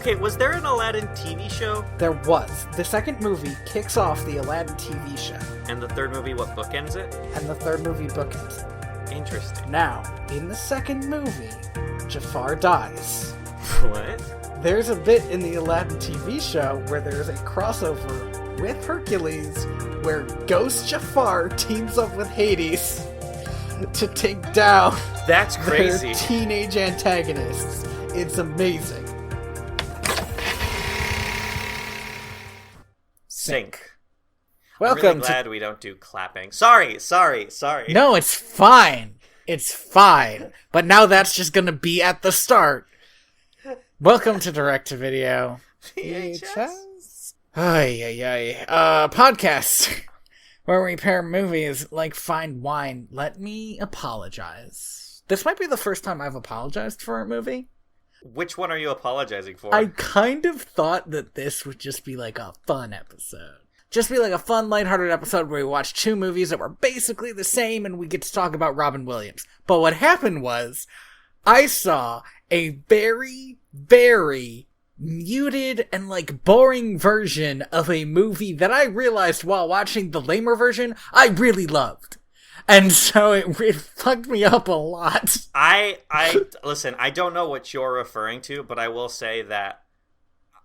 Okay, was there an Aladdin TV show? There was. The second movie kicks off the Aladdin TV show. And the third movie, what bookends it? And the third movie bookends it. Interesting. Now, in the second movie, Jafar dies. What? There's a bit in the Aladdin TV show where there's a crossover with Hercules where Ghost Jafar teams up with Hades to take down That's crazy. their teenage antagonists. It's amazing. Sync. Welcome I'm really glad we don't do clapping. Sorry. No, it's fine. It's fine. But now that's just gonna be at the start. Welcome to Direct to Video. VHS? Podcast where we pair movies like fine wine. Let me apologize. This might be the first time I've apologized for a movie. Which one are you apologizing for? I kind of thought that this would just be like a fun episode. Just be like a fun, lighthearted episode where we watch two movies that were basically the same and we get to talk about Robbin Williams. But what happened was, I saw a very, very muted and like boring version of a movie that I realized while watching the lamer version I really loved. And so it fucked me up a lot. Listen, I don't know what you're referring to, but I will say that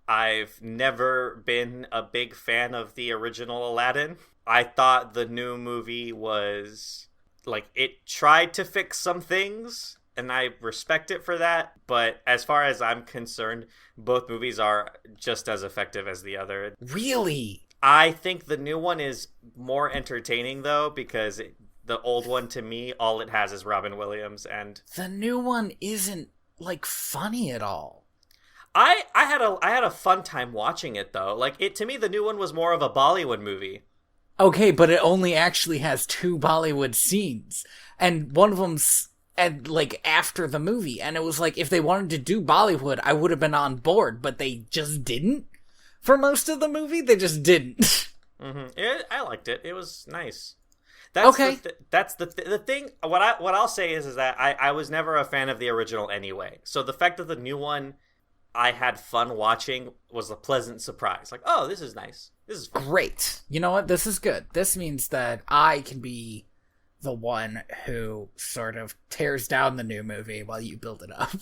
I've never been a big fan of the original Aladdin. I thought the new movie was, like, it tried to fix some things, and I respect it for that, but as far as I'm concerned, both movies are just as effective as the other. Really? I think the new one is more entertaining, though, because the old one, to me, all it has is Robbin Williams, and the new one isn't, like, funny at all. I had a fun time watching it, though. Like, to me, the new one was more of a Bollywood movie. Okay, but it only actually has two Bollywood scenes, and one of them's after the movie, and it was like, if they wanted to do Bollywood, I would have been on board, but they just didn't. For most of the movie, they just didn't. I liked it. It was nice. That's the thing. What I'll say is that I was never a fan of the original anyway. So the fact that the new one I had fun watching was a pleasant surprise. Like, oh, this is nice. This is fun. Great. You know what? This is good. This means that I can be the one who sort of tears down the new movie while you build it up.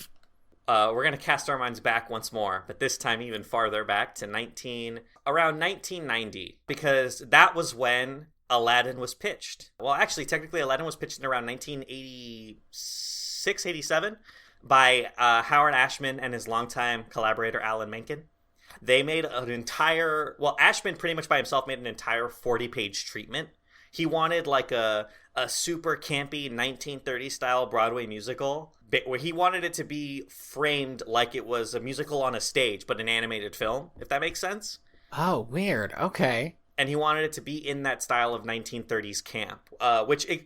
We're going to cast our minds back once more, but this time even farther back to around 1990, because that was when Aladdin was pitched. Well, actually, technically, Aladdin was pitched in around 1986, 87. By Howard Ashman and his longtime collaborator, Alan Menken. They made Ashman pretty much by himself made an entire 40-page treatment. He wanted like a super campy 1930s style Broadway musical, where he wanted it to be framed like it was a musical on a stage, but an animated film, if that makes sense. Oh, weird. Okay. And he wanted it to be in that style of 1930s camp,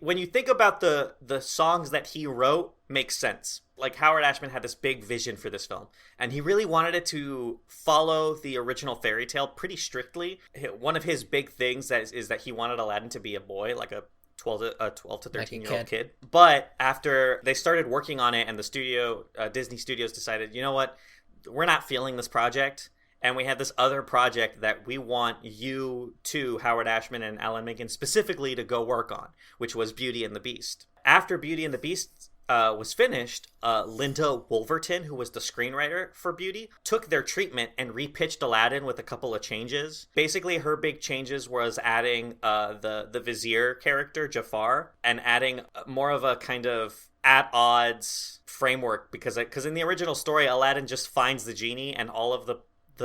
when you think about the songs that he wrote, makes sense. Like, Howard Ashman had this big vision for this film, and he really wanted it to follow the original fairy tale pretty strictly. One of his big things is that he wanted Aladdin to be a boy, like a 12 to 13-year-old kid. But after they started working on it, and the studio, Disney Studios, decided, you know what, we're not feeling this project, and we had this other project that we want you two, Howard Ashman and Alan Menken, specifically to go work on, which was Beauty and the Beast. After Beauty and the Beast was finished, Linda Wolverton, who was the screenwriter for Beauty, took their treatment and repitched Aladdin with a couple of changes. Basically, her big changes was adding the vizier character, Jafar, and adding more of a kind of at odds framework, because in the original story, Aladdin just finds the genie, and all of the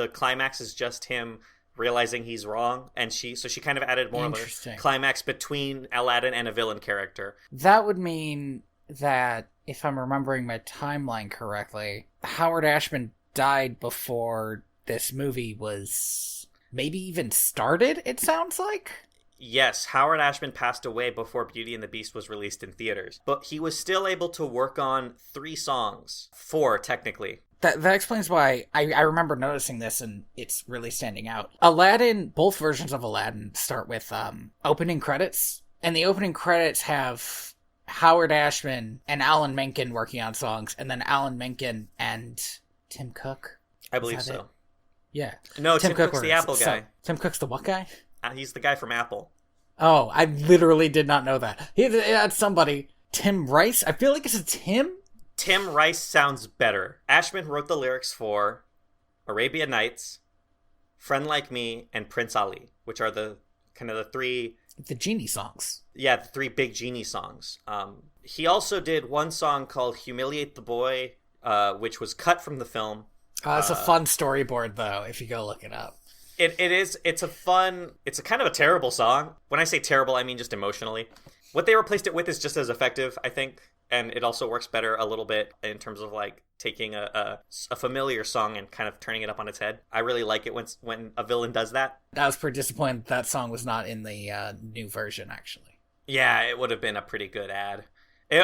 climax is just him realizing he's wrong, and she kind of added more of a climax between Aladdin and a villain character. That would mean that, if I'm remembering my timeline correctly, Howard Ashman died before this movie was maybe even started, it sounds like? Yes, Howard Ashman passed away before Beauty and the Beast was released in theaters, but he was still able to work on 3 songs. 4, technically. That explains why I remember noticing this, and it's really standing out. Aladdin, both versions of Aladdin start with opening credits, and the opening credits have Howard Ashman and Alan Menken working on songs, and then Alan Menken and Tim Cook. I believe Is that so. it? Yeah. No, Tim Cook's the Apple guy. Tim Cook's the what guy? He's the guy from Apple. Oh, I literally did not know that. He had somebody. Tim Rice? I feel like it's a Tim? Tim Rice sounds better. Ashman wrote the lyrics for Arabian Nights, Friend Like Me, and Prince Ali, which are the kind of the three... The Genie songs. Yeah, the three big Genie songs. He also did one song called Humiliate the Boy, which was cut from the film. It's a fun storyboard, though, if you go look it up. It's a kind of a terrible song. When I say terrible, I mean just emotionally. What they replaced it with is just as effective, I think. And it also works better a little bit in terms of like taking a familiar song and kind of turning it up on its head. I really like it when a villain does that. I was pretty disappointed that song was not in the new version, actually. Yeah, it would have been a pretty good ad.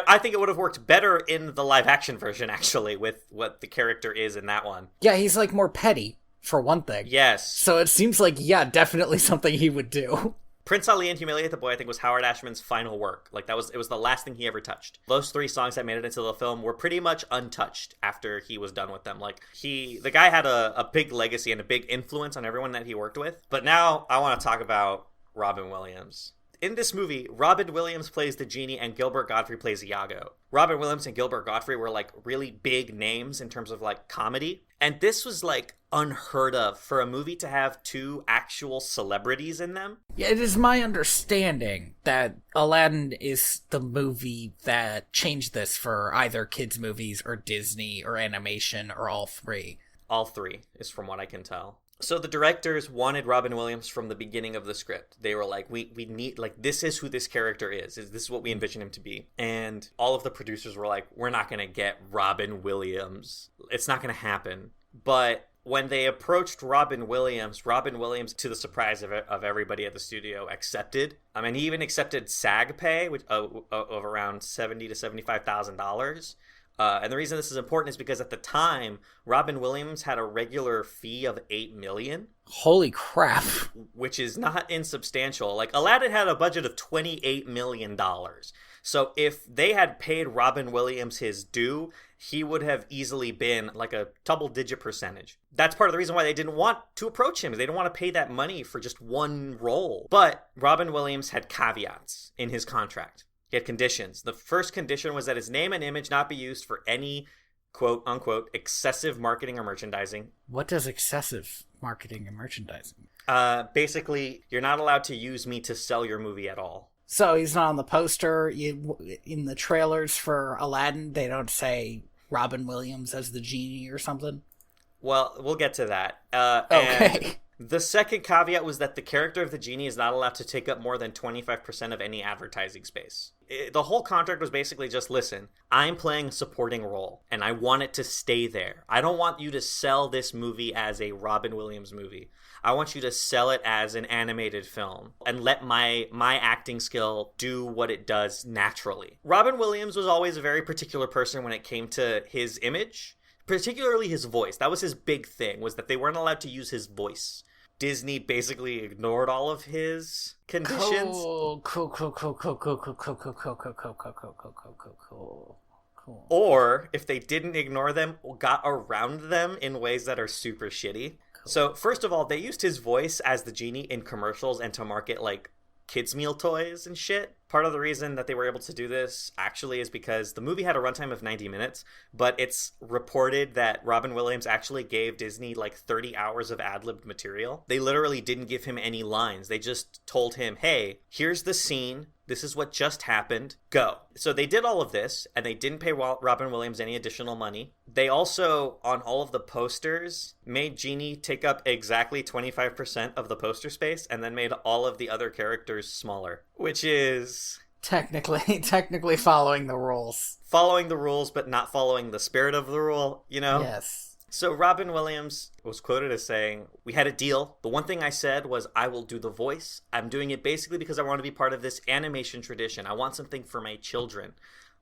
I think it would have worked better in the live action version, actually, with what the character is in that one. Yeah, he's like more petty, for one thing. Yes. So it seems like, yeah, definitely something he would do. Prince Ali and Humiliate the Boy, I think, was Howard Ashman's final work. Like, it was the last thing he ever touched. Those three songs that made it into the film were pretty much untouched after he was done with them. Like, the guy had a big legacy and a big influence on everyone that he worked with. But now I want to talk about Robbin Williams. In this movie, Robbin Williams plays the genie and Gilbert Gottfried plays Iago. Robbin Williams and Gilbert Gottfried were like really big names in terms of like comedy. And this was like unheard of for a movie to have two actual celebrities in them. Yeah, it is my understanding that Aladdin is the movie that changed this for either kids' movies or Disney or animation or all three. All three is from what I can tell. So the directors wanted Robbin Williams from the beginning of the script. They were like, we need, like, this is who this character is. This is what we envision him to be. And all of the producers were like, we're not going to get Robbin Williams. It's not going to happen. But when they approached Robbin Williams, to the surprise of everybody at the studio, accepted. I mean, he even accepted SAG pay which, of around $70,000 to $75,000. And the reason this is important is because at the time, Robbin Williams had a regular fee of $8 million. Holy crap. Which is not insubstantial. Like, Aladdin had a budget of $28 million. So if they had paid Robbin Williams his due, he would have easily been like a double-digit percentage. That's part of the reason why they didn't want to approach him. They didn't want to pay that money for just one role. But Robbin Williams had caveats in his contract. He had conditions. The first condition was that his name and image not be used for any, quote unquote, excessive marketing or merchandising. What does excessive marketing and merchandising? Basically, you're not allowed to use me to sell your movie at all. So he's not on the poster. In the trailers for Aladdin, they don't say Robbin Williams as the genie or something? Well, we'll get to that. Okay. And the second caveat was that the character of the genie is not allowed to take up more than 25% of any advertising space. The whole contract was basically just, listen, I'm playing a supporting role, and I want it to stay there. I don't want you to sell this movie as a Robbin Williams movie. I want you to sell it as an animated film and let my acting skill do what it does naturally. Robbin Williams was always a very particular person when it came to his image, particularly his voice. That was his big thing, was that they weren't allowed to use his voice. Disney basically ignored all of his conditions. Cool. Or, if they didn't ignore them, got around them in ways that are super shitty. So, first of all, they used his voice as the genie in commercials and to market, like, kids' meal toys and shit. Part of the reason that they were able to do this actually is because the movie had a runtime of 90 minutes, but it's reported that Robbin Williams actually gave Disney like 30 hours of ad-libbed material. They literally didn't give him any lines. They just told him, hey, here's the scene. This is what just happened. Go. So they did all of this, and they didn't pay Robbin Williams any additional money. They also, on all of the posters, made Genie take up exactly 25% of the poster space, and then made all of the other characters smaller, which is technically following the rules. Following the rules, but not following the spirit of the rule, you know? Yes. So Robbin Williams was quoted as saying, we had a deal. The one thing I said was, I will do the voice. I'm doing it basically because I want to be part of this animation tradition. I want something for my children.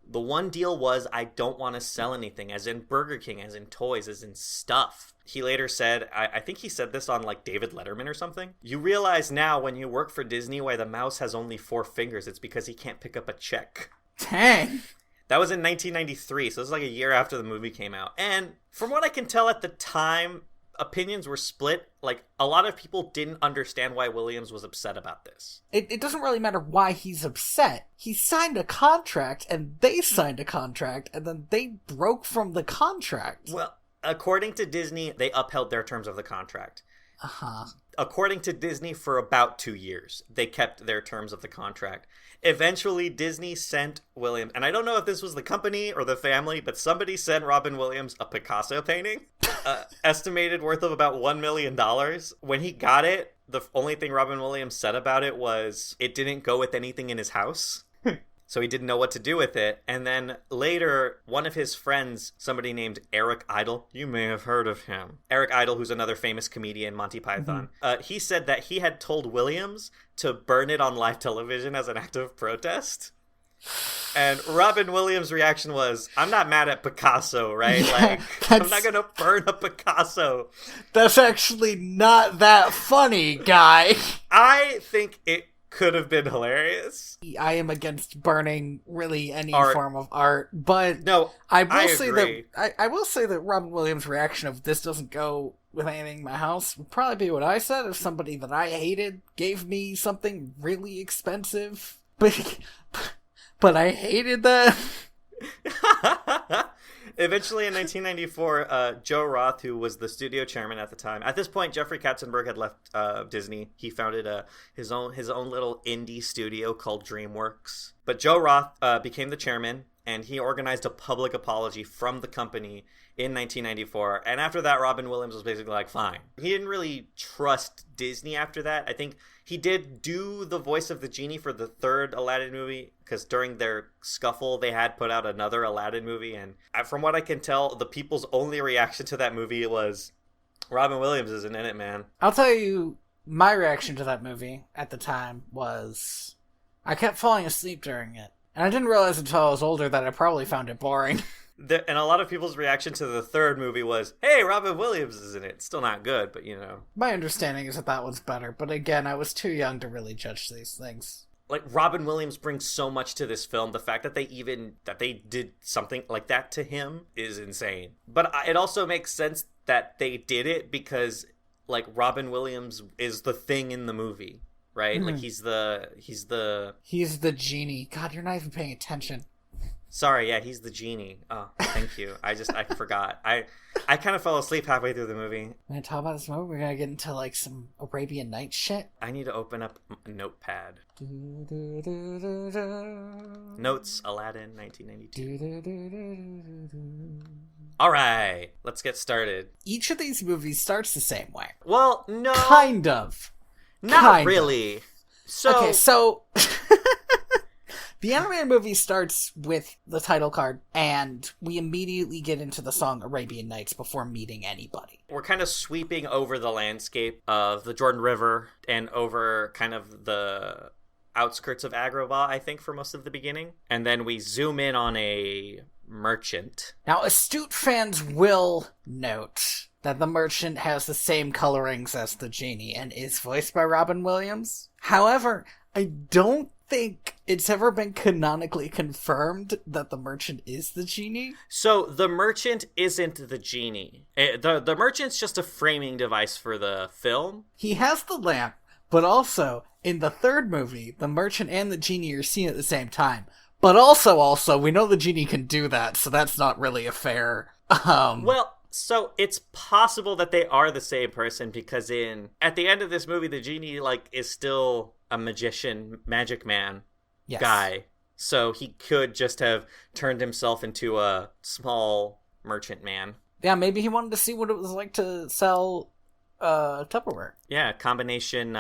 The one deal was, I don't want to sell anything, as in Burger King, as in toys, as in stuff. He later said, I think he said this on like David Letterman or something. You realize now when you work for Disney why the mouse has only 4 fingers. It's because he can't pick up a check. Dang. That was in 1993, so this is like a year after the movie came out. And from what I can tell at the time, opinions were split. Like, a lot of people didn't understand why Williams was upset about this. It doesn't really matter why he's upset. He signed a contract, and they signed a contract, and then they broke from the contract. Well, according to Disney, they upheld their terms of the contract. Uh-huh. According to Disney, for about 2 years, they kept their terms of the contract. Eventually, Disney sent Williams, and I don't know if this was the company or the family, but somebody sent Robbin Williams a Picasso painting, estimated worth of about $1 million. When he got it, the only thing Robbin Williams said about it was it didn't go with anything in his house. So he didn't know what to do with it. And then later, one of his friends, somebody named Eric Idle, you may have heard of him. Eric Idle, who's another famous comedian, Monty Python. He said that he had told Williams to burn it on live television as an act of protest. And Robbin Williams' reaction was, I'm not mad at Picasso, right? Yeah, I'm not going to burn a Picasso. That's actually not that funny, guy. I think it could have been hilarious. I am against burning really any form of art, but no, I will say that Robbin Williams' reaction of this doesn't go with anything in my house would probably be what I said if somebody that I hated gave me something really expensive, but I hated that. Eventually, in 1994, Joe Roth, who was the studio chairman at the time, at this point, Jeffrey Katzenberg had left Disney. He founded his own little indie studio called DreamWorks. But Joe Roth became the chairman, and he organized a public apology from the company in 1994. And after that, Robbin Williams was basically like, fine. He didn't really trust Disney after that. I think he did do the voice of the genie for the third Aladdin movie, because during their scuffle, they had put out another Aladdin movie. And from what I can tell, the people's only reaction to that movie was, Robbin Williams isn't in it, man. I'll tell you, my reaction to that movie at the time was, I kept falling asleep during it. And I didn't realize until I was older that I probably found it boring. And a lot of people's reaction to the third movie was, hey, Robbin Williams is in it. It's still not good, but you know. My understanding is that one's better, but again, I was too young to really judge these things. Like, Robbin Williams brings so much to this film. The fact that they did something like that to him is insane. But it also makes sense that they did it because, like, Robbin Williams is the thing in the movie, right? Like, he's the genie. God, you're not even paying attention. Sorry, yeah, he's the genie. Oh, thank you. I forgot. I kind of fell asleep halfway through the movie. We're gonna talk about this movie. We're gonna get into like some Arabian Nights shit. I need to open up a notepad. Notes, Aladdin, 1992. All right, let's get started. Each of these movies starts the same way. Well, no. Kind of. Not really. Okay, so... The animated movie starts with the title card, and we immediately get into the song Arabian Nights before meeting anybody. We're kind of sweeping over the landscape of the Jordan River and over kind of the outskirts of Agrabah, I think, for most of the beginning. And then we zoom in on a merchant. Now, astute fans will note that the merchant has the same colorings as the genie and is voiced by Robbin Williams. However, I don't think it's ever been canonically confirmed that the merchant is the genie. So the merchant isn't the genie. The merchant's just a framing device for the film. He has the lamp, but also in the third movie, the merchant and the genie are seen at the same time. But also, we know the genie can do that, so that's not really a fair... Well, so it's possible that they are the same person because at the end of this movie, the genie is still a magician, magic man guy. So he could just have turned himself into a small merchant man. Yeah, maybe he wanted to see what it was like to sell Tupperware. Yeah, combination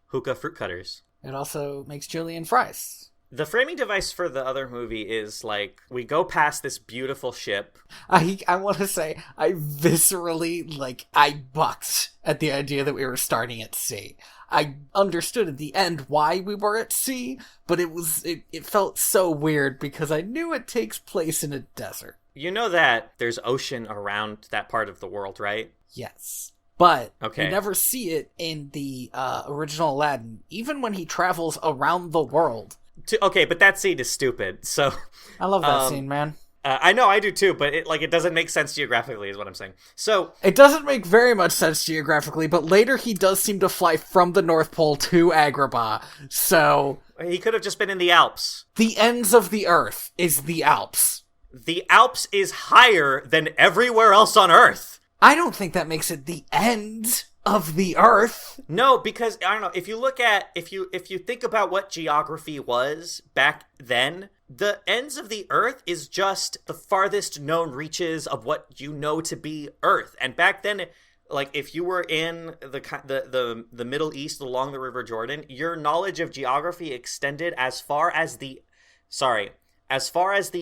hookah fruit cutters. It also makes julienne fries. The framing device for the other movie is, we go past this beautiful ship. I want to say, I viscerally, I bucked at the idea that we were starting at sea. I understood at the end why we were at sea, but it felt so weird because I knew it takes place in a desert. You know that there's ocean around that part of the world, right? Yes. But you never see it in the original Aladdin, even when he travels around the world. Okay, but that scene is stupid, so... I love that scene, man. I know, I do too, but it doesn't make sense geographically, is what I'm saying. So it doesn't make very much sense geographically, but later he does seem to fly from the North Pole to Agrabah, so he could have just been in the Alps. The ends of the Earth is the Alps. The Alps is higher than everywhere else on Earth. I don't think that makes it the end of the Earth. No, because I don't know. If you look at if you think about what geography was back then, the ends of the Earth is just the farthest known reaches of what you know to be Earth. And back then, like if you were in the Middle East along the River Jordan, your knowledge of geography extended as far as the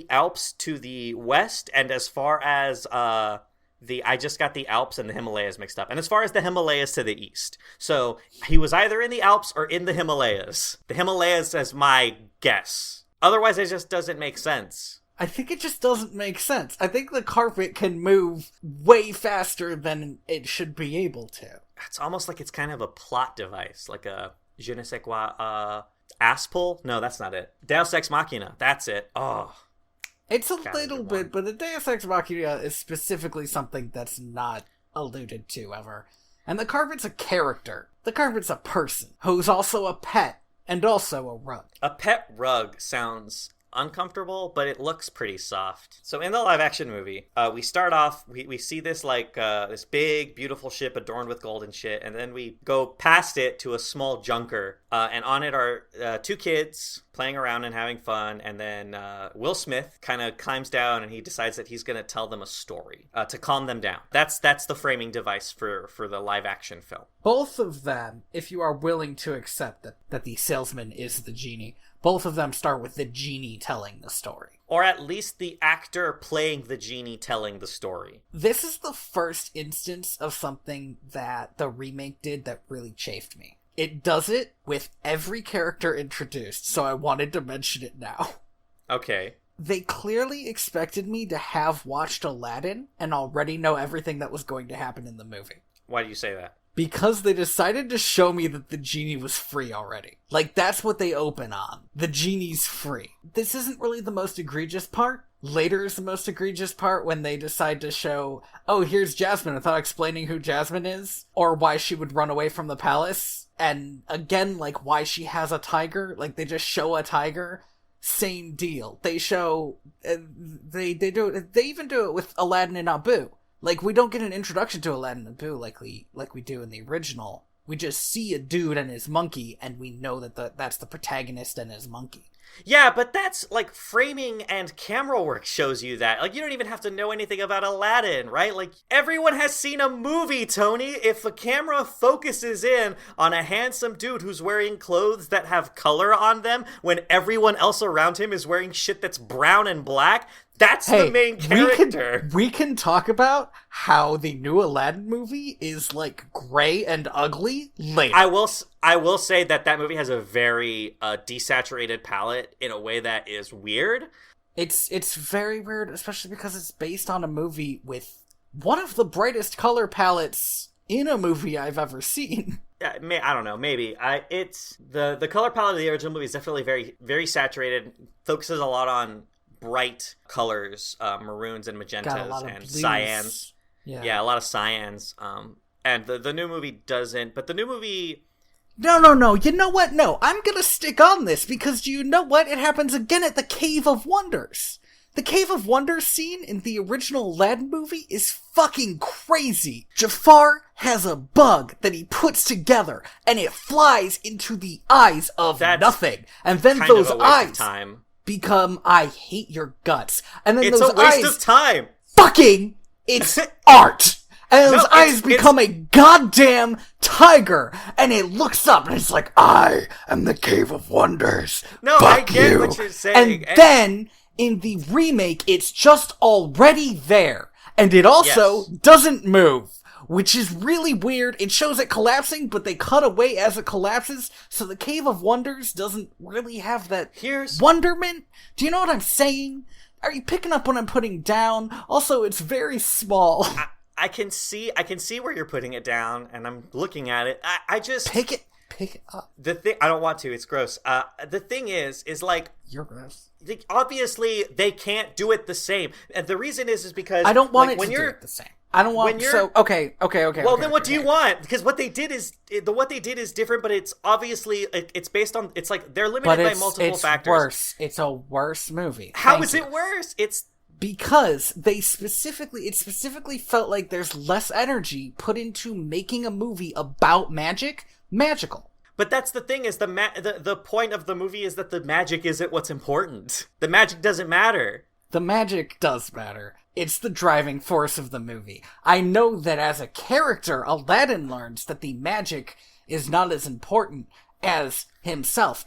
Alps to the west, and as far as I just got the Alps and the Himalayas mixed up. And as far as the Himalayas to the east. So he was either in the Alps or in the Himalayas. The Himalayas is my guess. Otherwise, it just doesn't make sense. I think it just doesn't make sense. I think the carpet can move way faster than it should be able to. It's almost like it's kind of a plot device, like a je ne sais quoi, ass pull? No, that's not it. Deus Ex Machina. That's it. Oh. It's a little bit, but the Deus Ex Machina is specifically something that's not alluded to ever. And the carpet's a character. The carpet's a person who's also a pet and also a rug. A pet rug sounds uncomfortable, but it looks pretty soft. So in the live action movie, we start off, we see this this big beautiful ship adorned with gold and shit, and then we go past it to a small junker, and on it are two kids playing around and having fun, and then Will Smith kind of climbs down and he decides that he's going to tell them a story to calm them down. That's the framing device for the live action film. Both of them, if you are willing to accept that the salesman is the genie, both of them start with the genie telling the story. Or at least the actor playing the genie telling the story. This is the first instance of something that the remake did that really chafed me. It does it with every character introduced, so I wanted to mention it now. Okay. They clearly expected me to have watched Aladdin and already know everything that was going to happen in the movie. Why do you say that? Because they decided to show me that the genie was free already. Like, that's what they open on. The genie's free. This isn't really the most egregious part. Later is the most egregious part when they decide to show, oh, here's Jasmine, without explaining who Jasmine is, or why she would run away from the palace. And again, like, why she has a tiger. Like, they just show a tiger. Same deal. They show, they even do it with Aladdin and Abu. Like, we don't get an introduction to Aladdin and Abu like we do in the original. We just see a dude and his monkey, and we know that that's the protagonist and his monkey. Yeah, but that's, like, framing and camera work shows you that. Like, you don't even have to know anything about Aladdin, right? Like, everyone has seen a movie, Tony. If the camera focuses in on a handsome dude who's wearing clothes that have color on them when everyone else around him is wearing shit that's brown and black, that's the main character. We can talk about how the new Aladdin movie is, like, gray and ugly later. I will say that movie has a very desaturated palette in a way that is weird. It's very weird, especially because it's based on a movie with one of the brightest color palettes in a movie I've ever seen. I don't know, maybe. It's the color palette of the original movie is definitely very, very saturated, focuses a lot on bright colors, maroons and magentas and blues. cyans. Yeah, a lot of cyans. And the new movie doesn't, but the new movie... No, you know what? No, I'm gonna stick on this, because you know what? It happens again at the Cave of Wonders. The Cave of Wonders scene in the original Aladdin movie is fucking crazy. Jafar has a bug that he puts together, and it flies into the eyes of nothing. And then those eyes become, I hate your guts. And then it's those a waste eyes of time. Fucking, it's art. And those eyes become a goddamn tiger. And it looks up and it's like, I am the Cave of Wonders. No, Fuck I get you. what you're saying. And then, in the remake, it's just already there. And it also doesn't move, which is really weird. It shows it collapsing, but they cut away as it collapses, so the Cave of Wonders doesn't really have that wonderment. Do you know what I'm saying? Are you picking up what I'm putting down? Also, it's very small. I can see where you're putting it down, and I'm looking at it. I just... Pick it. Pick it up. The thing, I don't want to. It's gross. The thing is like, you're gross. Obviously, they can't do it the same, and the reason is because I don't want like, it to do it the same. I don't want. So okay. Well, then what do you want? Because what they did is different, but it's obviously it's based on. It's like they're limited by multiple factors. Worse. It's a worse movie. How is it worse? It's because it specifically felt like there's less energy put into making a movie about magical. But that's the thing is the point of the movie is that the magic isn't what's important. The magic doesn't matter. The magic does matter. It's the driving force of the movie. I know that as a character, Aladdin learns that the magic is not as important as himself,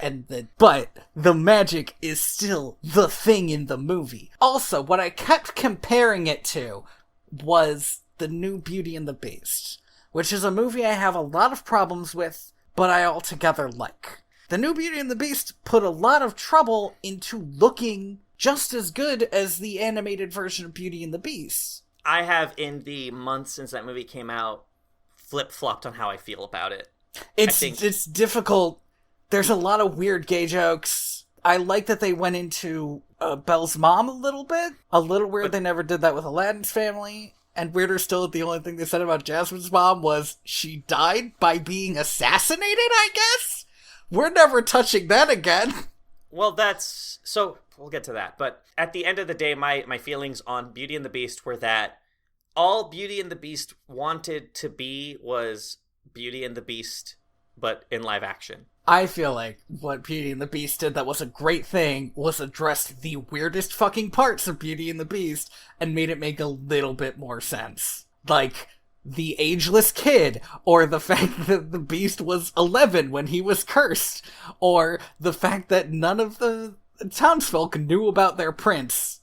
but the magic is still the thing in the movie. Also, what I kept comparing it to was the new Beauty and the Beast, which is a movie I have a lot of problems with, but I altogether like. The new Beauty and the Beast put a lot of trouble into looking just as good as the animated version of Beauty and the Beast. I have, in the months since that movie came out, flip-flopped on how I feel about it. It's difficult. There's a lot of weird gay jokes. I like that they went into Belle's mom a little bit. A little weird they never did that with Aladdin's family. And weirder still, the only thing they said about Jasmine's mom was she died by being assassinated, I guess? We're never touching that again. Well, so we'll get to that. But at the end of the day, my feelings on Beauty and the Beast were that all Beauty and the Beast wanted to be was Beauty and the Beast, but in live action. I feel like what Beauty and the Beast did that was a great thing was addressed the weirdest fucking parts of Beauty and the Beast and made it make a little bit more sense. Like, the ageless kid, or the fact that the Beast was 11 when he was cursed, or the fact that none of the townsfolk knew about their prince.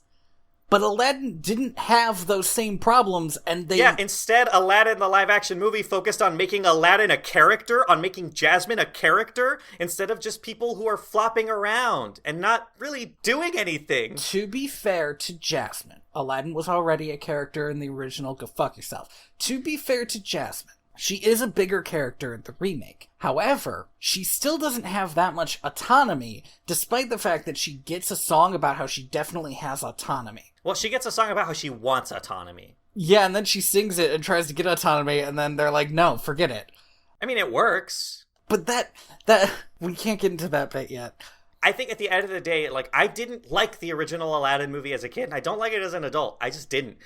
But Aladdin didn't have those same problems, and they... Yeah, instead, Aladdin, the live-action movie, focused on making Aladdin a character, on making Jasmine a character, instead of just people who are flopping around and not really doing anything. To be fair to Jasmine, Aladdin was already a character in the original Go Fuck Yourself. To be fair to Jasmine, she is a bigger character in the remake. However, she still doesn't have that much autonomy, despite the fact that she gets a song about how she definitely has autonomy. Well, she gets a song about how she wants autonomy. Yeah, and then she sings it and tries to get autonomy, and then they're like, no, forget it. I mean, it works. But that we can't get into that bit yet. I think at the end of the day, like, I didn't like the original Aladdin movie as a kid, and I don't like it as an adult. I just didn't.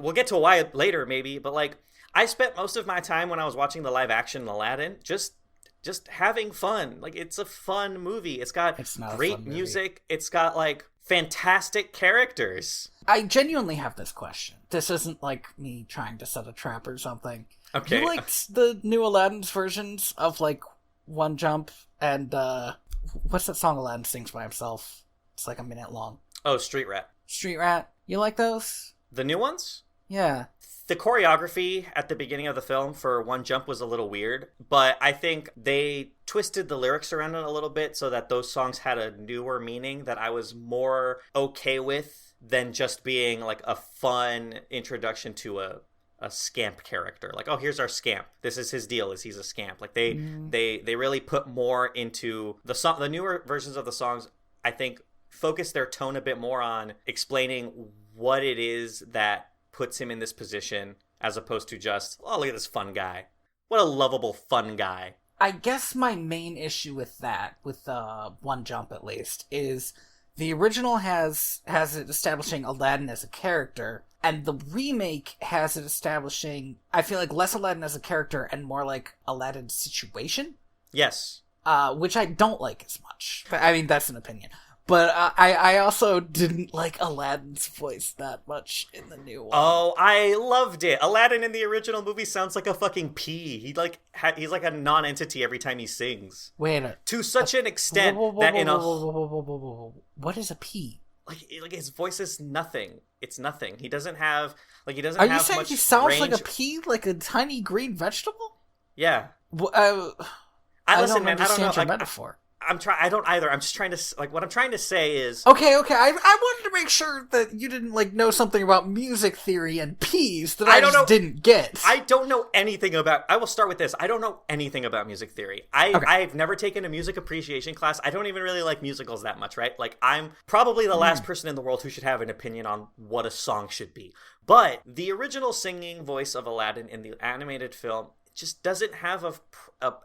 We'll get to why later, maybe, but, like, I spent most of my time when I was watching the live-action Aladdin just having fun. Like, it's a fun movie. It's got great music. It's got, like, fantastic characters. I genuinely have this question. This isn't like me trying to set a trap or something. Okay. You liked the new Aladdin's versions of, like, One Jump and, what's that song Aladdin sings by himself? It's like a minute long. Oh, Street Rat. Street Rat. You like those? The new ones? Yeah. The choreography at the beginning of the film for One Jump was a little weird, but I think they twisted the lyrics around it a little bit so that those songs had a newer meaning that I was more okay with than just being like a fun introduction to a scamp character. Like, oh, here's our scamp. This is his deal, is he's a scamp. Like they really put more into the song. The newer versions of the songs, I think, focus their tone a bit more on explaining what it is that puts him in this position, as opposed to just, oh, look at this fun guy. What a lovable, fun guy. I guess my main issue with that, with One Jump at least, is the original has it establishing Aladdin as a character, and the remake has it establishing, I feel like, less Aladdin as a character and more like Aladdin's situation. Yes. Which I don't like as much. I mean, that's an opinion. But I also didn't like Aladdin's voice that much in the new one. Oh, I loved it. Aladdin in the original movie sounds like a fucking pee. He's like a non-entity every time he sings. Wait to such an extent that in a... What is a pee? Like his voice is nothing. It's nothing. He doesn't have Are you saying he sounds range. Like a pea, like a tiny green vegetable? Yeah. I listen, don't man. understand I don't know. your metaphor. I don't either. I'm just trying to, like, what I'm trying to say is... Okay. I wanted to make sure that you didn't, like, know something about music theory and peas that I just didn't get. I don't know anything about... I will start with this. I don't know anything about music theory. I've never taken a music appreciation class. I don't even really like musicals that much, right? Like, I'm probably the last person in the world who should have an opinion on what a song should be. But the original singing voice of Aladdin in the animated film just doesn't have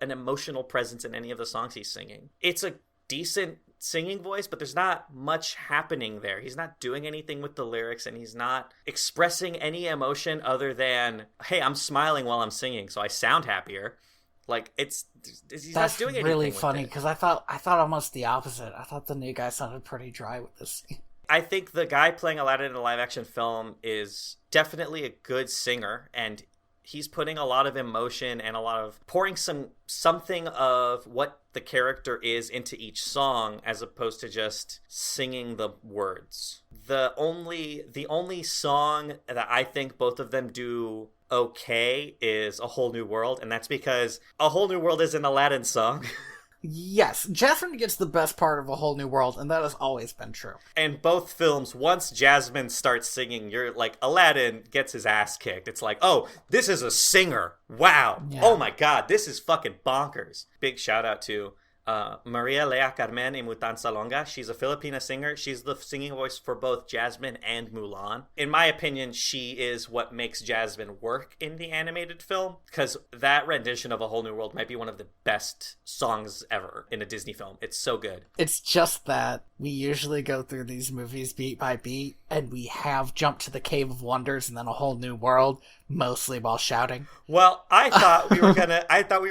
an emotional presence in any of the songs he's singing. It's a decent singing voice, but there's not much happening there. He's not doing anything with the lyrics, and he's not expressing any emotion other than, hey, I'm smiling while I'm singing, so I sound happier. Like, he's not doing anything. That's really funny, because I thought almost the opposite. I thought the new guy sounded pretty dry with this. I think the guy playing Aladdin in a live-action film is definitely a good singer, and he's putting a lot of emotion and a lot of pouring something of what the character is into each song, as opposed to just singing the words. The only song that I think both of them do okay is A Whole New World, and that's because A Whole New World is an Aladdin song. Yes, Jasmine gets the best part of A Whole New World, and that has always been true. In both films, once Jasmine starts singing, you're like, Aladdin gets his ass kicked. It's like, oh, this is a singer. Wow. Yeah. Oh my God, this is fucking bonkers. Big shout out to Maria Lea Carmen y Mutanza Longa. She's a Filipina singer. She's the singing voice for both Jasmine and Mulan. In my opinion, she is what makes Jasmine work in the animated film, because that rendition of A Whole New World might be one of the best songs ever in a Disney film. It's so good. It's just that we usually go through these movies beat by beat, and we have jumped to the Cave of Wonders and then A Whole New World, mostly while shouting. Well, I thought we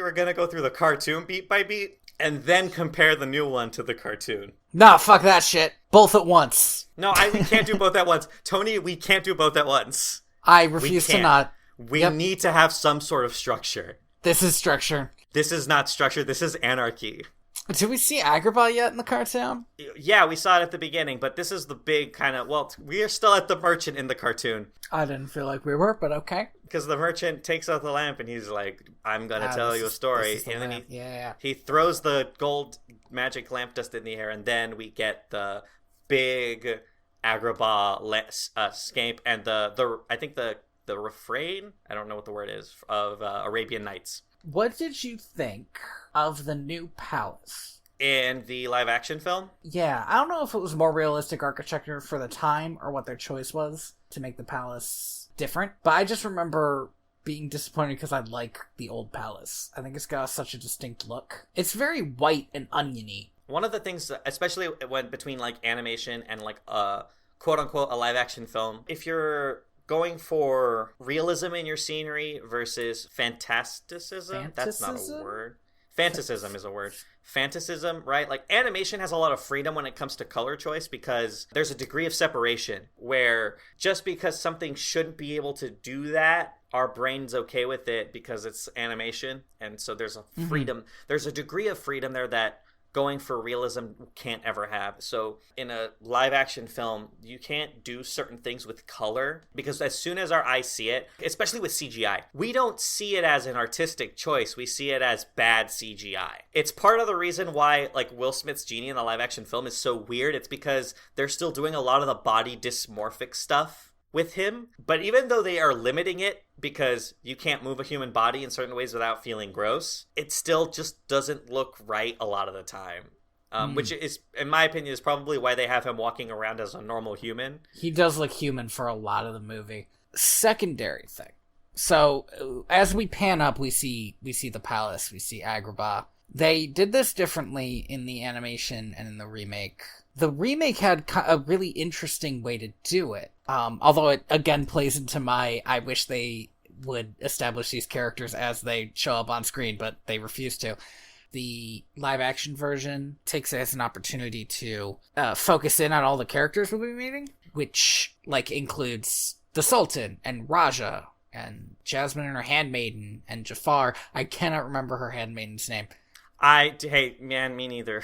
were gonna go through the cartoon beat by beat, and then compare the new one to the cartoon. Nah, fuck that shit. Both at once. No, we can't do both at once. Tony, we can't do both at once. I refuse to not. We need to have some sort of structure. This is structure. This is not structure. This is anarchy. Did we see Agrabah yet in the cartoon? Yeah, we saw it at the beginning, but this is the big kind of... Well, we are still at the merchant in the cartoon. I didn't feel like we were, but okay. Because the merchant takes out the lamp and he's like, I'm going to tell you a story. And then he throws the gold magic lamp dust in the air, and then we get the big Agrabah scape and I think the refrain, I don't know what the word is, of Arabian Nights. What did you think of the new palace? In the live-action film? Yeah, I don't know if it was more realistic architecture for the time or what their choice was to make the palace different, but I just remember being disappointed because I like the old palace. I think it's got such a distinct look. It's very white and oniony. One of the things, especially when between like animation and like quote-unquote a live-action film, if you're going for realism in your scenery versus fantasticism. That's not a word. Fantasism is a word. Fantasism, right? Like, animation has a lot of freedom when it comes to color choice because there's a degree of separation where just because something shouldn't be able to do that, our brain's okay with it because it's animation. And so there's a freedom. There's a degree of freedom there that going for realism can't ever have. So in a live action film, you can't do certain things with color because as soon as our eyes see it, especially with CGI, we don't see it as an artistic choice. We see it as bad CGI. It's part of the reason why like Will Smith's genie in the live action film is so weird. It's because they're still doing a lot of the body dysmorphic stuff with him, but even though they are limiting it because you can't move a human body in certain ways without feeling gross, it still just doesn't look right a lot of the time. Which is, in my opinion, is probably why they have him walking around as a normal human. He does look human for a lot of the movie. Secondary thing. So as we pan up, we see the palace, we see Agrabah. They did this differently in the animation and in the remake. The remake had a really interesting way to do it. Although it, again, plays into my, I wish they would establish these characters as they show up on screen, but they refuse to. The live-action version takes it as an opportunity to focus in on all the characters we'll be meeting, which, like, includes the Sultan and Raja and Jasmine and her handmaiden and Jafar. I cannot remember her handmaiden's name. Hey, man, me neither.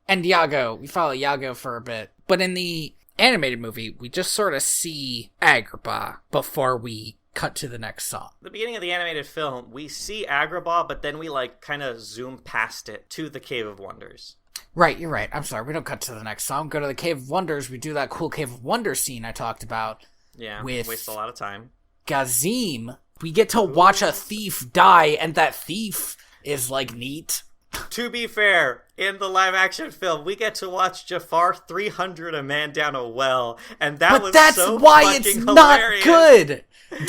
And Iago. We follow Iago for a bit. But in the animated movie, we just sort of see Agrabah before we cut to the next song. The beginning of the animated film, we see Agrabah, but then we like kind of zoom past it to the Cave of Wonders. Right, you're right. I'm sorry, we don't cut to the next song. Go to the Cave of Wonders. We do that cool Cave of Wonders scene I talked about. Yeah, with waste a lot of time. Gazim. We get to watch a thief die, and that thief is, like, neat. To be fair, in the live-action film, we get to watch Jafar 300 a man down a well, and that was so fucking hilarious. But that's why it's not good,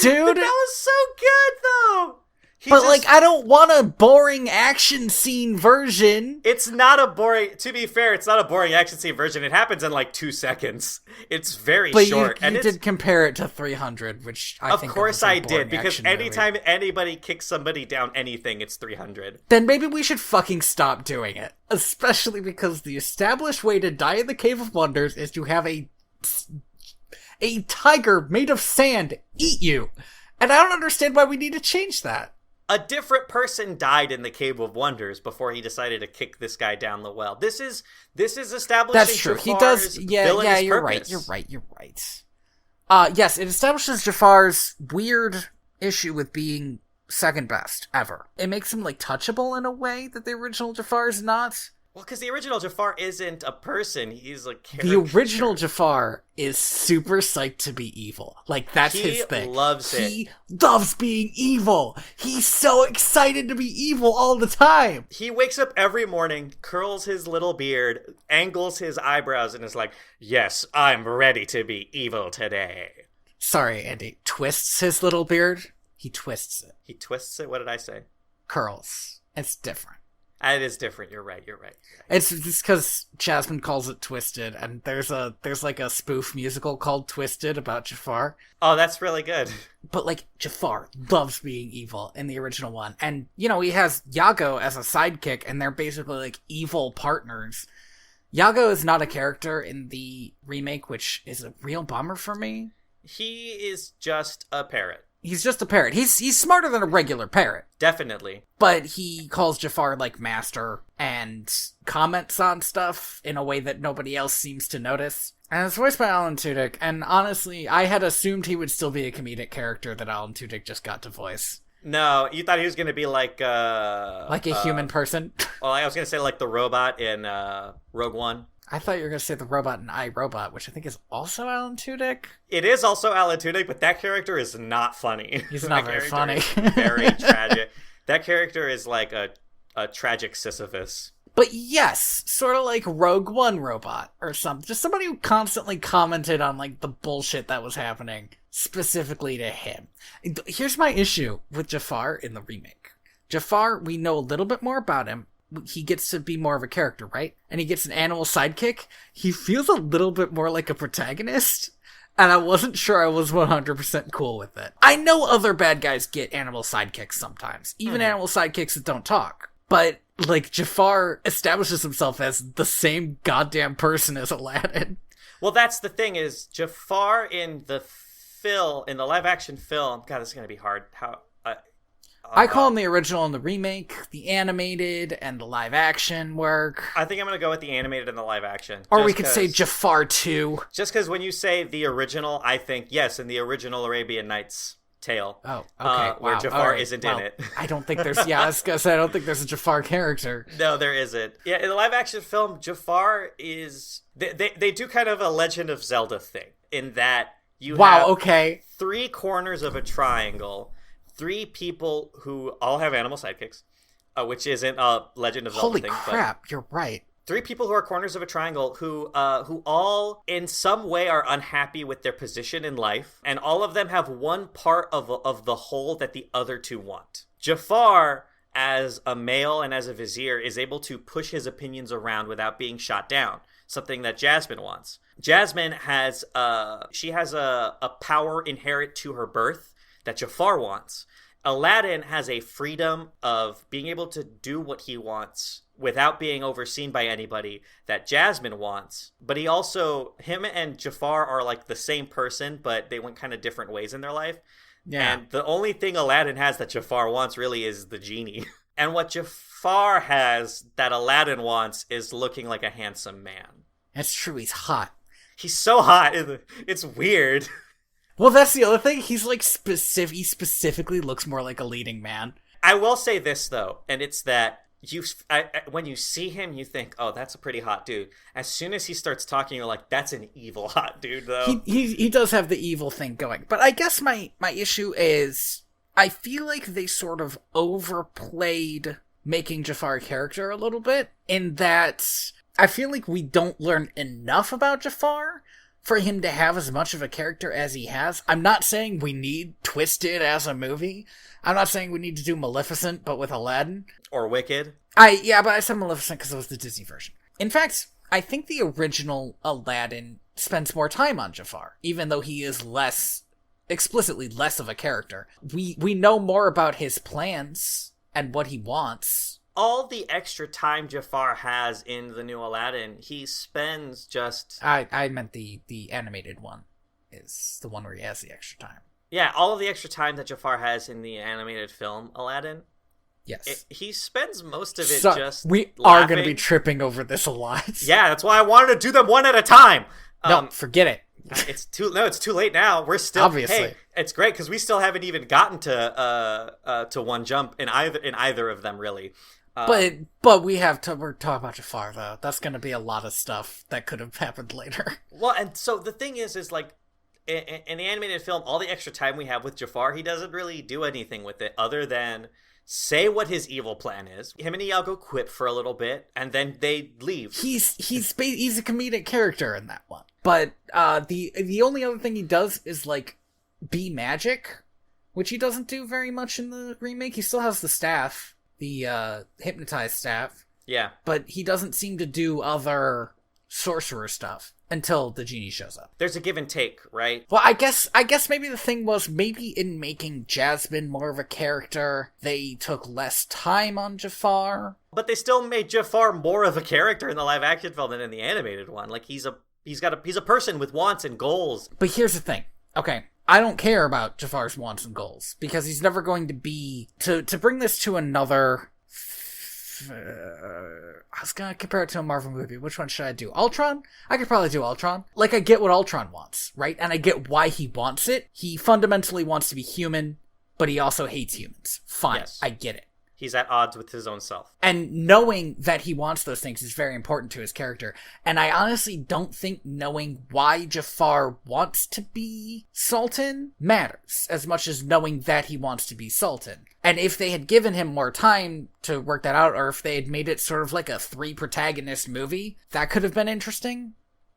dude. But that was so good, though. I don't want a boring action scene version. It's not a boring... To be fair, it's not a boring action scene version. It happens in, like, 2 seconds. It's very short. But you did compare it to 300, which I think... Of course I did, because anytime anybody kicks somebody down anything, it's 300. Then maybe we should fucking stop doing it. Especially because the established way to die in the Cave of Wonders is to have a tiger made of sand eat you. And I don't understand why we need to change that. A different person died in the Cave of Wonders before he decided to kick this guy down the well. This is establishing. That's true. Jafar's he does. Yeah. You're purpose. right. Yes, it establishes Jafar's weird issue with being second best ever. It makes him like touchable in a way that the original Jafar is not. Well, because the original Jafar isn't a person; he's a character. The original Jafar is super psyched to be evil. Like, that's his thing. He loves it. He loves being evil. He's so excited to be evil all the time. He wakes up every morning, curls his little beard, angles his eyebrows, and is like, "Yes, I'm ready to be evil today." Sorry, Andy. Twists his little beard. He twists it. He twists it? What did I say? Curls. It's different. It is different. You're right. It's just because Jasmine calls it Twisted, and there's like a spoof musical called Twisted about Jafar. Oh, that's really good. But like Jafar loves being evil in the original one, and he has Iago as a sidekick, and they're basically like evil partners. Iago is not a character in the remake, which is a real bummer for me. He is just a parrot. He's just a parrot. He's smarter than a regular parrot. Definitely. But he calls Jafar, like, master and comments on stuff in a way that nobody else seems to notice. And it's voiced by Alan Tudyk, and honestly, I had assumed he would still be a comedic character that Alan Tudyk just got to voice. No, you thought he was going to be like a human person? Well, I was going to say like the robot in Rogue One. I thought you were going to say the robot in iRobot, which I think is also Alan Tudyk. It is also Alan Tudyk, but that character is not funny. He's not very funny. Very tragic. That character is like a tragic Sisyphus. But yes, sort of like Rogue One robot or something. Just somebody who constantly commented on like the bullshit that was happening specifically to him. Here's my issue with Jafar in the remake. Jafar, we know a little bit more about him. He gets to be more of a character, right? And he gets an animal sidekick. He feels a little bit more like a protagonist, and I wasn't sure I was 100% cool with it. I know other bad guys get animal sidekicks sometimes, even animal sidekicks that don't talk. But, like, Jafar establishes himself as the same goddamn person as Aladdin. Well, that's the thing, is Jafar in the live-action film... God, this is going to be hard. I call him the original and the remake, the animated, and the live-action work. I think I'm going to go with the animated and the live-action. Or we could say Jafar 2. Just because when you say the original, I think, yes, in the original Arabian Nights tale. Oh, okay. Where Jafar isn't in it. I don't think there's... Yeah, I was going to say, I don't think there's a Jafar character. No, there isn't. Yeah, in the live-action film, Jafar is... They do kind of a Legend of Zelda thing, in that you have 3 corners of a triangle... 3 people who all have animal sidekicks, which isn't a Legend of Zelda thing. Holy crap, you're right. 3 people who are corners of a triangle who all in some way are unhappy with their position in life, and all of them have one part of the whole that the other 2 want. Jafar, as a male and as a vizier, is able to push his opinions around without being shot down, something that Jasmine wants. Jasmine has a power inherent to her birth that Jafar wants. Aladdin has a freedom of being able to do what he wants without being overseen by anybody that Jasmine wants. But him and Jafar are like the same person, but they went kind of different ways in their life. Yeah. And the only thing Aladdin has that Jafar wants really is the genie. And what Jafar has that Aladdin wants is looking like a handsome man. That's true, he's hot. He's so hot, it's weird. Well, that's the other thing. He's like he specifically looks more like a leading man. I will say this though, and it's that when you see him, you think, oh, that's a pretty hot dude. As soon as he starts talking, you're like, that's an evil hot dude, though. He does have the evil thing going. But I guess my issue is, I feel like they sort of overplayed making Jafar a character a little bit, in that I feel like we don't learn enough about Jafar for him to have as much of a character as he has. I'm not saying we need Twisted as a movie. I'm not saying we need to do Maleficent, but with Aladdin. Or Wicked. But I said Maleficent because it was the Disney version. In fact, I think the original Aladdin spends more time on Jafar, even though he is explicitly less of a character. We know more about his plans and what he wants. All the extra time Jafar has in the new Aladdin, he spends just... I meant the animated one is the one where he has the extra time. Yeah, all of the extra time that Jafar has in the animated film, Aladdin. Yes. He spends most of it just we laughing. Are going to be tripping over this a lot. Yeah, that's why I wanted to do them one at a time. No, forget it. It's too late now. We're still... Obviously. Hey, it's great, because we still haven't even gotten to one jump in either of them, really. But we're talking about Jafar, though. That's going to be a lot of stuff that could have happened later. Well, and so the thing is like, in the animated film, all the extra time we have with Jafar, he doesn't really do anything with it other than say what his evil plan is. Him and Iago quip for a little bit, and then they leave. He's a comedic character in that one. But the only other thing he does is like be magic, which he doesn't do very much in the remake. He still has the staff, the hypnotized staff. Yeah, but he doesn't seem to do other sorcerer stuff until the genie shows up. There's a give and take, right? Well, I guess maybe the thing was, maybe in making Jasmine more of a character, they took less time on Jafar. But they still made Jafar more of a character in the live action film than in the animated one. Like, he's a person with wants and goals. But here's the thing. Okay, I don't care about Jafar's wants and goals, because he's never going to be... To bring this to another... I was gonna compare it to a Marvel movie. Which one should I do? Ultron? I could probably do Ultron. Like, I get what Ultron wants, right? And I get why he wants it. He fundamentally wants to be human, but he also hates humans. Fine, yes. I get it. He's at odds with his own self. And knowing that he wants those things is very important to his character. And I honestly don't think knowing why Jafar wants to be Sultan matters as much as knowing that he wants to be Sultan. And if they had given him more time to work that out, or if they had made it sort of like a 3-protagonist movie, that could have been interesting.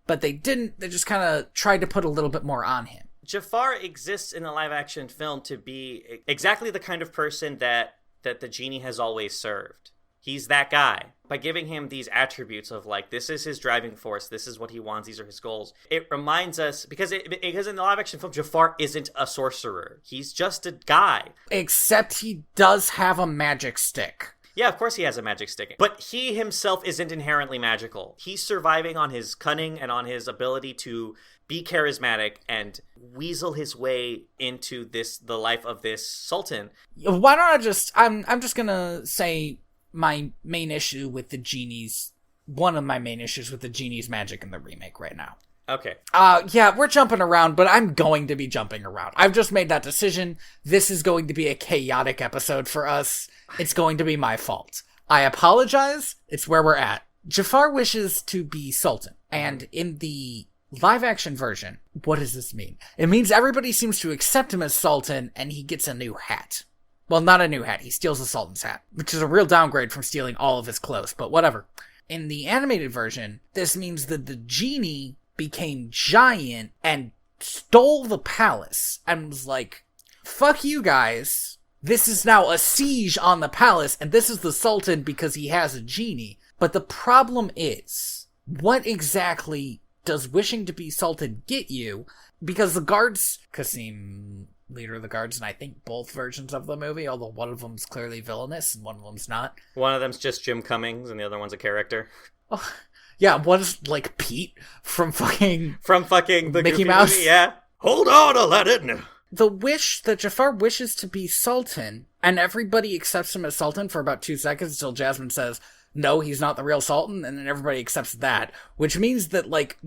But they didn't. They just kind of tried to put a little bit more on him. Jafar exists in the live-action film to be exactly the kind of person that the genie has always served. He's that guy. By giving him these attributes of, like, this is his driving force, this is what he wants, these are his goals, it reminds us, because in the live-action film, Jafar isn't a sorcerer. He's just a guy. Except he does have a magic stick. Yeah, of course he has a magic stick. But he himself isn't inherently magical. He's surviving on his cunning and on his ability to be charismatic and weasel his way into the life of this sultan. Why don't I just... I'm just gonna say my main issue with the genie's... One of my main issues with the genie's magic in the remake right now. Okay. Yeah, we're jumping around, but I'm going to be jumping around. I've just made that decision. This is going to be a chaotic episode for us. It's going to be my fault. I apologize. It's where we're at. Jafar wishes to be Sultan, and in the live-action version, what does this mean? It means everybody seems to accept him as Sultan, and he gets a new hat. Well, not a new hat. He steals the Sultan's hat, which is a real downgrade from stealing all of his clothes, but whatever. In the animated version, this means that the genie became giant and stole the palace and was like, fuck you guys. This is now a siege on the palace, and this is the Sultan because he has a genie. But the problem is, what exactly does wishing to be Sultan get you? Because the guards, Qasim, leader of the guards, and I think both versions of the movie, although one of them's clearly villainous and one of them's not. One of them's just Jim Cummings and the other one's a character. Oh, yeah, one's like Pete from fucking the Mickey Mouse. Movie, yeah. Hold on, Aladdin! The wish that Jafar wishes to be Sultan, and everybody accepts him as Sultan for about 2 seconds until Jasmine says, no, he's not the real Sultan, and then everybody accepts that, which means that, like,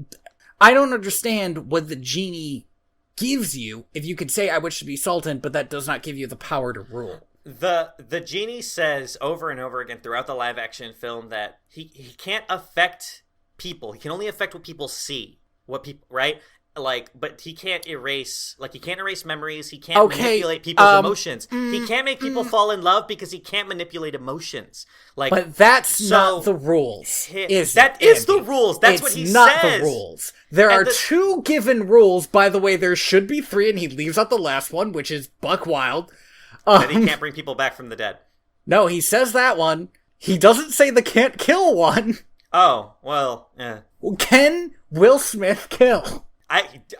I don't understand what the genie gives you if you could say, I wish to be Sultan, but that does not give you the power to rule. The genie says over and over again throughout the live action film that he can't affect people. He can only affect what people see. What people, right? Like, but he can't erase memories. He can't manipulate people's emotions. He can't make people fall in love because he can't manipulate emotions. Like, but that's not the rules. That is the rules. That's what he says. It's not the rules. There are 2 given rules. By the way, there should be 3, and he leaves out the last one, which is buck wild. That he can't bring people back from the dead. No, he says that one. He doesn't say the can't kill one. Oh, well, yeah. Can Will Smith kill?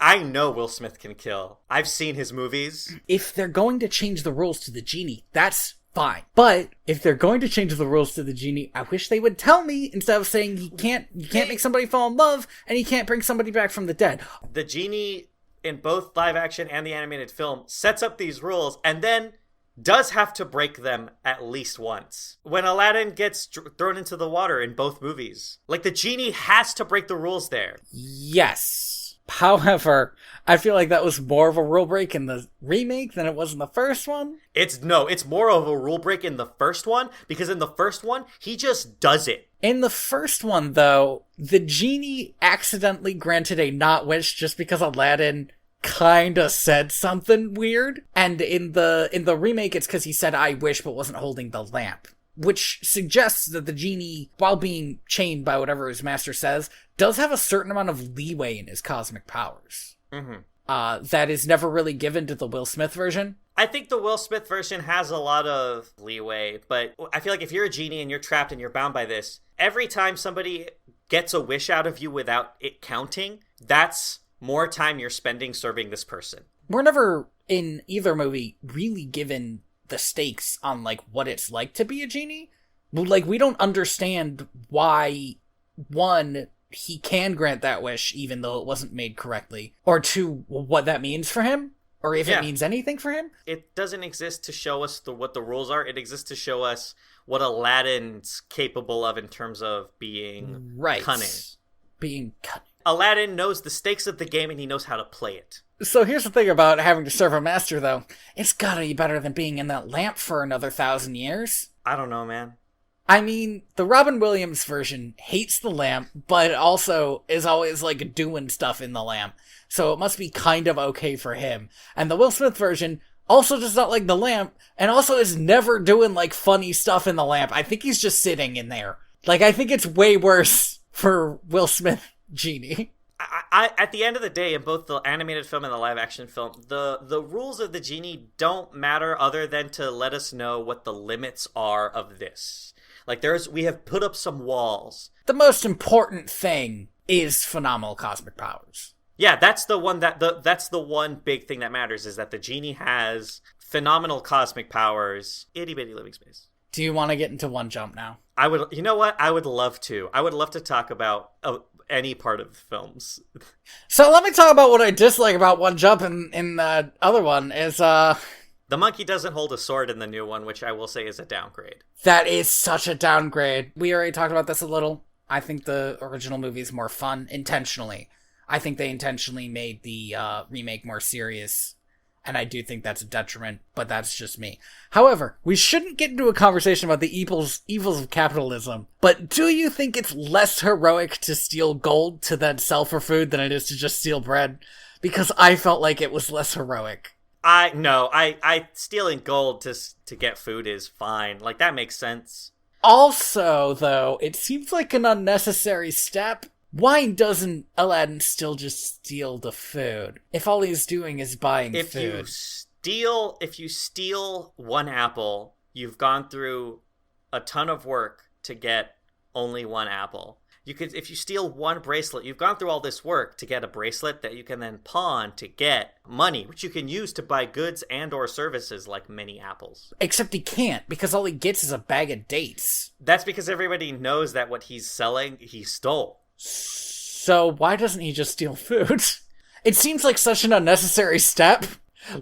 I know Will Smith can kill. I've seen his movies. If they're going to change the rules to the genie, that's fine. But if they're going to change the rules to the genie, I wish they would tell me instead of saying you can't make somebody fall in love and you can't bring somebody back from the dead. The genie in both live action and the animated film sets up these rules and then does have to break them at least once. When Aladdin gets thrown into the water in both movies, like, the genie has to break the rules there. Yes. However, I feel like that was more of a rule break in the remake than it was in the first one. It's more of a rule break in the first one, because in the first one, he just does it. In the first one, though, the genie accidentally granted a not wish just because Aladdin kinda said something weird. And in the remake, it's because he said I wish but wasn't holding the lamp. Which suggests that the genie, while being chained by whatever his master says, does have a certain amount of leeway in his cosmic powers. Mm-hmm. That is never really given to the Will Smith version. I think the Will Smith version has a lot of leeway, but I feel like if you're a genie and you're trapped and you're bound by this, every time somebody gets a wish out of you without it counting, that's more time you're spending serving this person. We're never, in either movie, really given the stakes on, like, what it's like to be a genie. Like, we don't understand why, 1, he can grant that wish even though it wasn't made correctly, or 2, what that means for him, or if it means anything for him. It doesn't exist to show us what the rules are. It exists to show us what Aladdin's capable of in terms of being cunning. Being cunning. Aladdin knows the stakes of the game and he knows how to play it. So here's the thing about having to serve a master, though. It's gotta be better than being in that lamp for another 1,000 years. I don't know, man. I mean, the Robbin Williams version hates the lamp, but it also is always, like, doing stuff in the lamp. So it must be kind of okay for him. And the Will Smith version also does not like the lamp, and also is never doing, like, funny stuff in the lamp. I think he's just sitting in there. Like, I think it's way worse for Will Smith genie. I at the end of the day, in both the animated film and the live action film, the rules of the genie don't matter other than to let us know what the limits are of this. Like, we have put up some walls. The most important thing is phenomenal cosmic powers. Yeah, that's the one big thing that matters, is that the genie has phenomenal cosmic powers. Itty bitty living space. Do you want to get into One Jump now? You know what? I would love to. I would love to talk about any part of the films. So let me talk about what I dislike about One Jump in the other one is, the monkey doesn't hold a sword in the new one, which I will say is a downgrade. That is such a downgrade. We already talked about this a little. I think the original movie is more fun, intentionally. I think they intentionally made the remake more serious, and I do think that's a detriment, but that's just me. However, we shouldn't get into a conversation about the evils of capitalism, but do you think it's less heroic to steal gold to then sell for food than it is to just steal bread? Because I felt like it was less heroic. I stealing gold to get food is fine. Like, that makes sense. Also, though, it seems like an unnecessary step. Why doesn't Aladdin still just steal the food? If all he's doing is buying food. If you steal one apple, you've gone through a ton of work to get only one apple. If you steal one bracelet, you've gone through all this work to get a bracelet that you can then pawn to get money, which you can use to buy goods and or services like many apples. Except he can't, because all he gets is a bag of dates. That's because everybody knows that what he's selling, he stole. So why doesn't he just steal food? It seems like such an unnecessary step.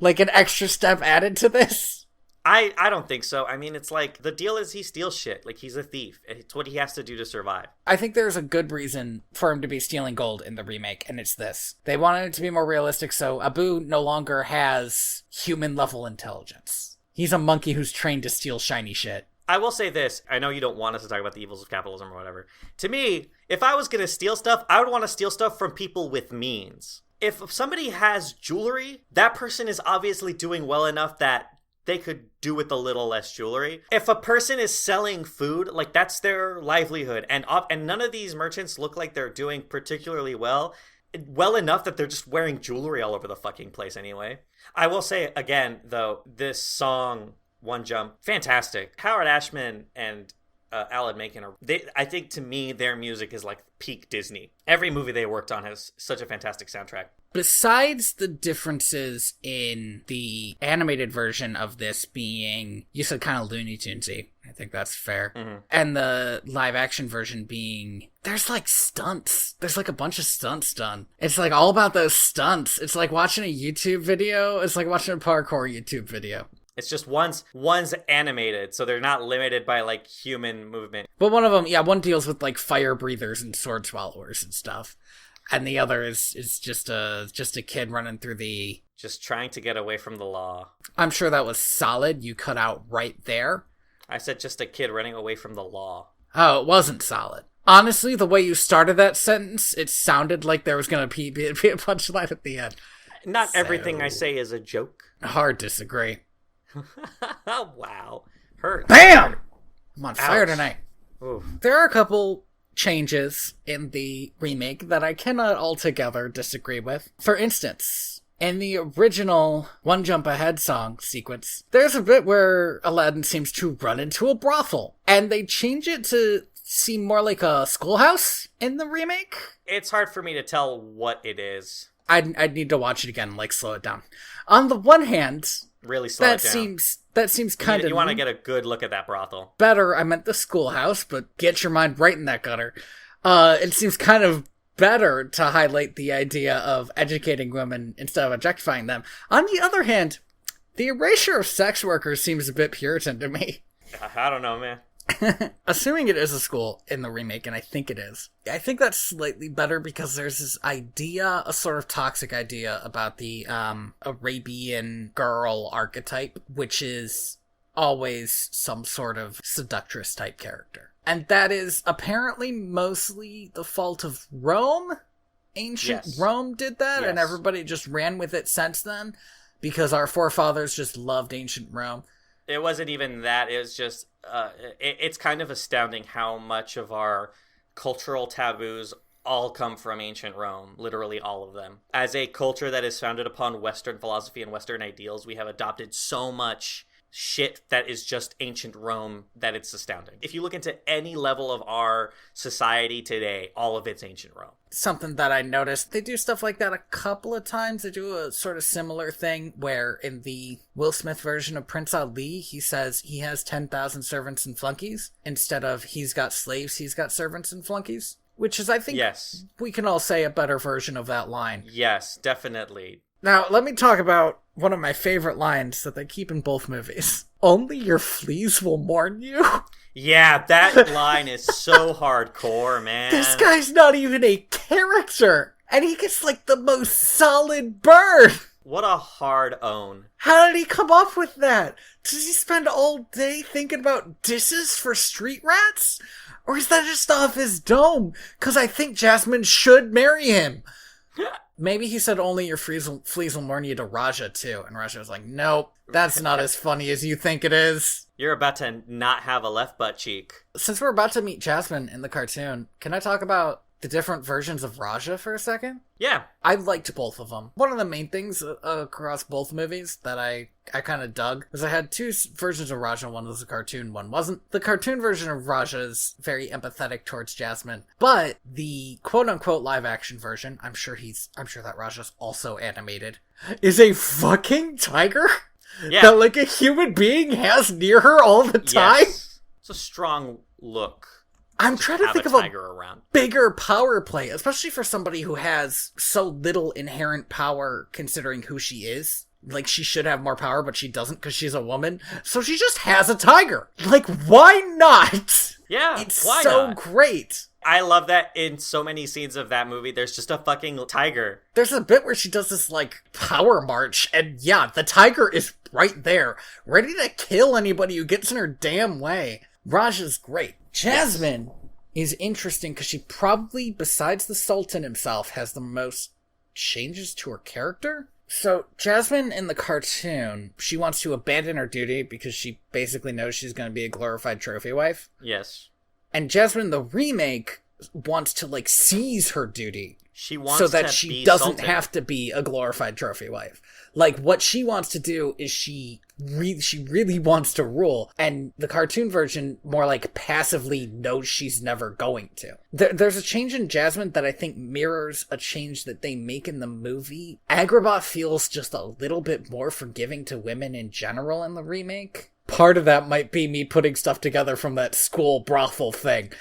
Like an extra step added to this. I don't think so. I mean, it's like, the deal is he steals shit. Like, he's a thief. It's what he has to do to survive. I think there's a good reason for him to be stealing gold in the remake, and it's this. They wanted it to be more realistic, so Abu no longer has human-level intelligence. He's a monkey who's trained to steal shiny shit. I will say this. I know you don't want us to talk about the evils of capitalism or whatever. To me, if I was going to steal stuff, I would want to steal stuff from people with means. If somebody has jewelry, that person is obviously doing well enough that they could do with a little less jewelry. If a person is selling food, like that's their livelihood, and none of these merchants look like they're doing particularly well enough that they're just wearing jewelry all over the fucking place anyway. I will say again, though, this song, One Jump, fantastic. Howard Ashman and Alan Menken I think to me their music is like peak Disney. Every movie they worked on has such a fantastic soundtrack. Besides the differences in the animated version of this being, you said kind of Looney Tunesy, I think that's fair, and the live action version being, there's like stunts. There's like a bunch of stunts done. It's like all about those stunts. It's like watching a YouTube video. It's like watching a parkour YouTube video. It's just one's animated, so they're not limited by, like, human movement. But one of them, one deals with, like, fire breathers and sword swallowers and stuff. And the other is just a kid running through the... Just trying to get away from the law. I'm sure that was solid. You cut out right there. I said just a kid running away from the law. Oh, it wasn't solid. Honestly, the way you started that sentence, it sounded like there was going to be a punchline at the end. Not everything I say is a joke. Hard disagree. Wow. Hurt. BAM! I'm on fire tonight. Oof. There are a couple changes in the remake that I cannot altogether disagree with. For instance, in the original One Jump Ahead song sequence, there's a bit where Aladdin seems to run into a brothel, and they change it to seem more like a schoolhouse in the remake. It's hard for me to tell what it is. I'd need to watch it again, like slow it down. On the one hand, really slow it down. That seems kind of... You want to get a good look at that brothel. Better, I meant the schoolhouse, but get your mind right in that gutter. It seems kind of better to highlight the idea of educating women instead of objectifying them. On the other hand, the erasure of sex workers seems a bit Puritan to me. I don't know, man. Assuming it is a school in the remake, and I think it is, I think that's slightly better because there's this idea, a sort of toxic idea about the Arabian girl archetype, which is always some sort of seductress type character. And that is apparently mostly the fault of Rome. Ancient Rome did that, and everybody just ran with it since then because our forefathers just loved ancient Rome. It wasn't even that. It was just, it's kind of astounding how much of our cultural taboos all come from ancient Rome. Literally all of them. As a culture that is founded upon Western philosophy and Western ideals, we have adopted so much shit that is just ancient Rome that it's astounding. If you look into any level of our society today, all of it's ancient Rome. Something that I noticed, they do stuff like that a couple of times. They do a sort of similar thing where in the Will Smith version of Prince Ali, he says he has 10,000 servants and flunkies. Instead of he's got slaves, he's got servants and flunkies. Which is, I think, we can all say a better version of that line. Yes, definitely. Now, let me talk about one of my favorite lines that they keep in both movies. Only your fleas will mourn you. Yeah, that line is so hardcore, man. This guy's not even a character, and he gets, like, the most solid burn. What a hard own. How did he come up with that? Does he spend all day thinking about disses for street rats? Or is that just off his dome? Because I think Jasmine should marry him. Maybe he said only your fleas will mourn you to Raja, too. And Raja was like, nope, that's not as funny as you think it is. You're about to not have a left butt cheek. Since we're about to meet Jasmine in the cartoon, can I talk about the different versions of Raja for a second? Yeah. I liked both of them. One of the main things across both movies that I kind of dug was I had two versions of Raja. One was a cartoon, one wasn't. The cartoon version of Raja is very empathetic towards Jasmine, but the quote-unquote live-action version, I'm sure that Raja's also animated, is a fucking tiger that, like, a human being has near her all the time. Yes. It's a strong look. I'm trying to think of a bigger power play, especially for somebody who has so little inherent power considering who she is. Like, she should have more power, but she doesn't because she's a woman. So she just has a tiger. Like, why not? Yeah, it's why so not? Great. I love that in so many scenes of that movie, there's just a fucking tiger. There's a bit where she does this, like, power march, and yeah, the tiger is right there, ready to kill anybody who gets in her damn way. Raja's great. Jasmine is interesting because she probably, besides the Sultan himself, has the most changes to her character. So, Jasmine in the cartoon, she wants to abandon her duty because she basically knows she's going to be a glorified trophy wife. Yes. And Jasmine in the remake wants to, like, seize her duty. She wants so that to she be doesn't Sultan. have to be a glorified trophy wife. Like, what she wants to do is she really wants to rule, and the cartoon version more like passively knows she's never going to. There's a change in Jasmine that I think mirrors a change that they make in the movie. Agrabah feels just a little bit more forgiving to women in general in the remake. Part of that might be me putting stuff together from that school brothel thing.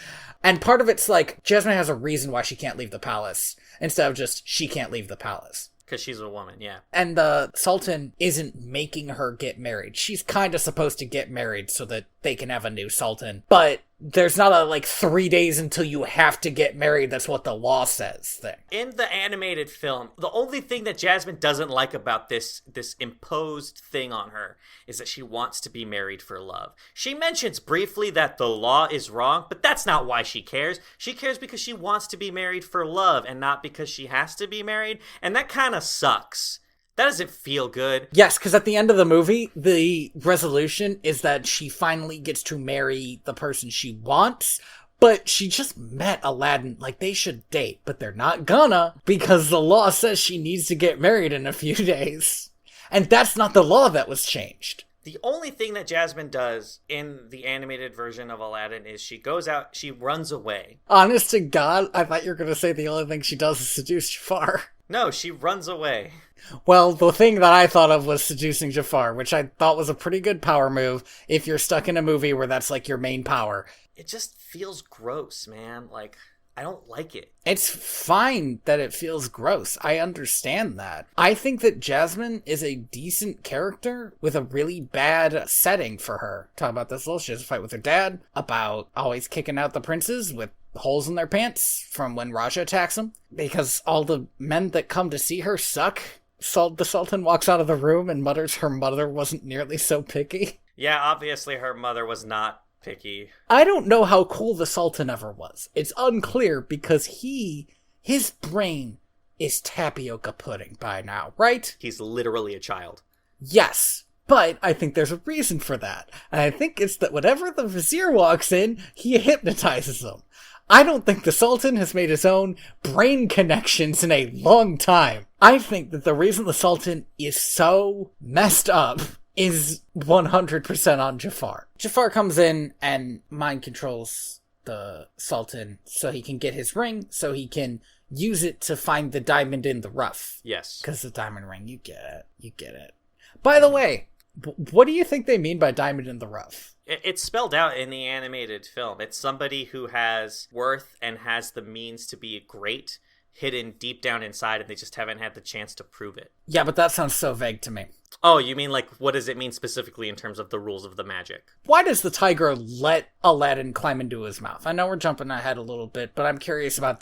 And part of it's like, Jasmine has a reason why she can't leave the palace, instead of just, she can't leave the palace. Because she's a woman, yeah. And the Sultan isn't making her get married. She's kind of supposed to get married so that they can have a new Sultan. But there's not a, 3 days until you have to get married, that's what the law says thing. In the animated film, the only thing that Jasmine doesn't like about this imposed thing on her is that she wants to be married for love. She mentions briefly that the law is wrong, but that's not why she cares. She cares because she wants to be married for love and not because she has to be married, and that kind of sucks. That doesn't feel good. Yes, because at the end of the movie, the resolution is that she finally gets to marry the person she wants, but she just met Aladdin. Like, they should date, but they're not gonna, because the law says she needs to get married in a few days. And that's not the law that was changed. The only thing that Jasmine does in the animated version of Aladdin is she goes out, she runs away. Honest to God, I thought you were gonna say the only thing she does is seduce Jafar. No, she runs away. Well, the thing that I thought of was seducing Jafar, which I thought was a pretty good power move if you're stuck in a movie where that's like your main power. It just feels gross, man. Like, I don't like it. It's fine that it feels gross. I understand that. I think that Jasmine is a decent character with a really bad setting for her. Talk about this little, she has a fight with her dad about always kicking out the princes with holes in their pants from when Raja attacks them. Because all the men that come to see her suck. The Sultan walks out of the room and mutters her mother wasn't nearly so picky. Yeah, obviously her mother was not picky. I don't know how cool the Sultan ever was. It's unclear because his brain is tapioca pudding by now, right? He's literally a child. Yes, but I think there's a reason for that. And I think it's that whenever the vizier walks in, he hypnotizes him. I don't think the Sultan has made his own brain connections in a long time. I think that the reason the Sultan is so messed up is 100% on Jafar. Jafar comes in and mind controls the Sultan so he can get his ring, so he can use it to find the diamond in the rough. Yes. Because the diamond ring, you get it. By the way, what do you think they mean by diamond in the rough? It's spelled out in the animated film. It's somebody who has worth and has the means to be great hidden deep down inside, and they just haven't had the chance to prove it. Yeah, but that sounds so vague to me. Oh, you mean what does it mean specifically in terms of the rules of the magic? Why does the tiger let Aladdin climb into his mouth? I know we're jumping ahead a little bit, but I'm curious about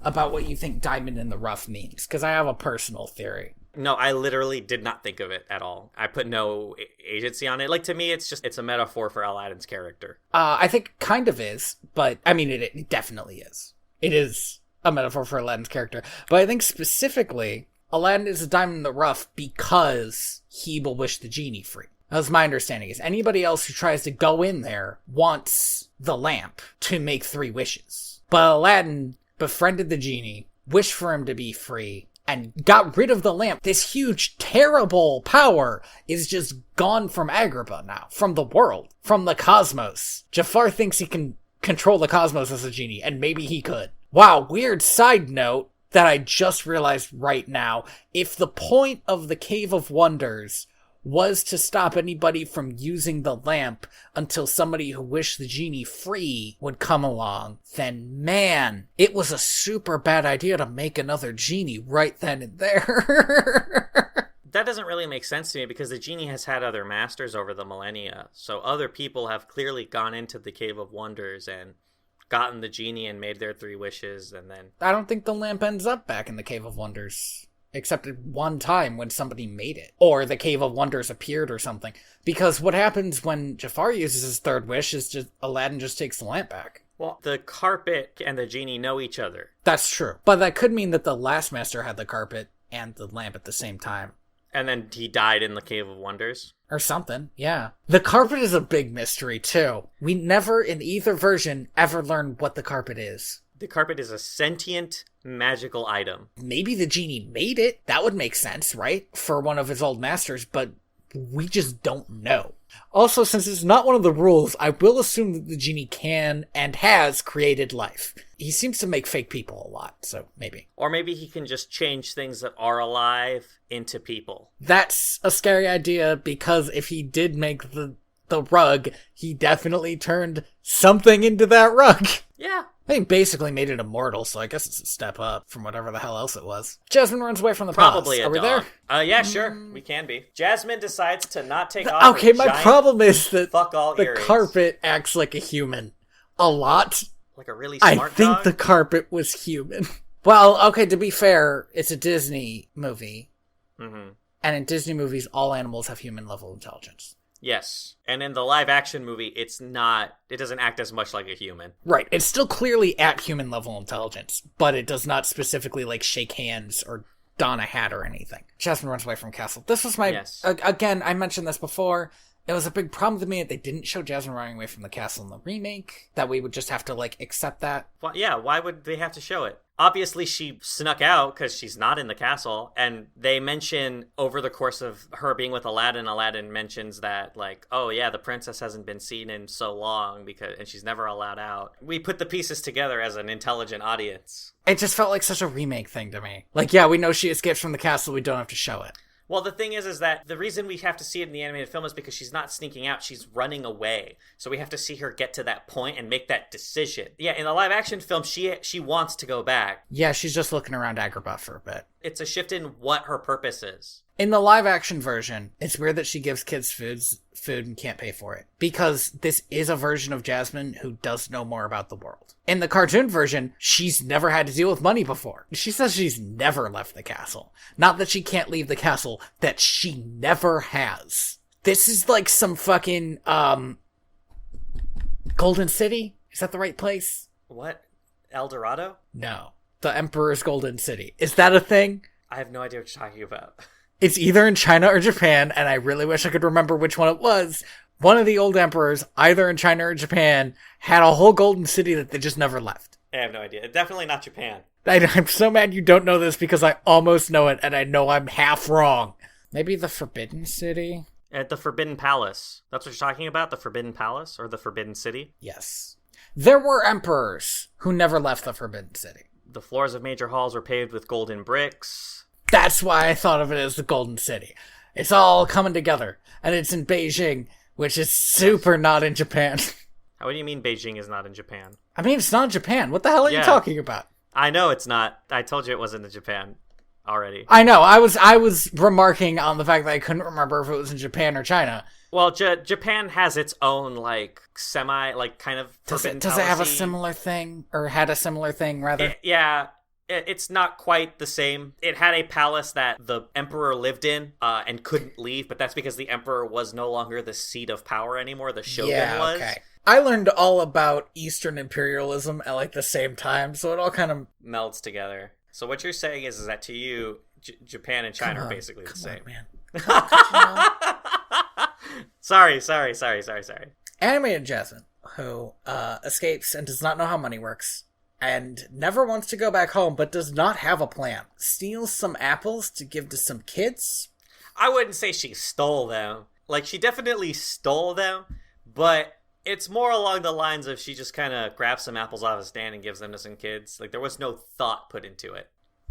what you think diamond in the rough means, because I have a personal theory. No, I literally did not think of it at all. I put no agency on it. Like, to me, it's a metaphor for Aladdin's character. I think kind of is, but I mean, it definitely is. It is a metaphor for Aladdin's character. But I think specifically, Aladdin is a diamond in the rough because he will wish the genie free. That's my understanding. Is anybody else who tries to go in there wants the lamp to make 3 wishes. But Aladdin befriended the genie, wished for him to be free, and got rid of the lamp. This huge, terrible power is just gone from Agrabah now. From the world. From the cosmos. Jafar thinks he can control the cosmos as a genie, and maybe he could. Wow, weird side note that I just realized right now. If the point of the Cave of Wonders was to stop anybody from using the lamp until somebody who wished the genie free would come along, then man, it was a super bad idea to make another genie right then and there. That doesn't really make sense to me because the genie has had other masters over the millennia. So other people have clearly gone into the Cave of Wonders and gotten the genie and made their 3 wishes, and then... I don't think the lamp ends up back in the Cave of Wonders. Except at one time when somebody made it. Or the Cave of Wonders appeared or something. Because what happens when Jafar uses his 3rd wish is just Aladdin just takes the lamp back. Well, the carpet and the genie know each other. That's true. But that could mean that the last master had the carpet and the lamp at the same time. And then he died in the Cave of Wonders. Or something, yeah. The carpet is a big mystery, too. We never, in either version, ever learn what the carpet is. The carpet is a sentient, magical item. Maybe the genie made it. That would make sense, right? For one of his old masters, but we just don't know. Also, since it's not one of the rules, I will assume that the genie can and has created life. He seems to make fake people a lot, so maybe. Or maybe he can just change things that are alive into people. That's a scary idea, because if he did make the rug, he definitely turned something into that rug. Yeah. I think basically made it immortal, so I guess it's a step up from whatever the hell else it was. Jasmine runs away from the Probably palace. a Are we dog. there? Yeah, sure. We can be. Jasmine decides to not take off Okay, my problem is that the earrings. carpet acts like a human. A lot. Like a really smart I think dog? the carpet was human. Well, okay, to be fair, it's a Disney movie. Mm-hmm. And in Disney movies, all animals have human level intelligence. Yes. And in the live action movie, it doesn't act as much like a human. Right. It's still clearly at human level intelligence, but it does not specifically like shake hands or don a hat or anything. Jasmine runs away from castle. This was my, Yes. Again, I mentioned this before. It was a big problem to me that they didn't show Jasmine running away from the castle in the remake, that we would just have to like accept that. Well, yeah, why would they have to show it? Obviously, she snuck out because she's not in the castle, and they mention over the course of her being with Aladdin mentions that, like, oh yeah, the princess hasn't been seen in so long and she's never allowed out. We put the pieces together as an intelligent audience. It just felt like such a remake thing to me. Like, yeah, we know she escapes from the castle, we don't have to show it. Well, the thing is that the reason we have to see it in the animated film is because she's not sneaking out, she's running away. So we have to see her get to that point and make that decision. Yeah, in the live action film, she wants to go back. Yeah, she's just looking around Agrabah for a bit. It's a shift in what her purpose is. In the live action version, it's weird that she gives kids food and can't pay for it. Because this is a version of Jasmine who does know more about the world. In the cartoon version, she's never had to deal with money before. She says she's never left the castle. Not that she can't leave the castle, that she never has. This is like some fucking, Golden City? Is that the right place? What? El Dorado? No. The Emperor's Golden City. Is that a thing? I have no idea what you're talking about. It's either in China or Japan, and I really wish I could remember which one it was. One of the old emperors, either in China or Japan, had a whole golden city that they just never left. I have no idea. Definitely not Japan. I'm so mad you don't know this because I almost know it, and I know I'm half wrong. Maybe the Forbidden City? At the Forbidden Palace. That's what you're talking about? The Forbidden Palace? Or the Forbidden City? Yes. There were emperors who never left the Forbidden City. The floors of major halls were paved with golden bricks. That's why I thought of it as the Golden City. It's all coming together, and it's in Beijing, which is super not in Japan. What do you mean Beijing is not in Japan? I mean, it's not in Japan. What the hell are you talking about? I know it's not. I told you it wasn't in Japan already. I know. I was remarking on the fact that I couldn't remember if it was in Japan or China. Well, Japan has its own, like, kind of Does it have a similar thing? Or had a similar thing, rather? It's not quite the same. It had a palace that the emperor lived in and couldn't leave, but that's because the emperor was no longer the seat of power anymore. The shogun was. Okay. I learned all about Eastern imperialism at, like, the same time, so it all kind of melds together. So what you're saying is that to you, Japan and China are basically the same. On, man. Sorry. Animated Jasmine, who escapes and does not know how money works, and never wants to go back home, but does not have a plan. Steals some apples to give to some kids. I wouldn't say she stole them. Like, she definitely stole them, but it's more along the lines of she just kind of grabs some apples off a stand and gives them to some kids. Like, there was no thought put into it.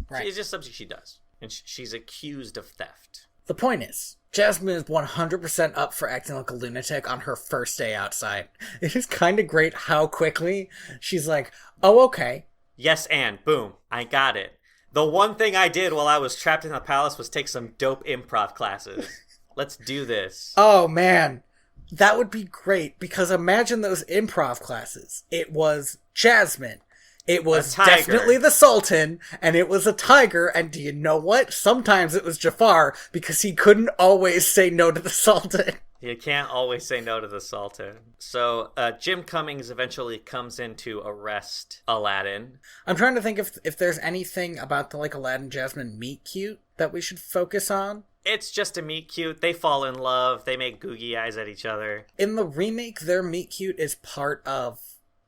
Right. It's just something she does. And she's accused of theft. The point is, Jasmine is 100% up for acting like a lunatic on her first day outside. It is kind of great how quickly she's like, oh, okay. Yes, and boom, I got it. The one thing I did while I was trapped in the palace was take some dope improv classes. Let's do this. Oh, man. That would be great, because imagine those improv classes. It was Jasmine. It was definitely the Sultan, and it was a tiger, and do you know what? Sometimes it was Jafar, because he couldn't always say no to the Sultan. You can't always say no to the Sultan. So Jim Cummings eventually comes in to arrest Aladdin. I'm trying to think if there's anything about the Aladdin Jasmine meet cute that we should focus on. It's just a meet cute. They fall in love. They make googie eyes at each other. In the remake, their meet cute is part of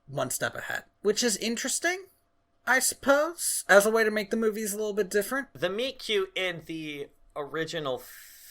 One Step Ahead, which is interesting, I suppose, as a way to make the movies a little bit different. The meet cute in the original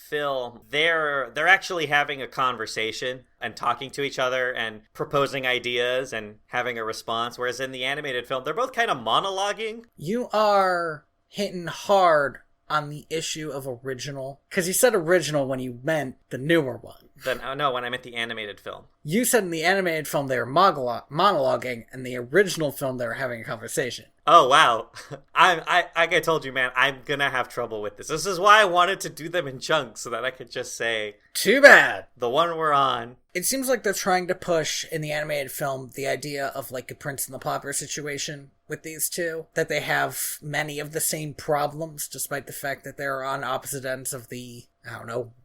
film, they're actually having a conversation and talking to each other and proposing ideas and having a response, whereas in the animated film, they're both kind of monologuing. You are hitting hard on the issue of original, because you said original when you meant the newer one. No, when I meant the animated film. You said in the animated film they were monologuing, and the original film they were having a conversation. Oh, wow. Like I told you, man, I'm gonna have trouble with this. This is why I wanted to do them in chunks, so that I could just say, too bad. The one we're on. It seems like they're trying to push, in the animated film, the idea of a Prince and the Pauper situation with these two. That they have many of the same problems, despite the fact that they're on opposite ends of the,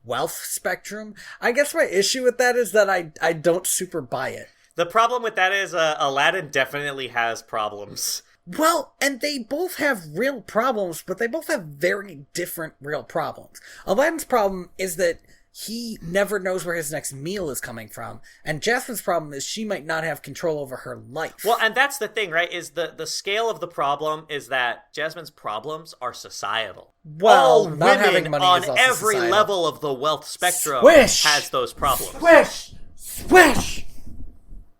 wealth spectrum. I guess my issue with that is that I don't super buy it. The problem with that is Aladdin definitely has problems. Well, and they both have real problems, but they both have very different real problems. Aladdin's problem is that he never knows where his next meal is coming from, and Jasmine's problem is she might not have control over her life. Well, and that's the thing, right, is the scale of the problem is that Jasmine's problems are societal. Well, all not women having money on is also every societal. level of the wealth spectrum has those problems. Swish!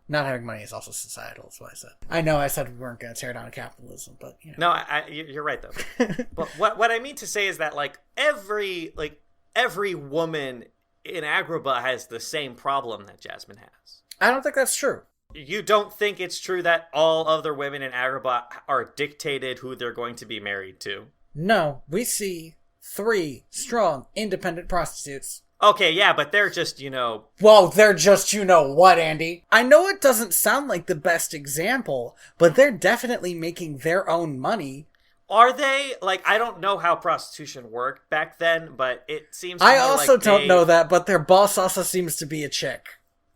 Not having money is also societal, is what I said. I know I said we weren't going to tear down capitalism, but, No, you're right, though. But what I mean to say is that, every woman in Agrabah has the same problem that Jasmine has. I don't think that's true. You don't think it's true that all other women in Agrabah are dictated who they're going to be married to? No, we see 3 strong, independent prostitutes. Okay, yeah, but they're just, Well, they're just what, Andy? I know it doesn't sound like the best example, but they're definitely making their own money. Are they? I don't know how prostitution worked back then, but it seems to me I also don't know that, but their boss also seems to be a chick.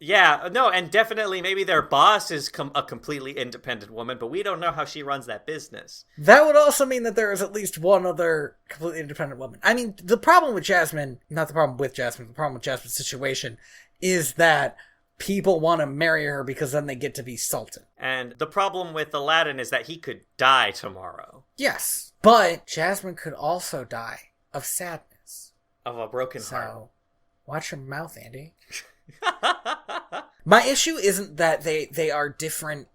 Yeah, no, and definitely maybe their boss is a completely independent woman, but we don't know how she runs that business. That would also mean that there is at least one other completely independent woman. I mean, the problem with Jasmine, not the problem with Jasmine, the problem with Jasmine's situation is that people want to marry her because then they get to be Sultan. And the problem with Aladdin is that he could die tomorrow. Yes, but Jasmine could also die of sadness. Of a broken heart. So, watch your mouth, Andy. My issue isn't that they are different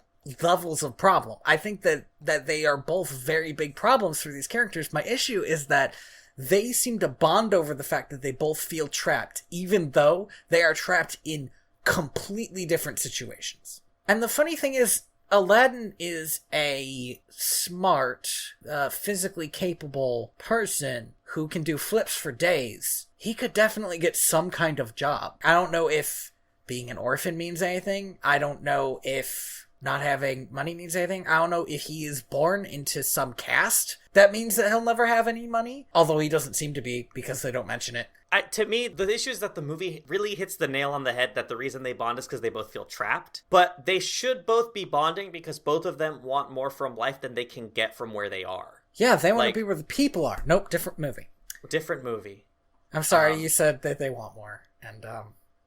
levels of problem. I think that they are both very big problems for these characters. My issue is that they seem to bond over the fact that they both feel trapped, even though they are trapped in completely different situations. And the funny thing is, Aladdin is a smart, physically capable person who can do flips for days. He could definitely get some kind of job. I don't know if being an orphan means anything. I don't know if not having money means anything. I don't know if he is born into some caste that means that he'll never have any money. Although he doesn't seem to be, because they don't mention it. To me, the issue is that the movie really hits the nail on the head that the reason they bond is because they both feel trapped. But they should both be bonding because both of them want more from life than they can get from where they are. Yeah, they want to be where the people are. Nope, different movie. Different movie. I'm sorry, you said that they want more. And,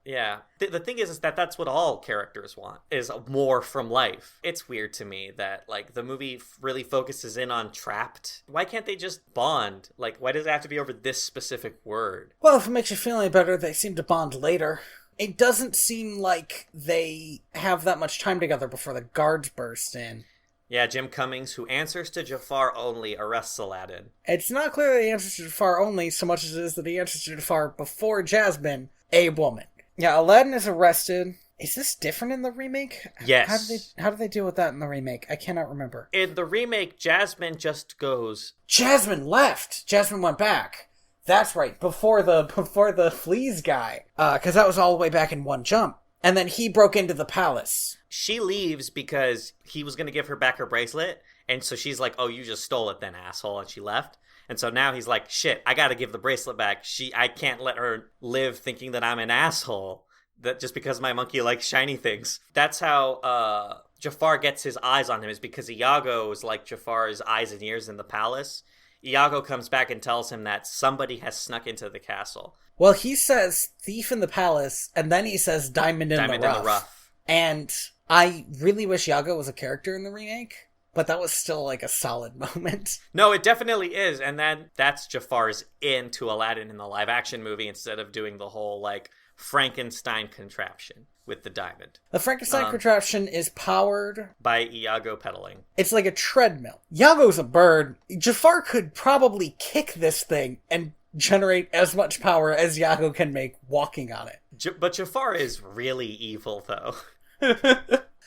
Yeah. The thing is that that's what all characters want, is more from life. It's weird to me that, the movie really focuses in on trapped. Why can't they just bond? Why does it have to be over this specific word? Well, if it makes you feel any better, they seem to bond later. It doesn't seem like they have that much time together before the guards burst in. Yeah, Jim Cummings, who answers to Jafar only, arrests Aladdin. It's not clear that he answers to Jafar only so much as it is that he answers to Jafar before Jasmine, a woman. Yeah, Aladdin is arrested. Is this different in the remake? Yes. How do they deal with that in the remake? I cannot remember. In the remake, Jasmine just goes... Jasmine left! Jasmine went back. That's right, before the fleas guy. Because that was all the way back in one jump. And then he broke into the palace. She leaves because he was going to give her back her bracelet. And so she's like, oh, you just stole it then, asshole. And she left. And so now he's like, shit, I got to give the bracelet back. I can't let her live thinking that I'm an asshole. That just because my monkey likes shiny things. That's how Jafar gets his eyes on him, is because Iago is like Jafar's eyes and ears in the palace. Iago comes back and tells him that somebody has snuck into the castle. Well, he says thief in the palace, and then he says diamond in the rough. And I really wish Iago was a character in the remake, but that was still like a solid moment. No, it definitely is. And then that's Jafar's into Aladdin in the live action movie instead of doing the whole like Frankenstein contraption with the diamond. The Frankenstein contraption is powered by Iago pedaling. It's like a treadmill. Iago's a bird. Jafar could probably kick this thing and generate as much power as Iago can make walking on it. But Jafar is really evil, though.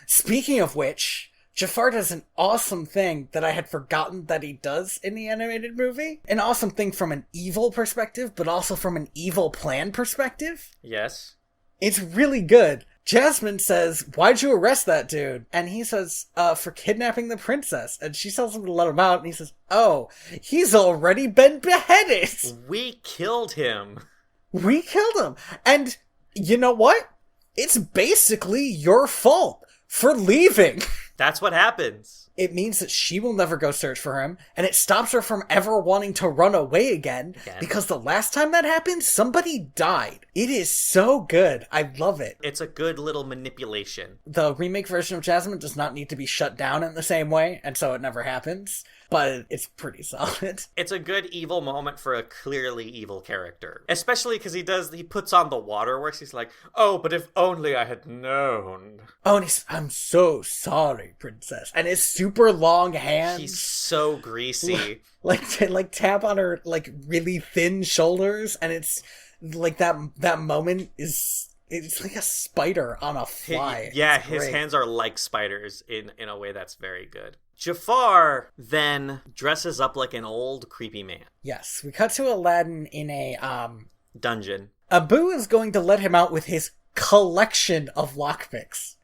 Speaking of which, Jafar does an awesome thing that I had forgotten that he does in the animated movie. An awesome thing from an evil perspective, but also from an evil plan perspective. Yes. It's really good. Jasmine says, why'd you arrest that dude? And he says, for kidnapping the princess. And she tells him to let him out, and he says, oh, he's already been beheaded! We killed him. We killed him! And you know what? It's basically your fault for leaving. That's what happens. It means that she will never go search for him, and it stops her from ever wanting to run away again. Because the last time that happened, somebody died. It is so good. I love it. It's a good little manipulation. The remake version of Jasmine does not need to be shut down in the same way, and so it never happens. But it's pretty solid. It's a good evil moment for a clearly evil character. Especially because he puts on the waterworks. He's like, oh, but if only I had known. Oh, and he's, I'm so sorry, princess. And his super long hands. He's so greasy. like tap on her, like, really thin shoulders. And it's, like, that moment is... It's like a spider on a fly. His hands are like spiders in a way that's very good. Jafar then dresses up like an old creepy man. Yes, we cut to Aladdin in a dungeon. Abu is going to let him out with his collection of lockpicks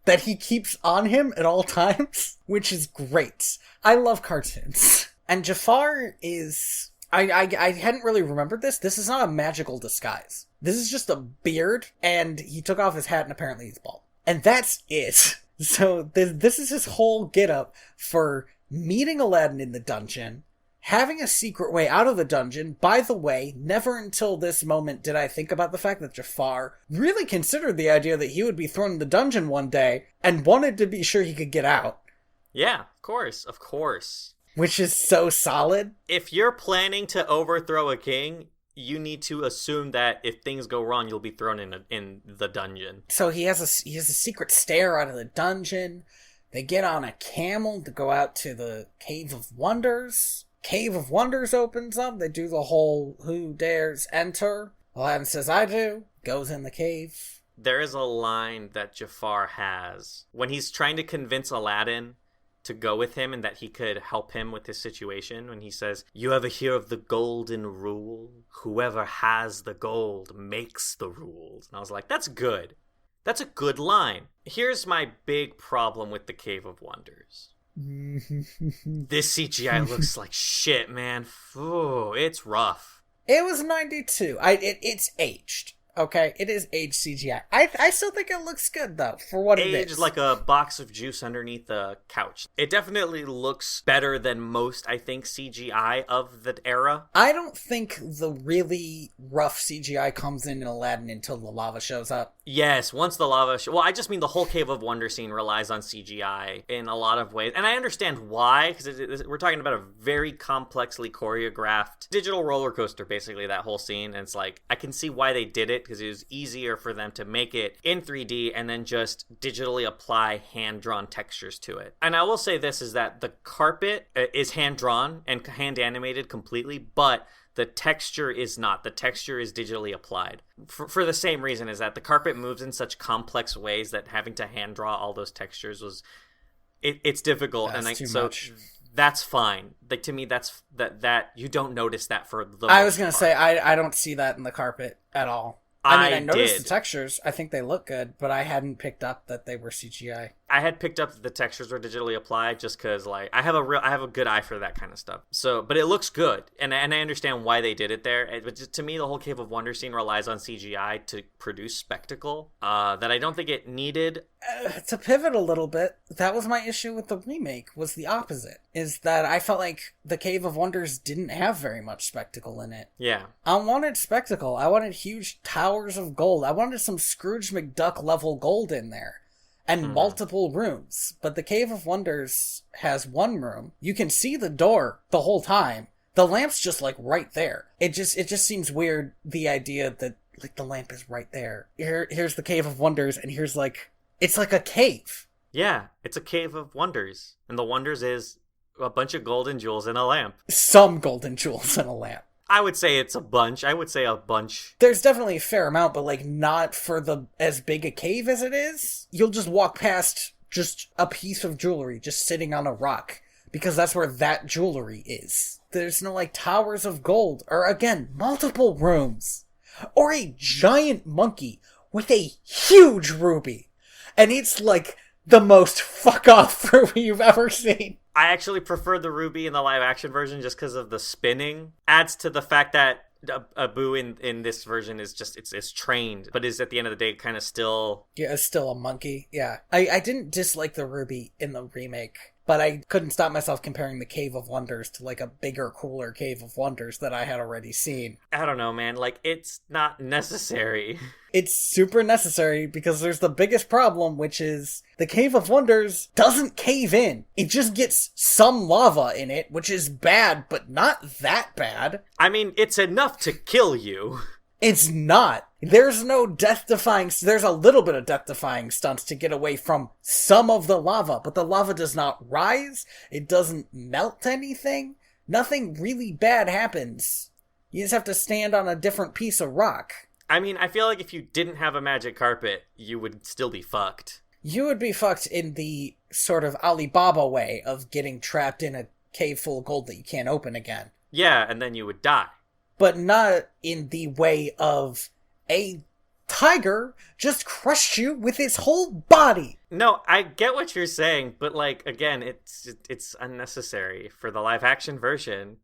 that he keeps on him at all times, which is great. I love cartoons. And Jafar is... I hadn't really remembered this. This is not a magical disguise. This is just a beard, and he took off his hat, and apparently he's bald. And that's it. So this is his whole get-up for meeting Aladdin in the dungeon, having a secret way out of the dungeon. By the way, never until this moment did I think about the fact that Jafar really considered the idea that he would be thrown in the dungeon one day, and wanted to be sure he could get out. Yeah, of course. Which is so solid. If you're planning to overthrow a king, you need to assume that if things go wrong, you'll be thrown in the dungeon. So he has a secret stair out of the dungeon. They get on a camel to go out to the Cave of Wonders. Cave of Wonders opens up. They do the whole who dares enter. Aladdin says, I do. Goes in the cave. There is a line that Jafar has when he's trying to convince Aladdin to go with him and that he could help him with his situation, when he says, you ever hear of the golden rule? Whoever has the gold makes the rules. And I was like, that's good. That's a good line. Here's my big problem with the Cave of Wonders. This CGI looks like shit, man. Ooh, it's rough. It was 92. It's aged. Okay, it is aged CGI. I still think it looks good, though, for what it is. Aged like a box of juice underneath the couch. It definitely looks better than most, I think, CGI of the era. I don't think the really rough CGI comes in Aladdin until the lava shows up. Yes, once the lava... Well, I just mean the whole Cave of Wonder scene relies on CGI in a lot of ways. And I understand why, because we're talking about a very complexly choreographed digital roller coaster, basically, that whole scene. And it's like, I can see why they did it, because it was easier for them to make it in 3D and then just digitally apply hand-drawn textures to it. And I will say this, is that the carpet is hand-drawn and hand-animated completely, but the texture is not. The texture is digitally applied. For the same reason, is that the carpet moves in such complex ways that having to hand-draw all those textures was... It's difficult. That's and too much. that's fine. Like, to me, that's that you don't notice that for the I was going gonna to say, I don't see that in the carpet at all. I noticed did. the textures. I think they look good, but I hadn't picked up that they were CGI. I had picked up that the textures were digitally applied just because, like, I have a good eye for that kind of stuff. So, but it looks good, and I understand why they did it there. But just, to me, the whole Cave of Wonders scene relies on CGI to produce spectacle that I don't think it needed. To pivot a little bit, that was my issue with the remake, was the opposite. Is that I felt like the Cave of Wonders didn't have very much spectacle in it. Yeah. I wanted spectacle. I wanted huge towers of gold. I wanted some Scrooge McDuck level gold in there. And multiple rooms. But the Cave of Wonders has one room. You can see the door the whole time. The lamp's just, like, right there. It just seems weird, the idea that, like, the lamp is right there. Here's the Cave of Wonders, and here's, like... It's like a cave. Yeah, it's a Cave of Wonders. And the Wonders is a bunch of golden jewels in a lamp. Some golden jewels in a lamp. I would say it's a bunch. There's definitely a fair amount, but, like, not for as big a cave as it is. You'll just walk past just a piece of jewelry just sitting on a rock, because that's where that jewelry is. There's no, like, towers of gold, or, again, multiple rooms, or a giant monkey with a huge ruby. And it's, like, the most fuck-off ruby you've ever seen. I actually prefer the ruby in the live-action version just because of the spinning. Adds to the fact that Abu in this version is just, it's trained, but is at the end of the day kind of still... Yeah, it's still a monkey, yeah. I didn't dislike the ruby in the remake, but I couldn't stop myself comparing the Cave of Wonders to, like, a bigger, cooler Cave of Wonders that I had already seen. I don't know, man. Like, it's not necessary. It's super necessary because there's the biggest problem, which is the Cave of Wonders doesn't cave in. It just gets some lava in it, which is bad, but not that bad. I mean, it's enough to kill you. It's not. There's no death-defying... There's a little bit of death-defying stunts to get away from some of the lava, but the lava does not rise. It doesn't melt anything. Nothing really bad happens. You just have to stand on a different piece of rock. I mean, I feel like if you didn't have a magic carpet, you would still be fucked. You would be fucked in the sort of Alibaba way of getting trapped in a cave full of gold that you can't open again. Yeah, and then you would die. But not in the way of a tiger just crushed you with his whole body. No, I get what you're saying, but, like, again, it's unnecessary for the live-action version.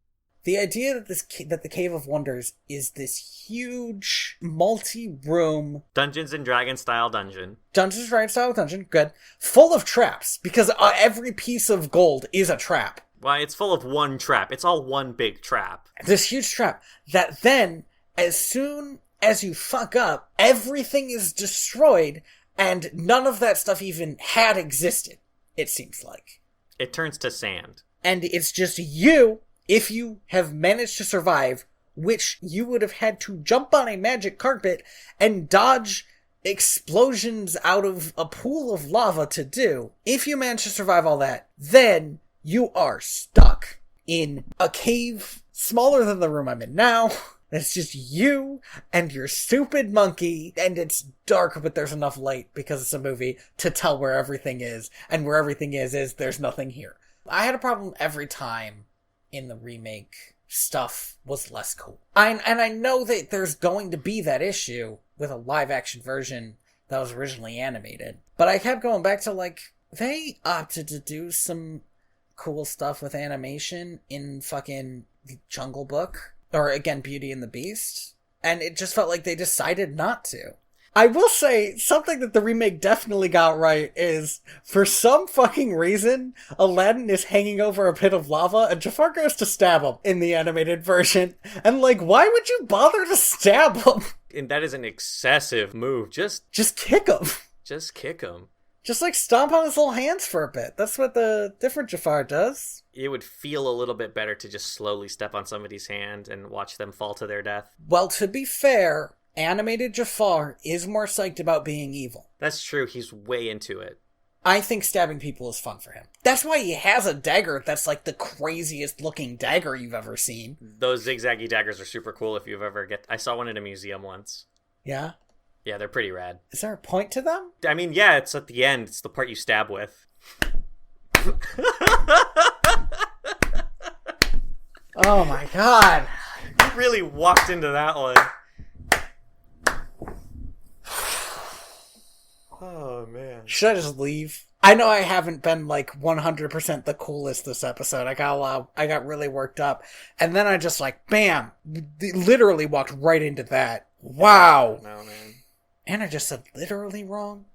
The idea that the Cave of Wonders is this huge, multi-room... Dungeons and Dragons style dungeon. Dungeons and Dragons style dungeon, good. Full of traps, because every piece of gold is a trap. Well, it's full of one trap. It's all one big trap. This huge trap that then, as soon as you fuck up, everything is destroyed, and none of that stuff even had existed, it seems like. It turns to sand. And it's just you... If you have managed to survive, which you would have had to jump on a magic carpet and dodge explosions out of a pool of lava to do, if you manage to survive all that, then you are stuck in a cave smaller than the room I'm in now. It's just you and your stupid monkey, and it's dark, but there's enough light because it's a movie to tell where everything is, and where everything is there's nothing here. I had a problem every time in the remake stuff was less cool. And I know that there's going to be that issue with a live-action version that was originally animated. But I kept going back to, like, they opted to do some cool stuff with animation in fucking Jungle Book. Or, again, Beauty and the Beast. And it just felt like they decided not to. I will say, something that the remake definitely got right is, for some fucking reason, Aladdin is hanging over a pit of lava, and Jafar goes to stab him in the animated version. And, like, why would you bother to stab him? And that is an excessive move. Just kick him. Just kick him. Just, like, stomp on his little hands for a bit. That's what the different Jafar does. It would feel a little bit better to just slowly step on somebody's hand and watch them fall to their death. Well, to be fair... Animated Jafar is more psyched about being evil. That's true. He's way into it. I think stabbing people is fun for him. That's why he has a dagger that's like the craziest looking dagger you've ever seen. Those zigzaggy daggers are super cool if you've ever I saw one in a museum once. Yeah? Yeah, they're pretty rad. Is there a point to them? I mean, yeah, it's at the end. It's the part you stab with. Oh my god. You really walked into that one. Oh, man. Should I just leave? I know I haven't been like 100% the coolest this episode. I got really worked up. And then I just like, bam, literally walked right into that. Wow. No, man. And I just said literally wrong.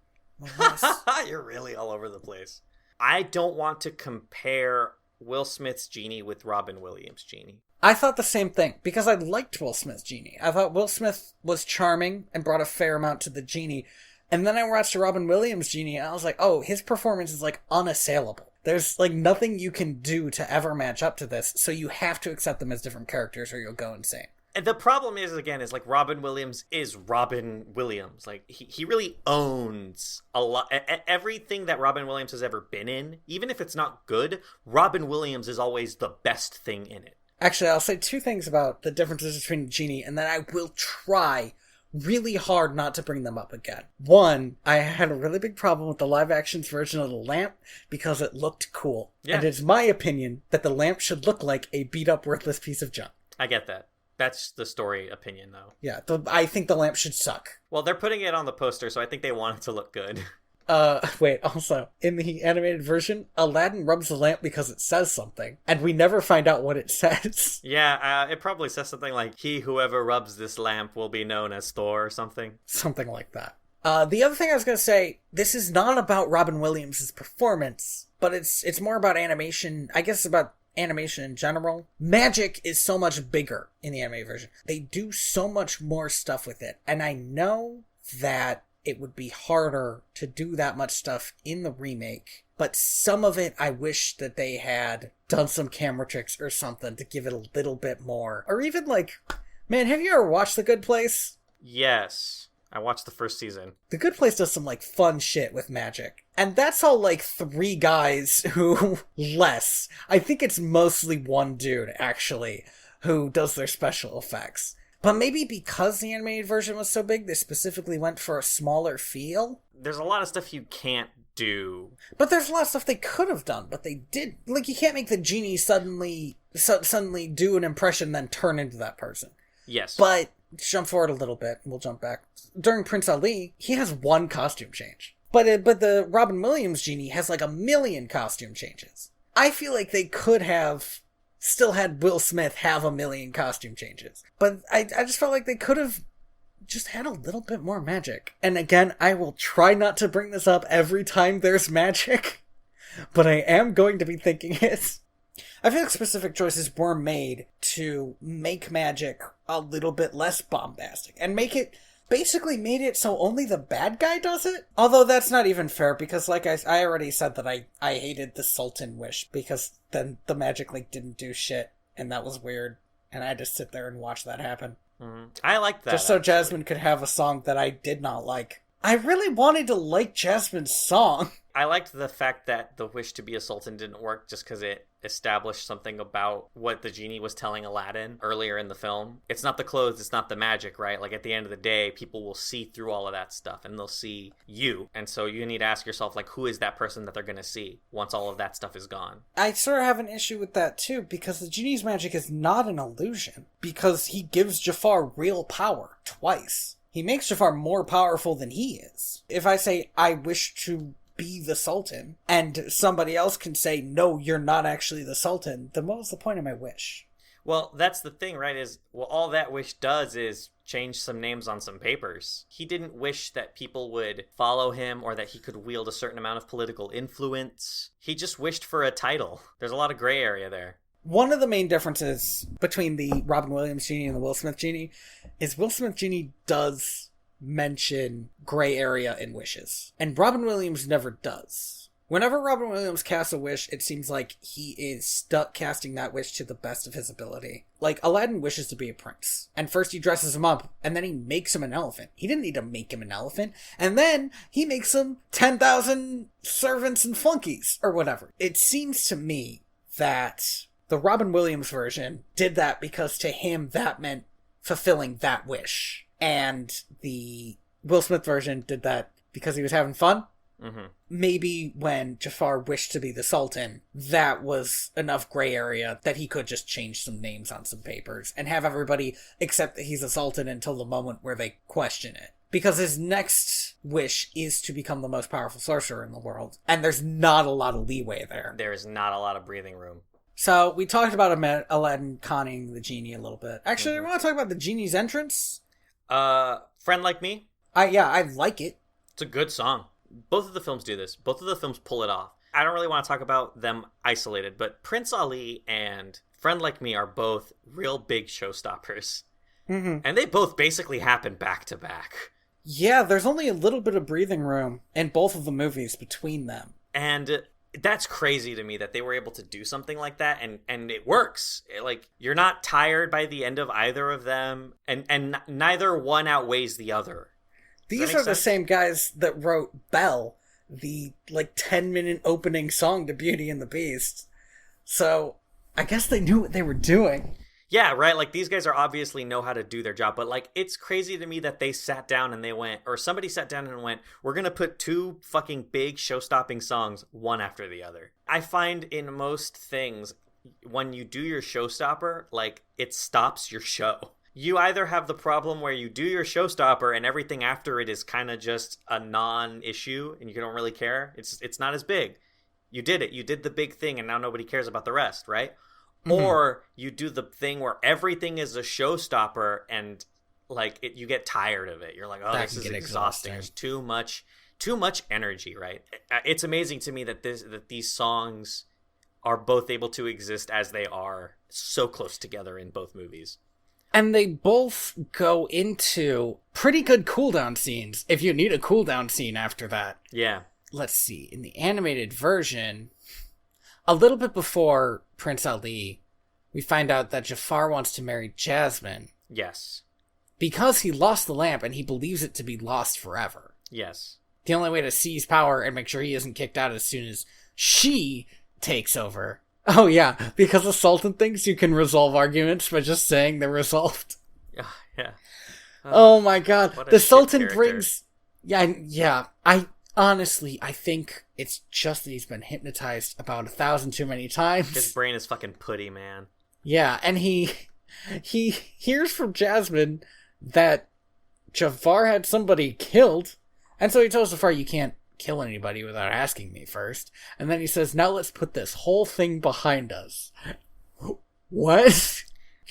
You're really all over the place. I don't want to compare Will Smith's genie with Robbin Williams' genie. I thought the same thing, because I liked Will Smith's genie. I thought Will Smith was charming and brought a fair amount to the genie. And then I watched Robbin Williams' genie, and I was like, oh, his performance is, like, unassailable. There's, like, nothing you can do to ever match up to this, so you have to accept them as different characters or you'll go insane. And the problem is, again, is, like, Robbin Williams is Robbin Williams. Like, he really owns a lot. Everything that Robbin Williams has ever been in, even if it's not good, Robbin Williams is always the best thing in it. Actually, I'll say two things about the differences between genie, and then I will try really hard not to bring them up again. One, I had a really big problem with the live actions version of the lamp because it looked cool. Yeah. And it's my opinion that the lamp should look like a beat up worthless piece of junk. I get that. That's the story opinion, though. Yeah, I think the lamp should suck. Well, they're putting it on the poster, so I think they want it to look good. Wait, also, in the animated version, Aladdin rubs the lamp because it says something, and we never find out what it says. Yeah, it probably says something like, whoever rubs this lamp will be known as Thor or something. Something like that. The other thing I was going to say, this is not about Robbin Williams' performance, but it's more about animation, I guess about animation in general. Magic is so much bigger in the anime version. They do so much more stuff with it, and I know that it would be harder to do that much stuff in the remake, but some of it I wish that they had done some camera tricks or something to give it a little bit more. Or even like, man, have you ever watched The Good Place? Yes, I watched the first season. The Good Place does some like fun shit with magic. And that's all like 3 guys who less. I think it's mostly one dude actually who does their special effects. But maybe because the animated version was so big, they specifically went for a smaller feel. There's a lot of stuff you can't do. But there's a lot of stuff they could have done, but they did. Like, you can't make the genie suddenly do an impression, then turn into that person. Yes. But, jump forward a little bit, and we'll jump back. During Prince Ali, he has 1 costume change. But the Robbin Williams genie has like 1 million costume changes. I feel like they could have still had Will Smith have 1 million costume changes. But I just felt like they could have just had a little bit more magic. And again, I will try not to bring this up every time there's magic, but I am going to be thinking it. I feel like specific choices were made to make magic a little bit less bombastic and basically made it so only the bad guy does it. Although that's not even fair, because like I already said that I hated the Sultan wish, because then the Magic Link didn't do shit, and that was weird, and I had to sit there and watch that happen. Mm-hmm. I liked that. Just so actually. Jasmine could have a song that I did not like. I really wanted to like Jasmine's song. I liked the fact that the wish to be a sultan didn't work just because it established something about what the genie was telling Aladdin earlier in the film. It's not the clothes, it's not the magic, right? Like, at the end of the day, people will see through all of that stuff, and they'll see you. And so you need to ask yourself, like, who is that person that they're going to see once all of that stuff is gone? I sort of have an issue with that, too, because the genie's magic is not an illusion, because he gives Jafar real power twice. He makes Jafar more powerful than he is. If I say, I wish to be the Sultan, and somebody else can say, no, you're not actually the Sultan, then what was the point of my wish? Well, that's the thing, right, is, well, all that wish does is change some names on some papers. He didn't wish that people would follow him or that he could wield a certain amount of political influence. He just wished for a title. There's a lot of gray area there. One of the main differences between the Robbin Williams genie and the Will Smith genie is Will Smith genie does mention gray area in wishes, and Robbin Williams never does. Whenever Robbin Williams casts a wish, it seems like he is stuck casting that wish to the best of his ability. Like, Aladdin wishes to be a prince, and first he dresses him up, and then he makes him an elephant. He didn't need to make him an elephant, and then he makes him 10,000 servants and flunkies, or whatever. It seems to me that the Robbin Williams version did that because to him that meant fulfilling that wish. And the Will Smith version did that because he was having fun. Maybe when Jafar wished to be the Sultan, that was enough gray area that he could just change some names on some papers and have everybody accept that he's a Sultan until the moment where they question it. Because his next wish is to become the most powerful sorcerer in the world, and there's not a lot of leeway there. There is not a lot of breathing room. So we talked about Aladdin conning the genie a little bit. Actually, I want to talk about the genie's entrance. Friend Like Me? I like it. It's a good song. Both of the films do this. Both of the films pull it off. I don't really want to talk about them isolated, but Prince Ali and Friend Like Me are both real big showstoppers. Mm-hmm. And they both basically happen back to back. Yeah, there's only a little bit of breathing room in both of the movies between them. And that's crazy to me that they were able to do something like that, and it works. Like, you're not tired by the end of either of them, and neither one outweighs the other. These are the same guys that wrote Belle, the 10-minute opening song to Beauty and the Beast. So I guess they knew what they were doing. Yeah, right. Like, these guys are obviously know how to do their job, but it's crazy to me that they sat down and they went, or somebody sat down and went, we're going to put two fucking big show-stopping songs one after the other. I find in most things, when you do your showstopper, it stops your show. You either have the problem where you do your showstopper and everything after it is kind of just a non-issue and you don't really care. It's not as big. You did it. You did the big thing and now nobody cares about the rest, right? Mm-hmm. Or you do the thing where everything is a showstopper and you get tired of it. You're like, oh, this is exhausting. There's too much energy, right? It's amazing to me that these songs are both able to exist as they are so close together in both movies. And they both go into pretty good cooldown scenes if you need a cooldown scene after that. Yeah. Let's see. In the animated version, a little bit before Prince Ali, we find out that Jafar wants to marry Jasmine. Yes. Because he lost the lamp and he believes it to be lost forever. Yes. The only way to seize power and make sure he isn't kicked out as soon as she takes over. Oh yeah, because the Sultan thinks you can resolve arguments by just saying they're resolved. Yeah. Oh my god. The Sultan character. brings... Yeah. I think it's just that he's been hypnotized about 1,000 too many times. His brain is fucking putty, man. Yeah, and he hears from Jasmine that Jafar had somebody killed, and so he tells Jafar, you can't kill anybody without asking me first. And then he says, now let's put this whole thing behind us. What?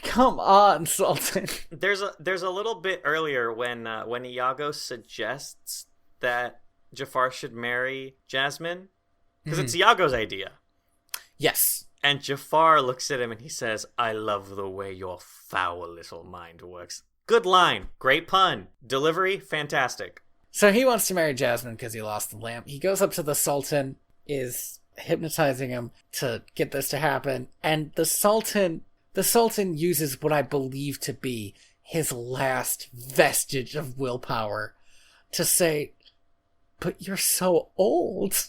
Come on, Sultan. There's a little bit earlier when Iago suggests that Jafar should marry Jasmine, because it's Iago's idea. Yes. And Jafar looks at him and he says, I love the way your foul little mind works. Good line. Great pun. Delivery, fantastic. So he wants to marry Jasmine because he lost the lamp. He goes up to the Sultan, is hypnotizing him to get this to happen, and the Sultan uses what I believe to be his last vestige of willpower to say, but you're so old.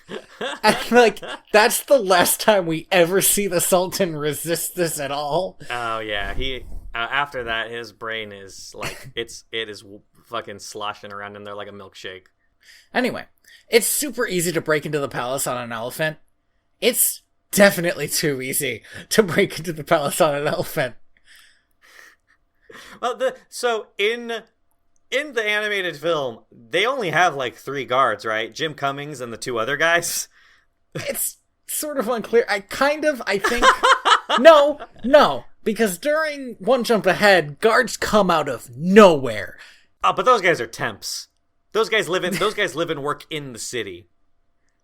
And that's the last time we ever see the Sultan resist this at all. Oh yeah, he after that his brain is it is fucking sloshing around in there like a milkshake. Anyway, it's super easy to break into the palace on an elephant. It's definitely too easy to break into the palace on an elephant. Well, so in the animated film, they only have 3 guards, right? Jim Cummings and the 2 other guys. It's sort of unclear. I think... No. Because during One Jump Ahead, guards come out of nowhere. Oh, but those guys are temps. Those guys live and work in the city.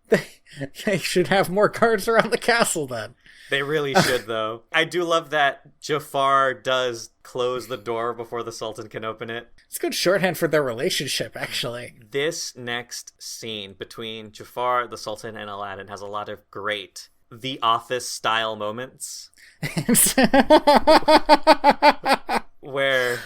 They should have more guards around the castle then. They really should, though. I do love that Jafar does close the door before the Sultan can open it. It's good shorthand for their relationship, actually. This next scene between Jafar, the Sultan, and Aladdin has a lot of great The Office-style moments. Where...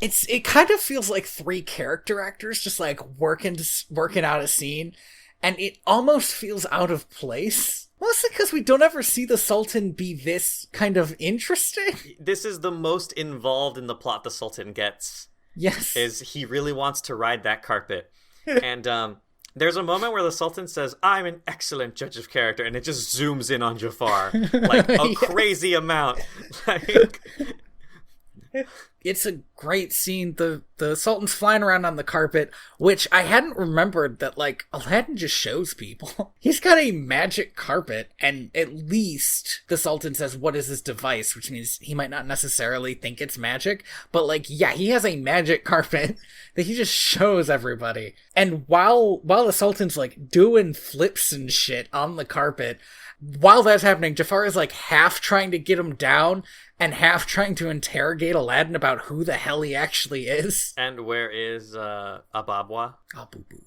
It kind of feels like 3 character actors just working out a scene, and it almost feels out of place. Mostly because we don't ever see the Sultan be this kind of interesting. This is the most involved in the plot the Sultan gets. Yes. Is he really wants to ride that carpet. And there's a moment where the Sultan says, "I'm an excellent judge of character," and it just zooms in on Jafar like a crazy amount. Like, it's a great scene. The Sultan's flying around on the carpet, which I hadn't remembered that, like, Aladdin just shows people. He's got a magic carpet, and at least the Sultan says, "What is this device?" Which means he might not necessarily think it's magic, but, like, yeah, he has a magic carpet that he just shows everybody. And while the Sultan's, like, doing flips and shit on the carpet, while that's happening, Jafar is, like, half trying to get him down and half trying to interrogate Aladdin about who the hell he actually is. And where is Ababwa? Abubu.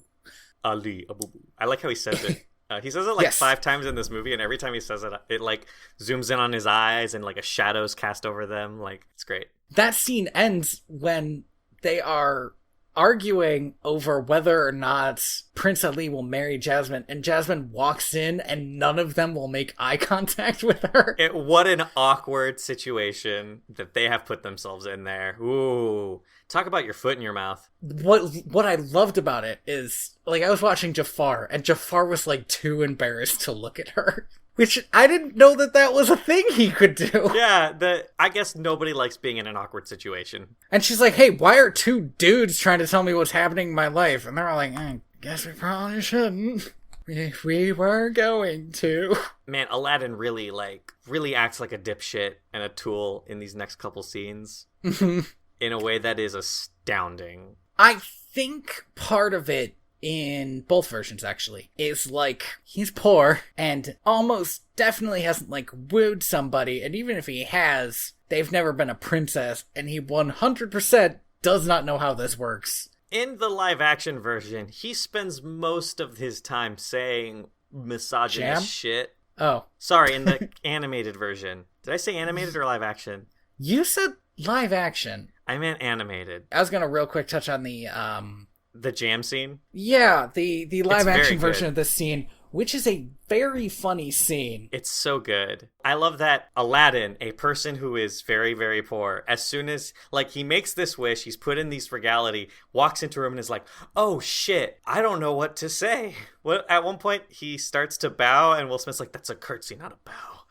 Ali Abubu. I like how he says it. He says it like 5 times in this movie, and every time he says it, it like zooms in on his eyes and like a shadow's cast over them. Like, it's great. That scene ends when they are arguing over whether or not Prince Ali will marry Jasmine, and Jasmine walks in and none of them will make eye contact with her. What an awkward situation that they have put themselves in there. Ooh. Talk about your foot in your mouth. What I loved about it is, like, I was watching Jafar, and Jafar was, like, too embarrassed to look at her. Which, I didn't know that was a thing he could do. Yeah, I guess nobody likes being in an awkward situation. And she's like, "Hey, why are 2 dudes trying to tell me what's happening in my life?" And they're all like, "I guess we probably shouldn't. If we were going to." Man, Aladdin really acts like a dipshit and a tool in these next couple scenes. In a way that is astounding. I think part of it, in both versions actually, is like, he's poor and almost definitely hasn't, like, wooed somebody, and even if he has, they've never been a princess, and he 100% does not know how this works. In the live action version, he spends most of his time saying misogynist shit. Oh. Sorry, in the animated version. Did I say animated or live action? You said live action. I meant animated. I was gonna real quick touch on the jam scene? Yeah, the live action version of this scene, which is a very funny scene. It's so good. I love that Aladdin, a person who is very, very poor, as soon as, like, he makes this wish, he's put in these regality, walks into a room and is like, "Oh shit, I don't know what to say." Well, at one point, he starts to bow, and Will Smith's like, "That's a curtsy, not a bow."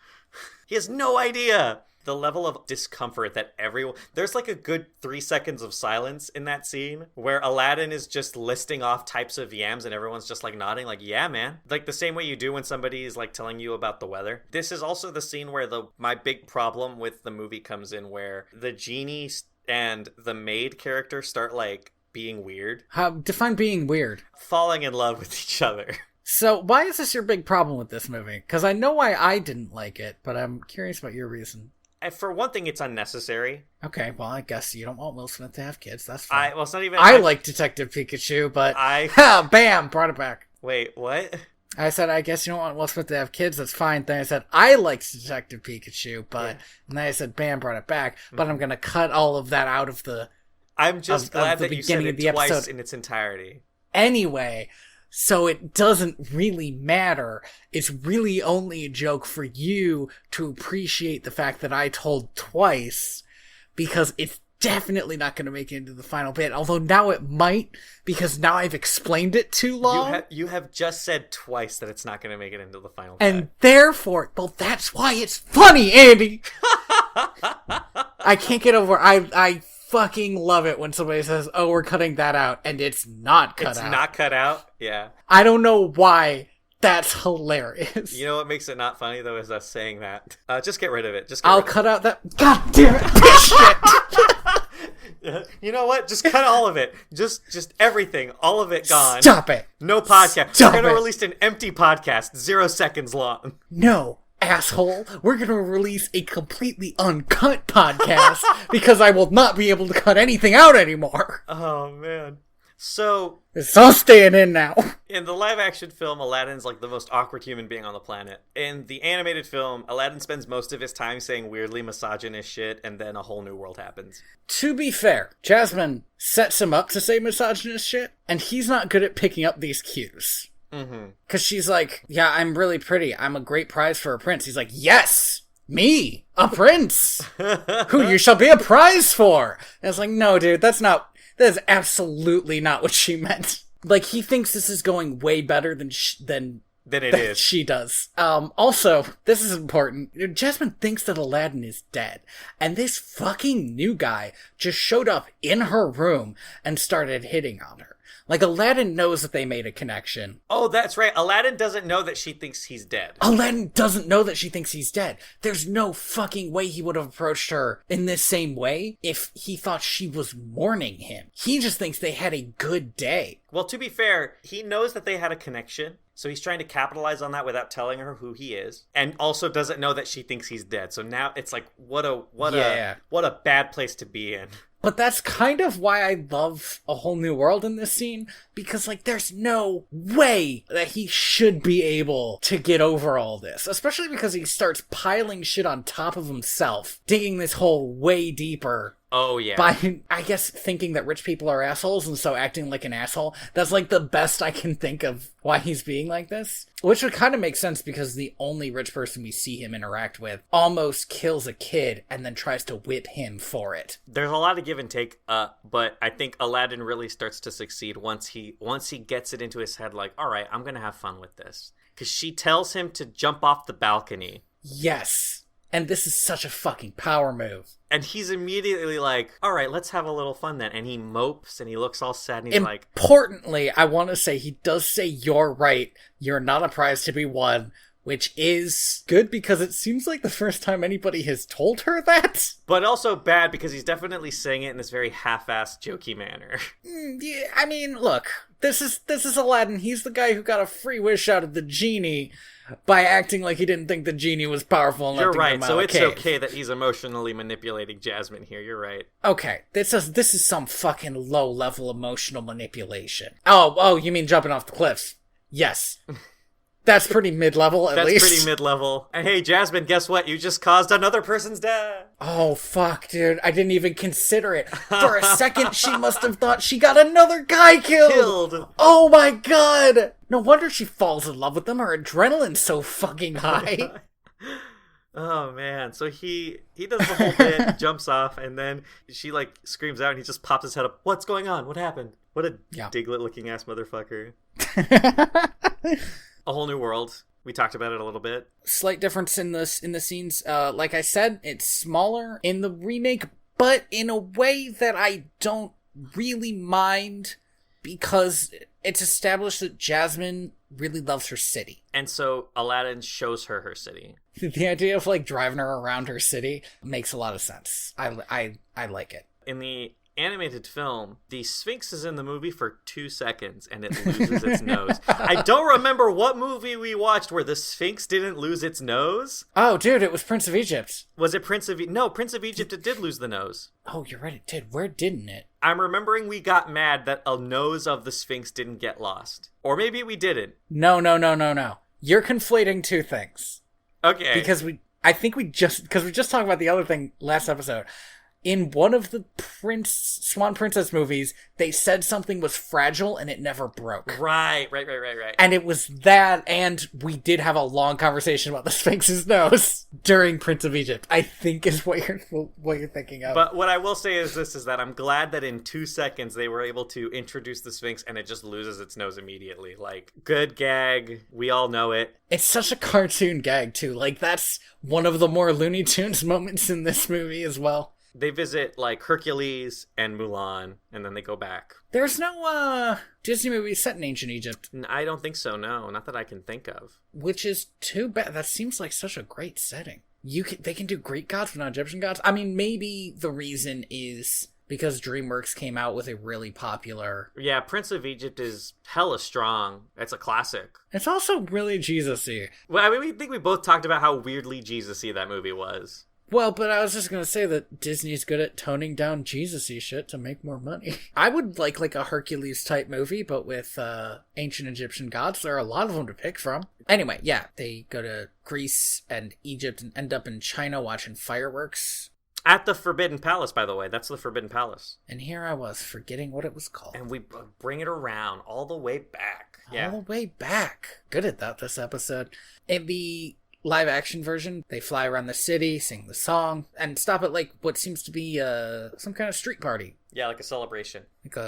He has no idea. The level of discomfort that everyone... There's like a good 3 seconds of silence in that scene where Aladdin is just listing off types of yams and everyone's just like nodding like, "Yeah, man." Like the same way you do when somebody is like telling you about the weather. This is also the scene where my big problem with the movie comes in, where the genie and the maid character start like being weird. How define being weird? Falling in love with each other. So why is this your big problem with this movie? Because I know why I didn't like it, but I'm curious about your reason. For one thing, it's unnecessary. Okay, well, I guess you don't want Will Smith to have kids. That's fine. It's not even... I like Detective Pikachu, but... Bam! Brought it back. Wait, what? I said, I guess you don't want Will Smith to have kids. That's fine. Then I said, I liked Detective Pikachu, but... Yeah. And then I said, bam, brought it back. But I'm going to cut all of that out of the... I'm just glad that you said it twice in its entirety. Anyway... So it doesn't really matter. It's really only a joke for you to appreciate the fact that I told twice, because it's definitely not going to make it into the final bit. Although now it might, because now I've explained it too long. You have just said twice that it's not going to make it into the final bit. And bit. Therefore, well, that's why it's funny, Andy! I can't get over... I fucking love it when somebody says, "Oh, we're cutting that out," and it's not cut out. It's not cut out? Yeah. I don't know why. That's hilarious. You know what makes it not funny, though, is us saying that. Just get rid of it. I'll cut out that... God damn it. Shit. You know what? Just cut all of it. Just everything. All of it gone. Stop it. No podcast. We're going to release an empty podcast, 0 seconds long. No. Asshole, we're gonna release a completely uncut podcast because I will not be able to cut anything out anymore. Oh, man. So... It's all staying in now. In the live-action film, Aladdin's like the most awkward human being on the planet. In the animated film, Aladdin spends most of his time saying weirdly misogynist shit, and then a whole new world happens. To be fair, Jasmine sets him up to say misogynist shit, and he's not good at picking up these cues. Because she's like, "Yeah, I'm really pretty. I'm a great prize for a prince." He's like, "Yes, me, a prince, who you shall be a prize for." And it's like, no, dude, that is absolutely not what she meant. Like, he thinks this is going way better than Than it is. she does. Also, this is important. Jasmine thinks that Aladdin is dead. And this fucking new guy just showed up in her room and started hitting on her. Like, Aladdin knows that they made a connection. Oh, that's right. Aladdin doesn't know that she thinks he's dead. Aladdin doesn't know that she thinks he's dead. There's no fucking way he would have approached her in this same way if he thought she was mourning him. He just thinks they had a good day. Well, to be fair, he knows that they had a connection, so he's trying to capitalize on that without telling her who he is, and also doesn't know that she thinks he's dead. So now it's like, what a bad place to be in. But that's kind of why I love A Whole New World in this scene, because, like, there's no way that he should be able to get over all this, especially because he starts piling shit on top of himself, digging this hole way deeper. Oh, yeah. By, I guess, thinking that rich people are assholes and so acting like an asshole. That's, like, the best I can think of why he's being like this. Which would kind of make sense because the only rich person we see him interact with almost kills a kid and then tries to whip him for it. There's a lot of give and take, but I think Aladdin really starts to succeed once he gets it into his head, like, all right, I'm going to have fun with this. Because she tells him to jump off the balcony. Yes. And this is such a fucking power move. And he's immediately like, all right, let's have a little fun then. And he mopes and he looks all sad and he's like... Importantly, I want to say he does say, you're right. You're not a prize to be won. Which is good because it seems like the first time anybody has told her that. But also bad because he's definitely saying it in this very half-assed, jokey manner. Yeah, I mean, look, this is Aladdin. He's the guy who got a free wish out of the genie by acting like he didn't think the genie was powerful enough to get him out of the cave. You're right, so it's okay that he's emotionally manipulating Jasmine here. You're right. Okay, this is some fucking low-level emotional manipulation. Oh, you mean jumping off the cliffs? Yes. That's pretty mid-level, at least. That's pretty mid-level. And hey, Jasmine, guess what? You just caused another person's death. Oh, fuck, dude. I didn't even consider it. For a second, she must have thought she got another guy killed. Oh, my God. No wonder she falls in love with them. Her adrenaline's so fucking high. Oh, man. So he does the whole bit, jumps off, and then she, like, screams out, and he just pops his head up. What's going on? What happened? What a Diglett-looking ass motherfucker. A Whole New World. We talked about it a little bit. Slight difference in the scenes. Like I said, it's smaller in the remake, but in a way that I don't really mind because it's established that Jasmine really loves her city. And so Aladdin shows her city. The idea of, like, driving her around her city makes a lot of sense. I like it. In the animated film, the Sphinx is in the movie for 2 seconds and it loses its nose. I don't remember what movie we watched where the Sphinx didn't lose its nose. Oh, dude, it was Prince of Egypt. Was it Prince of Egypt? No, Prince of Egypt, it did lose the nose. Oh, you're right, it did. Where didn't it? I'm remembering we got mad that a nose of the Sphinx didn't get lost. Or maybe we didn't. No. You're conflating two things. Okay. Because we just talked about the other thing last episode. In one of the Swan Princess movies, they said something was fragile and it never broke. Right. And it was that, and we did have a long conversation about the Sphinx's nose during Prince of Egypt, I think is what you're thinking of. But what I will say is that I'm glad that in 2 seconds they were able to introduce the Sphinx and it just loses its nose immediately. Like, good gag. We all know it. It's such a cartoon gag, too. Like, that's one of the more Looney Tunes moments in this movie as well. They visit, like, Hercules and Mulan, and then they go back. There's no, Disney movie set in ancient Egypt. I don't think so, no. Not that I can think of. Which is too bad. That seems like such a great setting. They can do Greek gods but not Egyptian gods? I mean, maybe the reason is because DreamWorks came out with a really popular... Yeah, Prince of Egypt is hella strong. It's a classic. It's also really Jesus-y. Well, I mean, we think we both talked about how weirdly Jesus-y that movie was. Well, but I was just going to say that Disney's good at toning down Jesus-y shit to make more money. I would like a Hercules-type movie, but with ancient Egyptian gods. There are a lot of them to pick from. Anyway, yeah, they go to Greece and Egypt and end up in China watching fireworks. At the Forbidden Palace, by the way. That's the Forbidden Palace. And here I was, forgetting what it was called. And we bring it around all the way back. All the way back. Good at that this episode. In the live action version, they fly around the city, sing the song, and stop at like what seems to be some kind of street party. Yeah, like a celebration.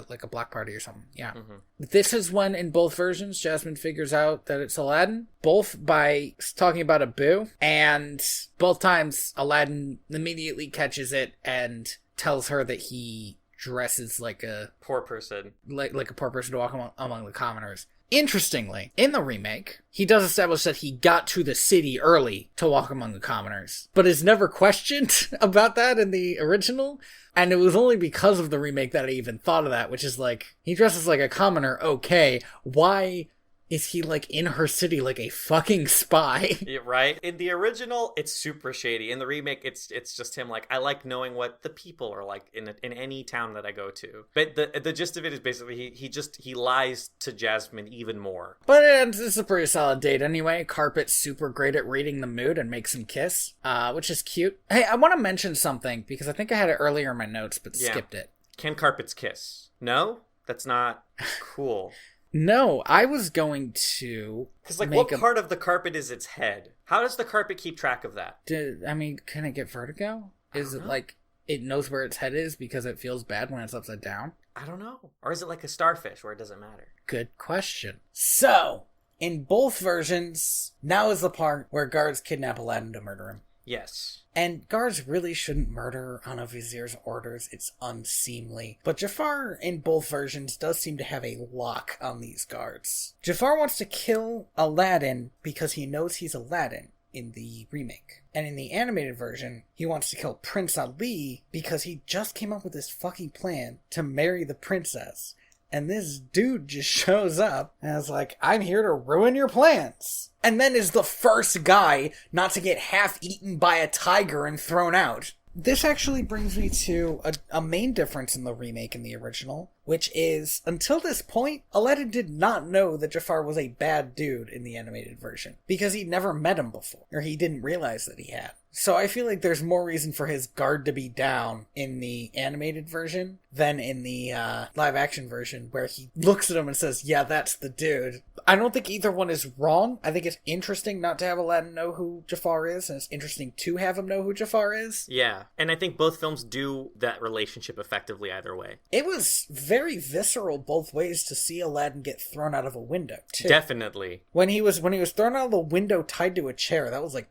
Like a block party or something. Yeah. Mm-hmm. This is when, in both versions, Jasmine figures out that it's Aladdin, both by talking about Abu, and both times Aladdin immediately catches it and tells her that he dresses like a poor person. Like a poor person to walk among the commoners. Interestingly, in the remake, he does establish that he got to the city early to walk among the commoners, but is never questioned about that in the original. And it was only because of the remake that I even thought of that, which is like, he dresses like a commoner, okay, why is he like in her city like a fucking spy? Yeah, right? In the original, it's super shady. In the remake, it's just him like, I like knowing what the people are like in any town that I go to. But the gist of it is basically he lies to Jasmine even more. But it's a pretty solid date anyway. Carpet's super great at reading the mood and makes him kiss, which is cute. Hey, I want to mention something because I think I had it earlier in my notes but skipped it. Can carpets kiss? No? That's not cool. No, I was going to... Because, like, what part of the carpet is its head? How does the carpet keep track of that? Can it get vertigo? Is it like it knows where its head is because it feels bad when it's upside down? I don't know. Or is it like a starfish where it doesn't matter? Good question. So, in both versions, now is the part where guards kidnap Aladdin to murder him. Yes. And guards really shouldn't murder on a vizier's orders. It's unseemly. But Jafar, in both versions, does seem to have a lock on these guards. Jafar wants to kill Aladdin because he knows he's Aladdin in the remake. And in the animated version, he wants to kill Prince Ali because he just came up with this fucking plan to marry the princess. And this dude just shows up and is like, I'm here to ruin your plans. And then is the first guy not to get half-eaten by a tiger and thrown out. This actually brings me to a main difference in the remake and the original, which is, until this point, Aladdin did not know that Jafar was a bad dude in the animated version, because he'd never met him before, or he didn't realize that he had. So I feel like there's more reason for his guard to be down in the animated version than in the live-action version, where he looks at him and says, yeah, that's the dude. I don't think either one is wrong. I think it's interesting not to have Aladdin know who Jafar is, and it's interesting to have him know who Jafar is. Yeah, and I think both films do that relationship effectively either way. It was very visceral both ways to see Aladdin get thrown out of a window, too. Definitely. When he was thrown out of the window tied to a chair, that was like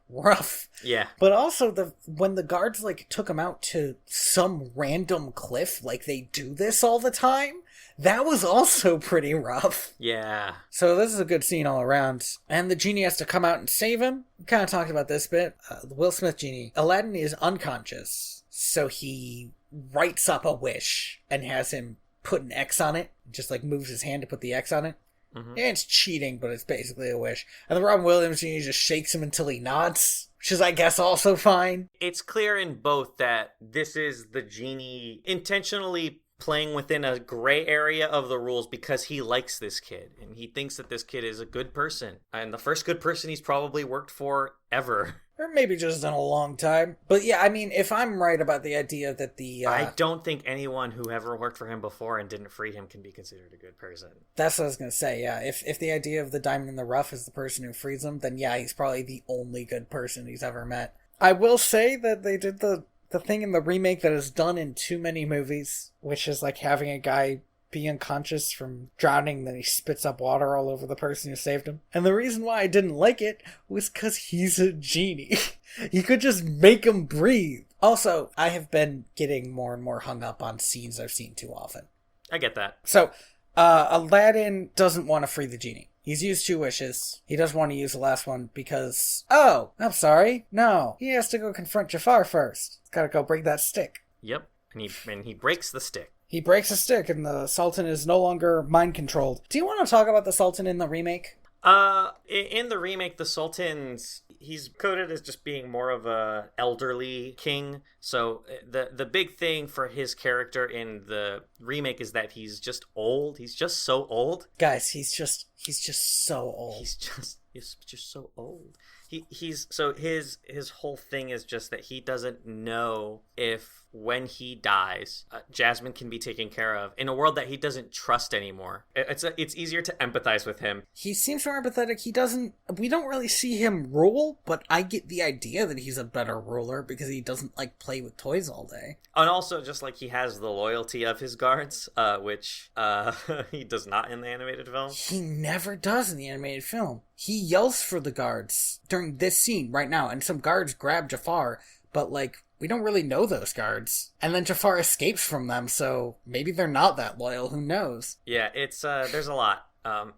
rough. Yeah. But also when the guards like took him out to some random cliff, like they do this all the time, that was also pretty rough. Yeah. So this is a good scene all around. And the genie has to come out and save him. We kind of talked about this bit. The Will Smith genie. Aladdin is unconscious, so he writes up a wish and has him put an X on it. Just like moves his hand to put the X on it. Mm-hmm. And it's cheating, but it's basically a wish. And the Robbin Williams genie just shakes him until he nods, which is, I guess, also fine. It's clear in both that this is the genie intentionally playing within a gray area of the rules because he likes this kid. And he thinks that this kid is a good person. And the first good person he's probably worked for ever. Or maybe just in a long time. But yeah, I mean, if I'm right about the idea that I don't think anyone who ever worked for him before and didn't free him can be considered a good person. That's what I was going to say, yeah. If the idea of the diamond in the rough is the person who frees him, then yeah, he's probably the only good person he's ever met. I will say that they did the thing in the remake that is done in too many movies, which is like having a guy be unconscious from drowning, then he spits up water all over the person who saved him. And the reason why I didn't like it was because he's a genie. You could just make him breathe. Also, I have been getting more and more hung up on scenes I've seen too often. I get that. So, Aladdin doesn't want to free the genie. He's used 2 wishes. He doesn't want to use the last one because... Oh, I'm sorry. No, he has to go confront Jafar first. He's gotta go break that stick. Yep, and he breaks the stick. He breaks a stick and the Sultan is no longer mind-controlled. Do you want to talk about the Sultan in the remake? In the remake, the Sultan's... He's coded as just being more of a elderly king. So the big thing for his character in the remake is that he's just old. He's just so old. Guys, he's just so old. He's just so old. He's so his whole thing is just that he doesn't know if when he dies, Jasmine can be taken care of in a world that he doesn't trust anymore. It's easier to empathize with him. He seems more empathetic. We don't really see him rule, but I get the idea that he's a better ruler because he doesn't like play with toys all day. And also, just like he has the loyalty of his guards, which he does not in the animated film. He never does in the animated film. He yells for the guards during this scene right now, and some guards grab Jafar, but like, we don't really know those guards. And then Jafar escapes from them, so maybe they're not that loyal, who knows? Yeah, it's, there's a lot.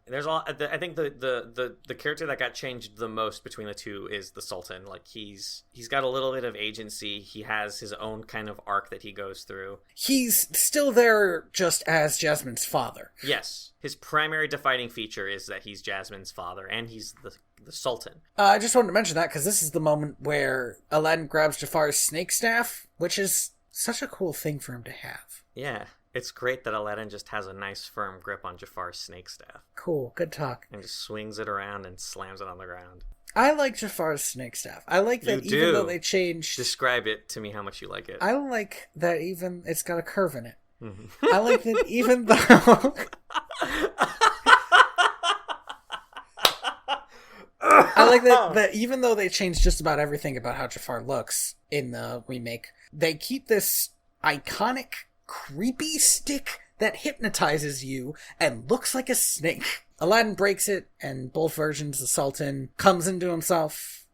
There's a lot. I think the character that got changed the most between the two is the Sultan. Like, he's got a little bit of agency. He has his own kind of arc that he goes through. He's still there just as Jasmine's father. Yes. His primary defining feature is that he's Jasmine's father, and he's the Sultan. I just wanted to mention that because this is the moment where Aladdin grabs Jafar's snake staff, which is such a cool thing for him to have. Yeah. It's great that Aladdin just has a nice firm grip on Jafar's snake staff. Cool, good talk. And just swings it around and slams it on the ground. I like Jafar's snake staff. I like that even though they changed... Describe it to me how much you like it. I like that even it's got a curve in it. Mm-hmm. I like that even though... I like that even though they changed just about everything about how Jafar looks in the remake, they keep this iconic, creepy stick that hypnotizes you and looks like a snake. Aladdin breaks it, and both versions, the Sultan comes into himself,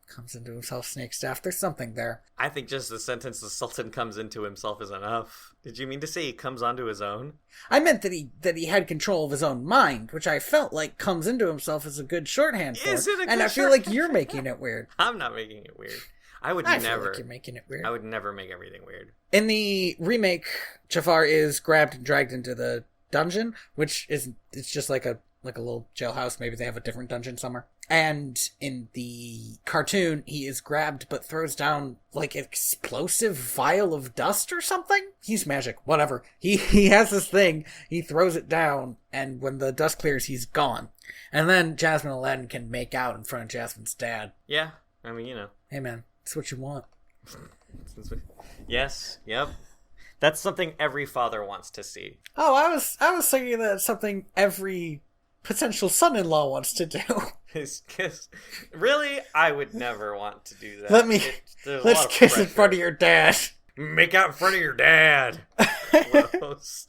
snake staff. There's something there. I think just the sentence, the Sultan comes into himself, is enough. Did you mean to say he comes onto his own? I meant that he had control of his own mind, which I felt like comes into himself is a good shorthand for. Is it a good And I feel like you're making it weird. I'm not making it weird. I feel like you're making it weird. I would never make everything weird. In the remake, Jafar is grabbed and dragged into the dungeon, which it's just like a little jailhouse. Maybe they have a different dungeon somewhere. And in the cartoon, he is grabbed but throws down like an explosive vial of dust or something. He's magic, whatever. He has this thing. He throws it down, and when the dust clears, he's gone. And then Jasmine and Aladdin can make out in front of Jasmine's dad. Yeah, I mean, you know. Hey man, it's what you want. Yes, yep. That's something every father wants to see. Oh, I was thinking that's something every potential son-in-law wants to do. His kiss. Really? I would never want to do that. Let's kiss in front of your dad. Make out in front of your dad. Gross.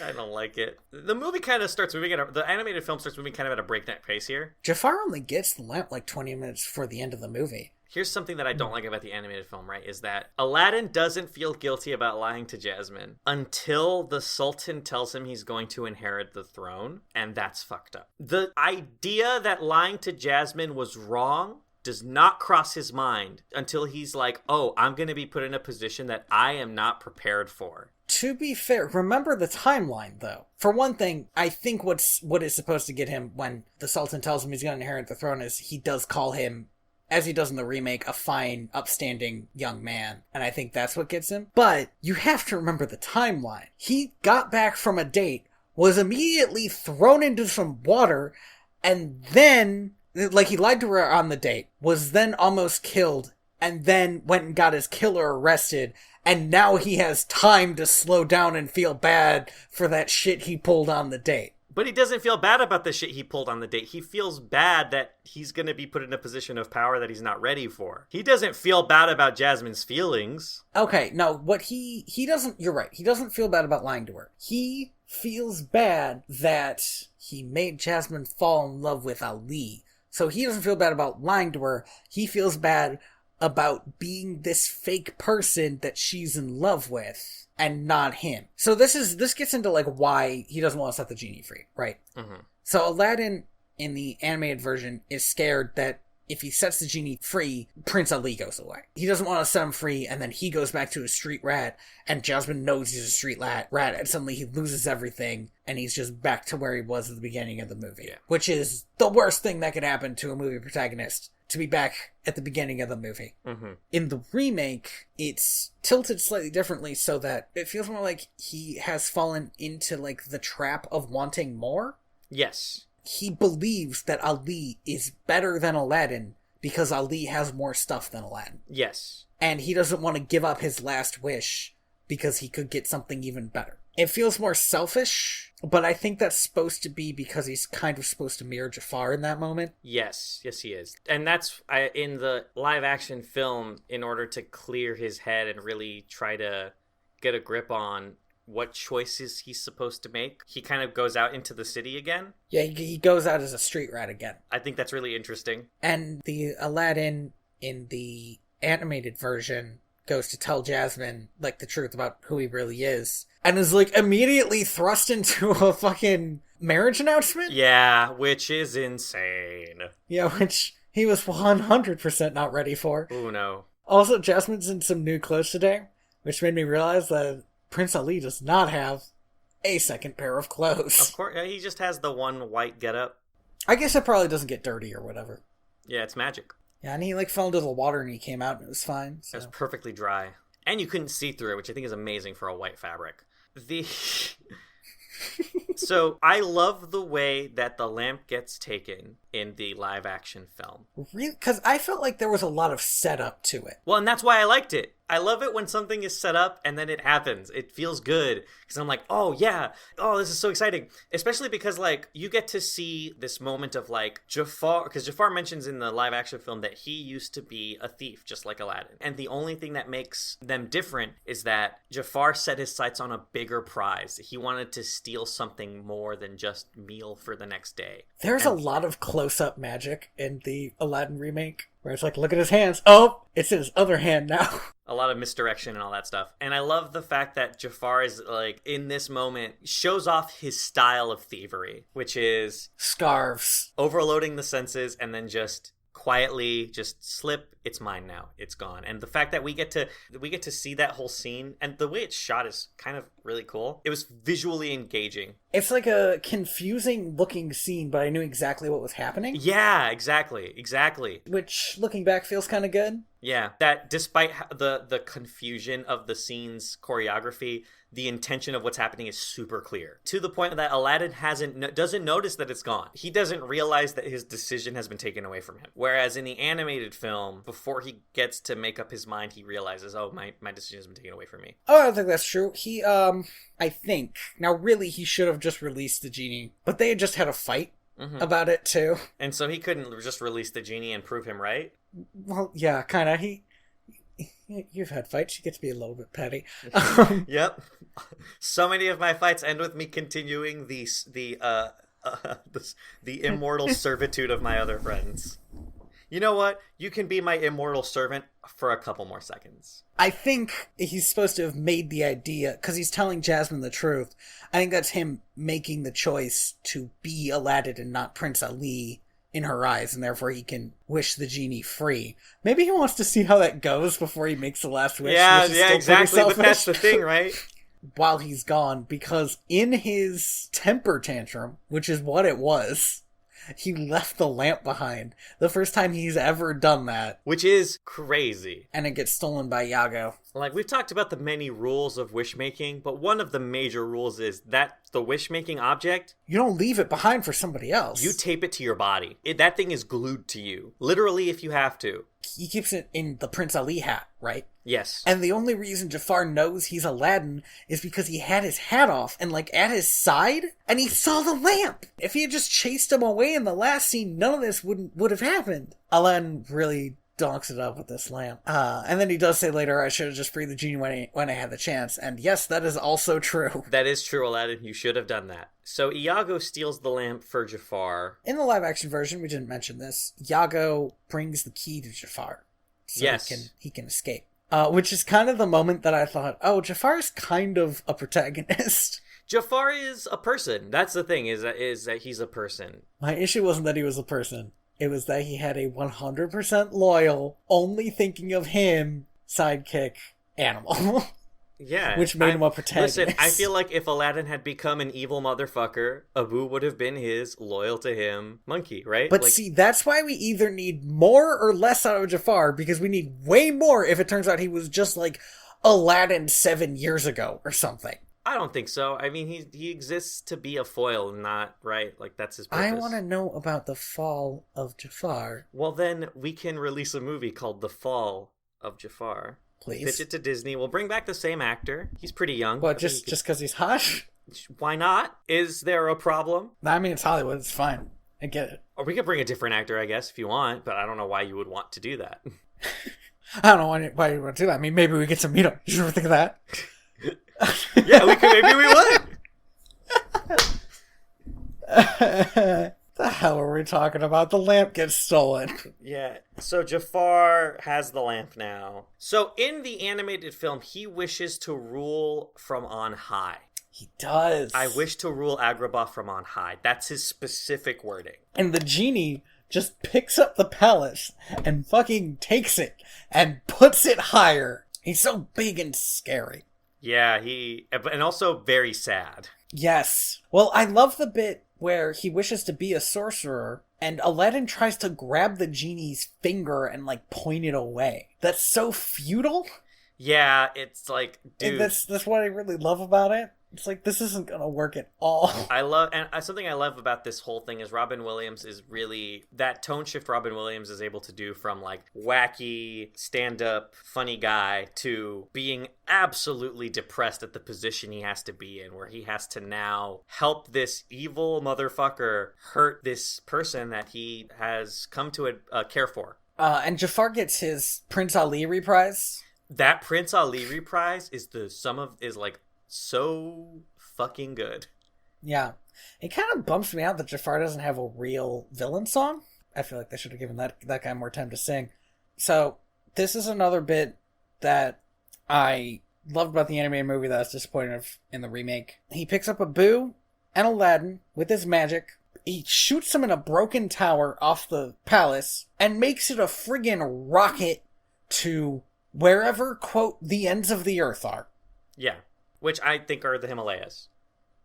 I don't like it. The movie kind of starts moving the animated film starts moving kind of at a breakneck pace here. Jafar only gets the lamp like 20 minutes before the end of the movie. Here's something that I don't like about the animated film, right, is that Aladdin doesn't feel guilty about lying to Jasmine until the Sultan tells him he's going to inherit the throne, and that's fucked up. The idea that lying to Jasmine was wrong does not cross his mind until he's like, oh, I'm going to be put in a position that I am not prepared for. To be fair, remember the timeline, though. For one thing, I think what is supposed to get him when the Sultan tells him he's going to inherit the throne is he does call him, as he does in the remake, a fine, upstanding young man. And I think that's what gets him. But you have to remember the timeline. He got back from a date, was immediately thrown into some water, and then, like, he lied to her on the date, was then almost killed, and then went and got his killer arrested, and now he has time to slow down and feel bad for that shit he pulled on the date. But he doesn't feel bad about the shit he pulled on the date. He feels bad that he's going to be put in a position of power that he's not ready for. He doesn't feel bad about Jasmine's feelings. Okay, no, what he doesn't, you're right. He doesn't feel bad about lying to her. He feels bad that he made Jasmine fall in love with Ali. So he doesn't feel bad about lying to her. He feels bad about being this fake person that she's in love with. And not him. So this gets into like why he doesn't want to set the genie free, right? Mm-hmm. So Aladdin in the animated version is scared that if he sets the genie free, Prince Ali goes away. He doesn't want to set him free, and then he goes back to a street rat, and Jasmine knows he's a street rat, and suddenly he loses everything, and he's just back to where he was at the beginning of the movie. Yeah. Which is the worst thing that could happen to a movie protagonist. To be back at the beginning of the movie. Mm-hmm. In the remake, it's tilted slightly differently so that it feels more like he has fallen into like the trap of wanting more. Yes. He believes that Ali is better than Aladdin because Ali has more stuff than Aladdin. Yes. And he doesn't want to give up his last wish because he could get something even better. It feels more selfish, but I think that's supposed to be because he's kind of supposed to mirror Jafar in that moment. Yes, he is. And that's in the live action film, in order to clear his head and really try to get a grip on what choices he's supposed to make, he kind of goes out into the city again. Yeah, he goes out as a street rat again. I think that's really interesting. And the Aladdin in the animated version goes to tell Jasmine, like, the truth about who he really is, and is, like, immediately thrust into a fucking marriage announcement? Yeah, which is insane. Yeah, which he was 100% not ready for. Oh, no. Also, Jasmine's in some new clothes today, which made me realize that Prince Ali does not have a second pair of clothes. Of course, yeah, he just has the one white getup. I guess it probably doesn't get dirty or whatever. Yeah, it's magic. Yeah, and he, like, fell into the water and he came out and it was fine. So. It was perfectly dry. And you couldn't see through it, which I think is amazing for a white fabric. So, I love the way that the lamp gets taken in the live-action film. Really? Because I felt like there was a lot of setup to it. Well, and that's why I liked it. I love it when something is set up and then it happens. It feels good. Because I'm like, oh, yeah. Oh, this is so exciting. Especially because, like, you get to see this moment of, like, Jafar. Because Jafar mentions in the live-action film that he used to be a thief, just like Aladdin. And the only thing that makes them different is that Jafar set his sights on a bigger prize. He wanted to steal something more than just meal for the next day. There's a lot of close-up magic in the Aladdin remake. Where it's like, look at his hands. Oh, it's in his other hand now. A lot of misdirection and all that stuff. And I love the fact that Jafar is, like, in this moment, shows off his style of thievery, which is scarves. Overloading the senses and then just quietly just slip, it's mine now, it's gone. And the fact that we get to see that whole scene, and the way it's shot is kind of really cool. It was visually engaging. It's like a confusing looking scene, but I knew exactly what was happening. Yeah, exactly. Which, looking back, feels kind of good. Yeah, that despite the confusion of the scene's choreography, the intention of what's happening is super clear. To the point that Aladdin doesn't notice that it's gone. He doesn't realize that his decision has been taken away from him. Whereas in the animated film, before he gets to make up his mind, he realizes, oh, my decision has been taken away from me. Oh, I don't think that's true. He, I think, now really he should have just released the genie, but they had just had a fight about it too. And so he couldn't just release the genie and prove him right? Well, yeah, kind of. You've had fights. You get to be a little bit petty. Yep. So many of my fights end with me continuing the immortal servitude of my other friends. You know what? You can be my immortal servant for a couple more seconds. I think he's supposed to have made the idea, because he's telling Jasmine the truth. I think that's him making the choice to be Aladdin and not Prince Ali in her eyes, and therefore he can wish the genie free. Maybe he wants to see how that goes before he makes the last wish. Yeah, exactly. But that's the thing, right? While he's gone, because in his temper tantrum, which is what it was, he left the lamp behind. The first time he's ever done that. Which is crazy. And it gets stolen by Iago. Like, we've talked about the many rules of wish-making, but one of the major rules is that the wish-making object... You don't leave it behind for somebody else. You tape it to your body. That thing is glued to you. Literally, if you have to. He keeps it in the Prince Ali hat, right? Yes. And the only reason Jafar knows he's Aladdin is because he had his hat off and, like, at his side, and he saw the lamp. If he had just chased him away in the last scene, none of this would have happened. Aladdin really donks it up with this lamp. And then he does say later, I should have just freed the genie when I had the chance. And yes, that is also true. That is true, Aladdin. You should have done that. So Iago steals the lamp for Jafar. In the live-action version, we didn't mention this, Iago brings the key to Jafar. So yes. He can escape. Which is kind of the moment that I thought, oh, Jafar's kind of a protagonist. Jafar is a person. That's the thing, is that he's a person. My issue wasn't that he was a person. It was that he had a 100% loyal, only thinking of him, sidekick animal. Yeah. Which made him a protagonist. Listen, I feel like if Aladdin had become an evil motherfucker, Abu would have been his loyal to him monkey, right? But see, that's why we either need more or less out of Jafar, because we need way more if it turns out he was just like Aladdin 7 years ago or something. I don't think so. I mean, he exists to be a foil, not, right? Like, that's his purpose. I want to know about the fall of Jafar. Well, then we can release a movie called The Fall of Jafar. please. Pitch it to Disney. We'll bring back the same actor. He's pretty young. What, just because he's hot? Why not? Is there a problem? I mean, it's Hollywood. It's fine. I get it. Or we could bring a different actor, I guess, if you want, but I don't know why you would want to do that. I don't know why you want to do that. I mean, maybe we get to meet him. Did you ever think of that? Yeah, we could. Maybe we would. The hell are we talking about? The lamp gets stolen. Yeah. So Jafar has the lamp now. So in the animated film, he wishes to rule from on high. He does. I wish to rule Agrabah from on high. That's his specific wording. And the genie just picks up the palace and fucking takes it and puts it higher. He's so big and scary. Yeah, and also very sad. Yes. Well, I love the bit where he wishes to be a sorcerer and Aladdin tries to grab the genie's finger and like point it away. That's so futile. Yeah, it's like, dude. And that's what I really love about it. It's like, this isn't gonna work at all. Something I love about this whole thing is Robbin Williams is really, that tone shift Robbin Williams is able to do from like wacky, stand-up, funny guy to being absolutely depressed at the position he has to be in, where he has to now help this evil motherfucker hurt this person that he has come to care for. And Jafar gets his Prince Ali reprise. That Prince Ali reprise is like so fucking good. Yeah. It kind of bumps me out that Jafar doesn't have a real villain song. I feel like they should have given that guy more time to sing. So, this is another bit that I loved about the animated movie that I was disappointed in the remake. He picks up Abu and Aladdin with his magic. He shoots them in a broken tower off the palace and makes it a friggin' rocket to wherever, quote, the ends of the earth are. Yeah. Which I think are the Himalayas.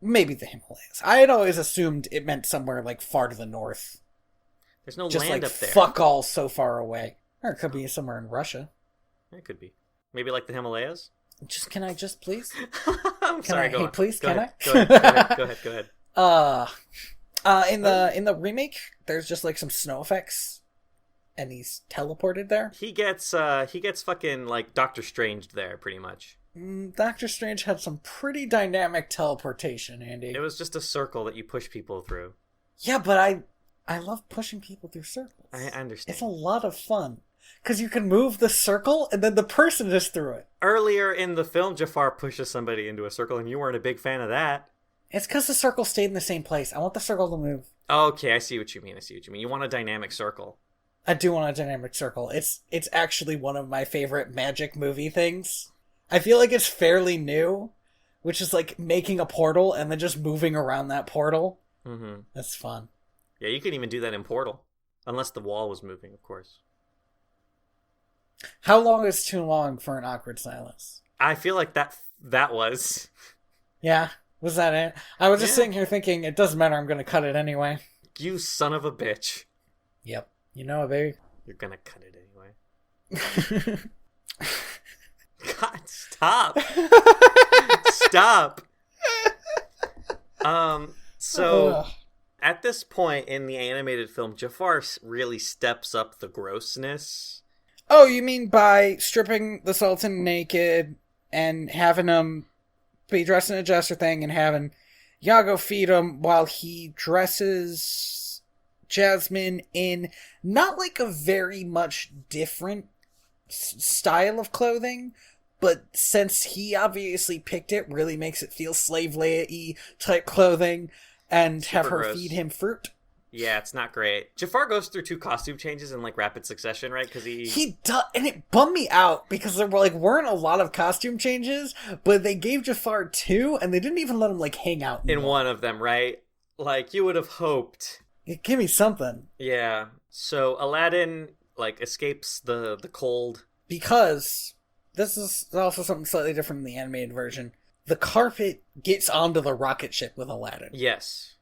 Maybe the Himalayas. I had always assumed it meant somewhere like far to the north. There's no just land like up there. Fuck all so far away. Or it could be somewhere in Russia. It could be. Maybe like the Himalayas? Can I just please? I'm sorry, go on. Please, go can ahead. I? Go ahead. In the remake, there's just like some snow effects. And he's teleported there. He gets fucking like Doctor Strange there, pretty much. Doctor Strange had some pretty dynamic teleportation, Andy. It was just a circle that you push people through. Yeah, but I love pushing people through circles. I understand. It's a lot of fun. Because you can move the circle, and then the person is through it. Earlier in the film, Jafar pushes somebody into a circle, and you weren't a big fan of that. It's because the circle stayed in the same place. I want the circle to move. Okay, I see what you mean. You want a dynamic circle. I do want a dynamic circle. It's actually one of my favorite magic movie things. I feel like it's fairly new, which is like making a portal and then just moving around that portal. Mm-hmm. That's fun. Yeah, you could even do that in Portal. Unless the wall was moving, of course. How long is too long for an awkward silence? I feel like that was. Yeah, was that it? I was just sitting here thinking, it doesn't matter, I'm going to cut it anyway. You son of a bitch. Yep. You know it, baby. You're gonna cut it anyway. God, stop. Stop. So at this point in the animated film, Jafar really steps up the grossness. Oh, you mean by stripping the Sultan naked and having him be dressed in a jester thing and having Iago feed him while he dresses Jasmine in not like a very much different style of clothing, but since he obviously picked it, really makes it feel slave Leia-y type clothing, and Super have her gross. feed him fruit. Yeah, it's not great. Jafar goes through 2 costume changes in like rapid succession, right? Because he does, and it bummed me out because there weren't a lot of costume changes, but they gave Jafar 2, and they didn't even let him like hang out in one of them, right? Like you would have hoped. Give me something. Yeah. So Aladdin like escapes the cold because this is also something slightly different in the animated version. The carpet gets onto the rocket ship with Aladdin. Yes.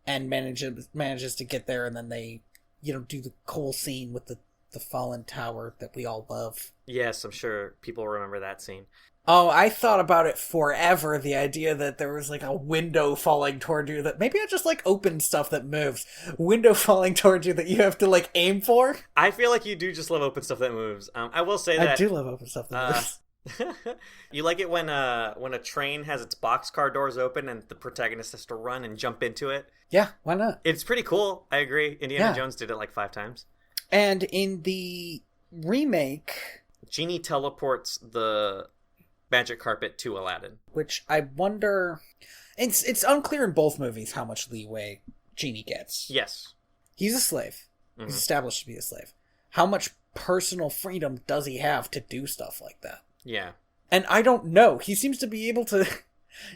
And manages to get there, and then they, do the cool scene with the fallen tower that we all love. Yes, I'm sure people remember that scene. Oh, I thought about it forever, the idea that there was like a window falling toward you that maybe I just like open stuff that moves. Window falling toward you that you have to like aim for. I feel like you do just love open stuff that moves. I will say that I do love open stuff that moves. you like it when a train has its boxcar doors open and the protagonist has to run and jump into it. Yeah, why not? It's pretty cool. I agree. Indiana Jones did it like 5 times. And in the remake, Genie teleports the magic carpet to Aladdin, which I wonder, it's unclear in both movies how much leeway Genie gets. Yes. He's a slave. He's established to be a slave. How much personal freedom does he have to do stuff like that? Yeah. And I don't know. He seems to be able to...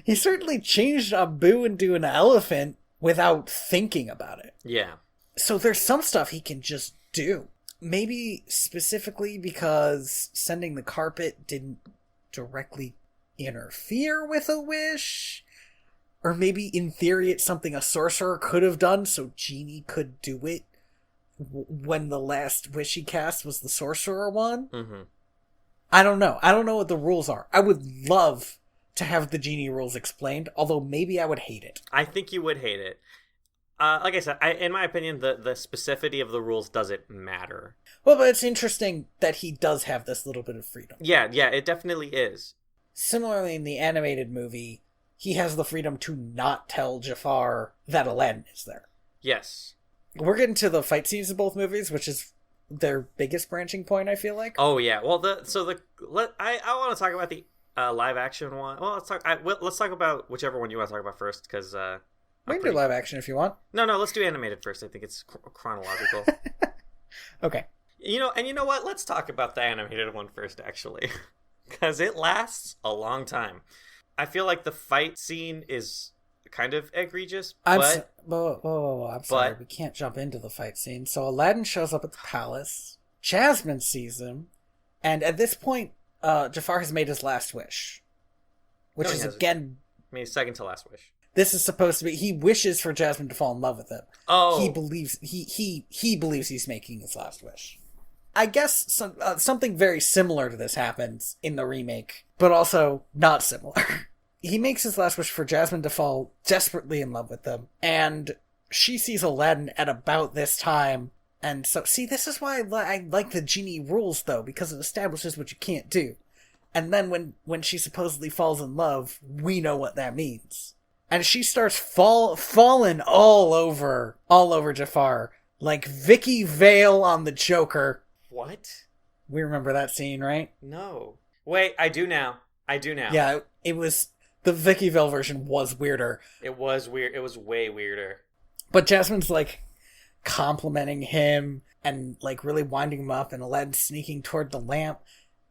He certainly changed Abu into an elephant without thinking about it. Yeah. So there's some stuff he can just do. Maybe specifically because sending the carpet didn't directly interfere with a wish? Or maybe in theory it's something a sorcerer could have done, so Genie could do it when the last wish he cast was the sorcerer one? Mm-hmm. I don't know. I don't know what the rules are. I would love to have the Genie rules explained, although maybe I would hate it. I think you would hate it. Like I said, in my opinion, the specificity of the rules doesn't matter. Well, but it's interesting that he does have this little bit of freedom. Yeah, it definitely is. Similarly, in the animated movie, he has the freedom to not tell Jafar that Aladdin is there. Yes. We're getting to the fight scenes in both movies, which is their biggest branching point, I feel like. Oh yeah. Well, I want to talk about the live action one. Well, let's talk about whichever one you want to talk about first, because we can do live action if you want. No, let's do animated first. I think it's chronological. Okay. You know what? Let's talk about the animated one first, actually, because it lasts a long time. I feel like the fight scene is kind of egregious, I'm sorry. We can't jump into the fight scene. So Aladdin shows up at the palace. Jasmine sees him, and at this point, Jafar has made his last wish, which is again, I mean, second to last wish. This is supposed to be. He wishes for Jasmine to fall in love with him. Oh, he believes he believes he's making his last wish. I guess something very similar to this happens in the remake, but also not similar. He makes his last wish for Jasmine to fall desperately in love with him, and she sees Aladdin at about this time. And so, see, this is why I like the Genie rules, though, because it establishes what you can't do. And then when she supposedly falls in love, we know what that means. And she starts falling all over Jafar, like Vicky Vale on the Joker. What? We remember that scene, right? No. Wait, I do now. Yeah, it was... The Vicky Vale version was weirder. It was weird. It was way weirder. But Jasmine's, like, complimenting him and, like, really winding him up, and Aladdin's sneaking toward the lamp,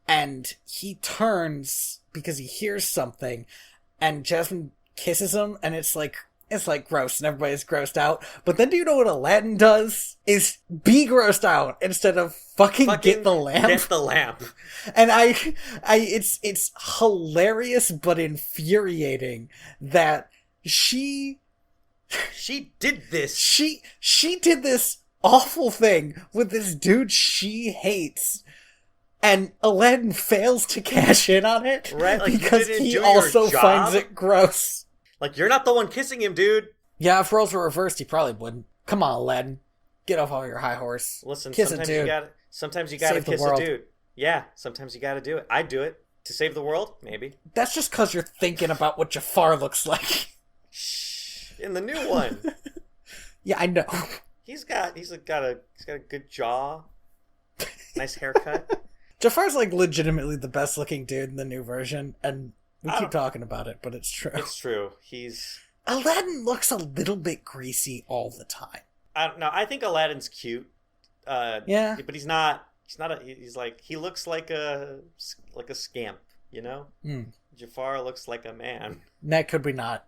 and he turns because he hears something, and Jasmine kisses him, and it's gross, and everybody's grossed out. But then do you know what Aladdin does? Is be grossed out instead of fucking get the lamp. Get the lamp. And it's hilarious but infuriating that she did this. She did this awful thing with this dude she hates. And Aladdin fails to cash in on it, right? Like, because he also finds it gross. Like, you're not the one kissing him, dude. Yeah, if roles were reversed, he probably wouldn't. Come on, Aladdin. Get off all your high horse. Listen, kiss sometimes a dude. you gotta kiss a dude. Yeah, sometimes you gotta do it. I'd do it. To save the world? Maybe. That's just because you're thinking about what Jafar looks like. Shh. In the new one. Yeah, I know. He's got a good jaw. Nice haircut. Jafar's like legitimately the best looking dude in the new version, and we keep talking about it, but it's true. It's true. Aladdin looks a little bit greasy all the time. I don't know. I think Aladdin's cute. Yeah. But he's not. He looks like a scamp, you know? Jafar looks like a man. That could be not.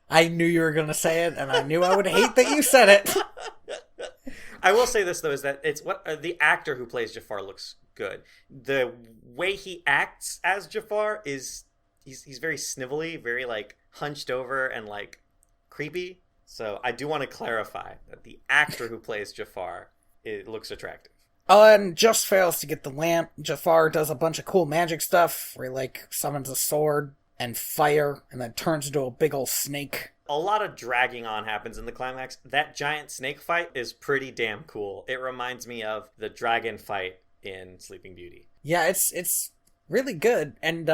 I knew you were going to say it, and I knew I would hate that you said it. I will say this, though, is that it's the actor who plays Jafar looks good. The way he acts as Jafar is he's very snivelly, very like hunched over and like creepy. So I do want to clarify that the actor who plays Jafar looks attractive. Aladdin just fails to get the lamp. Jafar does a bunch of cool magic stuff where he, like, summons a sword and fire and then turns into a big old snake. A lot of dragging on happens in the climax. That giant snake fight is pretty damn cool. It reminds me of the dragon fight in Sleeping Beauty. Yeah, it's really good. And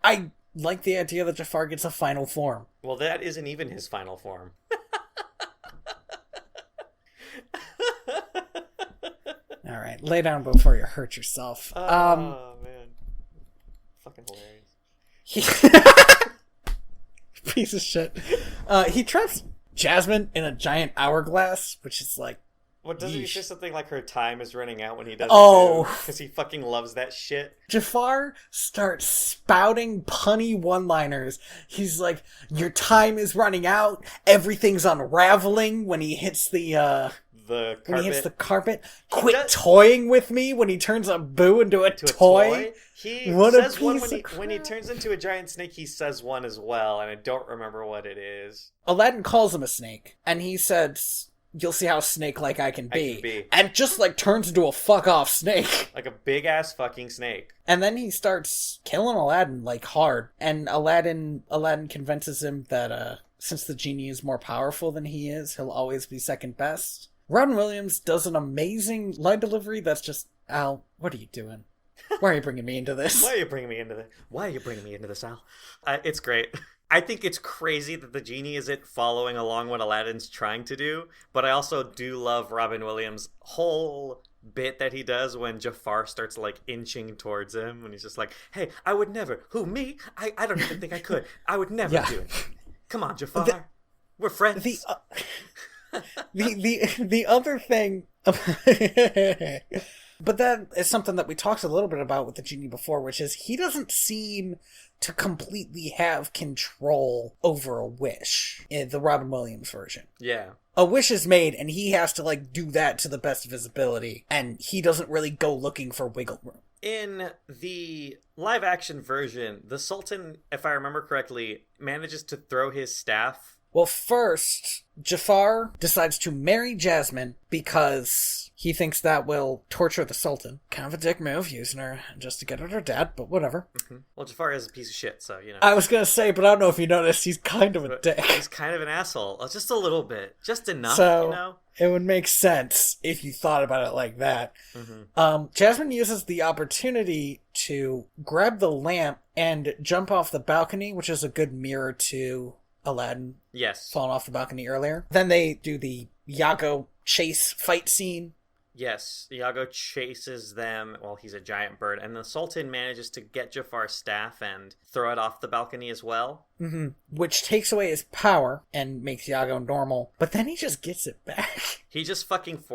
I like the idea that Jafar gets a final form. Well, that isn't even his final form. All right, lay down before you hurt yourself. Oh, man. Fucking hilarious. Piece of shit. He traps Jasmine in a giant hourglass, which is like... What, doesn't he say something like her time is running out when he does it? Because he fucking loves that shit. Jafar starts spouting punny one-liners. He's like, your time is running out, everything's unraveling when he hits the carpet. When he hits the carpet. Quit toying with me when he turns a boo into a toy. He says one when he turns into a giant snake, he says one as well, and I don't remember what it is. Aladdin calls him a snake, and he says, you'll see how snake-like I can be. And just, like, turns into a fuck-off snake. Like a big-ass fucking snake. And then he starts killing Aladdin, like, hard. And Aladdin convinces him that, since the genie is more powerful than he is, he'll always be second best. Robbin Williams does an amazing line delivery that's just, Al, what are you doing? Why are you bringing me into this? Why are you bringing me into this, Al? It's great. I think it's crazy that the genie isn't following along what Aladdin's trying to do, but I also do love Robbin Williams' whole bit that he does when Jafar starts, like, inching towards him, and he's just like, hey, I would never. Who, me? I don't even think I could. I would never do it. Come on, Jafar. We're friends. The other thing... But that is something that we talked a little bit about with the genie before, which is he doesn't seem to completely have control over a wish in the Robbin Williams version. Yeah. A wish is made, and he has to, like, do that to the best of his ability, and he doesn't really go looking for wiggle room. In the live-action version, the Sultan, if I remember correctly, manages to throw his staff. Well, first, Jafar decides to marry Jasmine because he thinks that will torture the Sultan. Kind of a dick move, using her just to get at her dad, but whatever. Mm-hmm. Well, Jafar is a piece of shit, so, you know. I was going to say, but I don't know if you noticed, he's kind of a dick. He's kind of an asshole. Just a little bit. Just enough, so, you know? It would make sense if you thought about it like that. Mm-hmm. Jasmine uses the opportunity to grab the lamp and jump off the balcony, which is a good mirror to Aladdin. Yes. Falling off the balcony earlier. Then they do the Iago chase fight scene. Yes, Iago chases them while he's a giant bird, and the Sultan manages to get Jafar's staff and throw it off the balcony as well. Mm-hmm. Which takes away his power and makes Iago normal, but then he just gets it back. He just fucking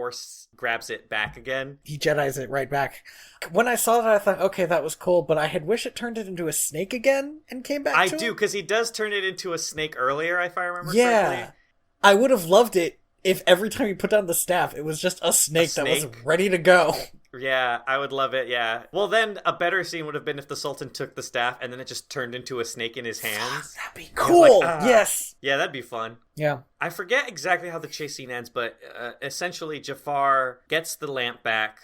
grabs it back again. He Jedis it right back. When I saw that, I thought, okay, that was cool, but I had wished it turned it into a snake again and came back to I do, because he does turn it into a snake earlier, if I remember correctly. I would have loved it if every time he put down the staff, it was just a snake that was ready to go. Yeah, I would love it, yeah. Well, then a better scene would have been if the Sultan took the staff and then it just turned into a snake in his hands. That'd be cool. Like, yes. Yeah, that'd be fun. Yeah. I forget exactly how the chase scene ends, but essentially Jafar gets the lamp back.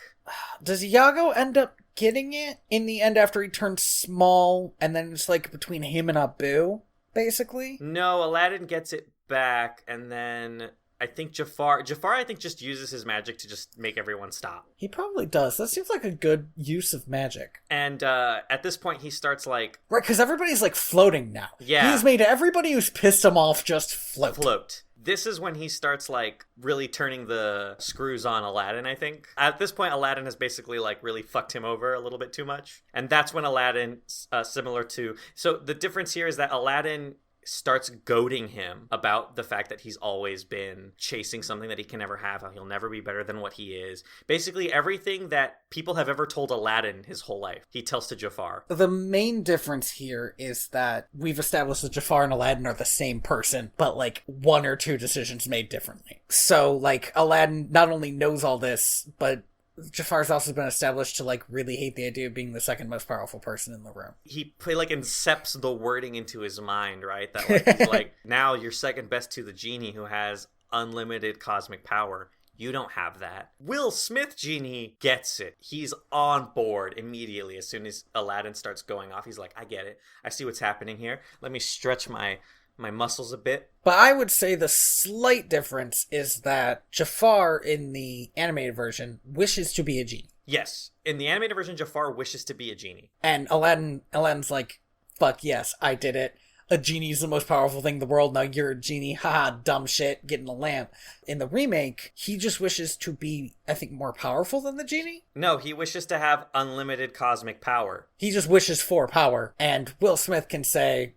Does Iago end up getting it in the end after he turns small and then it's like between him and Abu, basically? No, Aladdin gets it back and then... I think Jafar, I think, just uses his magic to just make everyone stop. He probably does. That seems like a good use of magic. And at this point, he starts, like... Right, because everybody's, like, floating now. Yeah. He's made everybody who's pissed him off just float. This is when he starts, like, really turning the screws on Aladdin, I think. At this point, Aladdin has basically, like, really fucked him over a little bit too much. And that's when Aladdin, similar to... So the difference here is that Aladdin... starts goading him about the fact that he's always been chasing something that he can never have, how he'll never be better than what he is. Basically, everything that people have ever told Aladdin his whole life, he tells to Jafar. The main difference here is that we've established that Jafar and Aladdin are the same person, but, like, one or two decisions made differently. So, like, Aladdin not only knows all this, but... Jafar's also been established to, like, really hate the idea of being the second most powerful person in the room. He, like, incepts the wording into his mind, right? That, like, he's like, now you're second best to the genie who has unlimited cosmic power. You don't have that. Will Smith genie gets it. He's on board immediately as soon as Aladdin starts going off. He's like, I get it. I see what's happening here. Let me stretch my muscles a bit. But I would say the slight difference is that Jafar in the animated version wishes to be a genie. Yes. In the animated version, Jafar wishes to be a genie. And Aladdin's like, fuck yes, I did it. A genie's the most powerful thing in the world. Now you're a genie. Haha, dumb shit. Get in a lamp. In the remake, he just wishes to be, I think, more powerful than the genie. No, he wishes to have unlimited cosmic power. He just wishes for power. And Will Smith can say,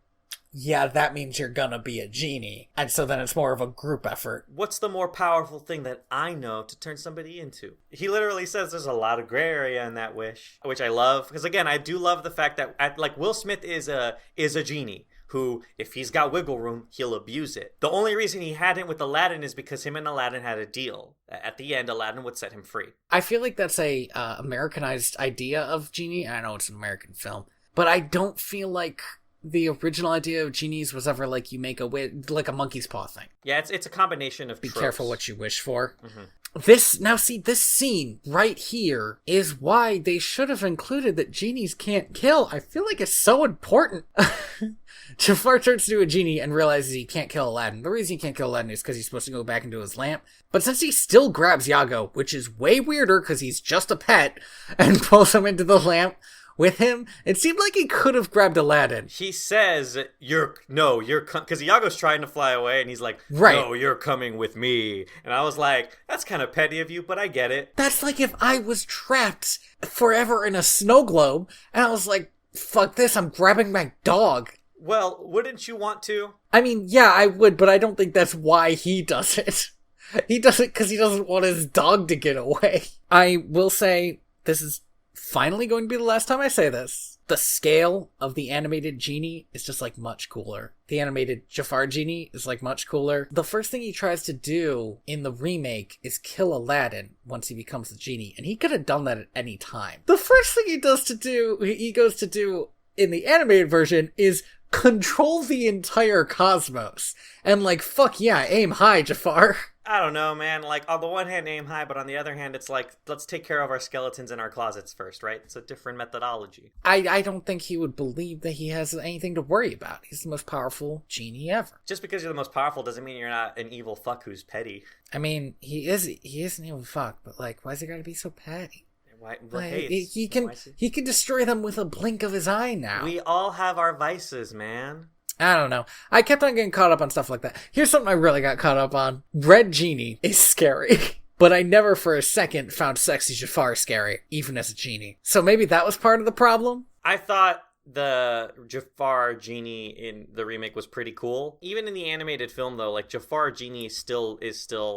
yeah, that means you're gonna be a genie. And so then it's more of a group effort. What's the more powerful thing that I know to turn somebody into? He literally says there's a lot of gray area in that wish, which I love. Because again, I do love the fact that like Will Smith is a genie who, if he's got wiggle room, he'll abuse it. The only reason he hadn't with Aladdin is because him and Aladdin had a deal. At the end, Aladdin would set him free. I feel like that's a Americanized idea of genie. I know it's an American film. But I don't feel like the original idea of genies was ever like you make like a monkey's paw thing. Yeah, it's a combination of Be tropes. careful what you wish for. Mm-hmm. This scene right here is why they should have included that genies can't kill. I feel like it's so important. Jafar turns to a genie and realizes he can't kill Aladdin. The reason he can't kill Aladdin is because he's supposed to go back into his lamp. But since he still grabs Iago, which is way weirder because he's just a pet, and pulls him into the lamp with him, it seemed like he could have grabbed Aladdin. He says, you're because Iago's trying to fly away, and he's like, right. No, you're coming with me. And I was like, that's kind of petty of you, but I get it. That's like if I was trapped forever in a snow globe, and I was like, fuck this, I'm grabbing my dog. Well, wouldn't you want to? I mean, yeah, I would, but I don't think that's why he does it. He does it because he doesn't want his dog to get away. I will say, this is finally going to be the last time I say this. The scale of the animated genie is just like much cooler. The animated Jafar genie is like much cooler. The first thing he tries to do in the remake is kill Aladdin once he becomes the genie, and he could have done that at any time. The first thing he goes to do in the animated version is control the entire cosmos. And like, fuck yeah, aim high, Jafar. I don't know, man. Like, on the one hand, aim high, but on the other hand, it's like, let's take care of our skeletons in our closets first, right? It's a different methodology. I don't think he would believe that he has anything to worry about. He's the most powerful genie ever. Just because you're the most powerful doesn't mean you're not an evil fuck who's petty. I mean, he is an evil fuck, but like, why's he gotta be so petty? Well, like, hey, he can destroy them with a blink of his eye now. We all have our vices, man. I don't know. I kept on getting caught up on stuff like that. Here's something I really got caught up on. Red Genie is scary. But I never for a second found Sexy Jafar scary, even as a genie. So maybe that was part of the problem? I thought the Jafar genie in the remake was pretty cool. Even in the animated film, though, like, Jafar genie is still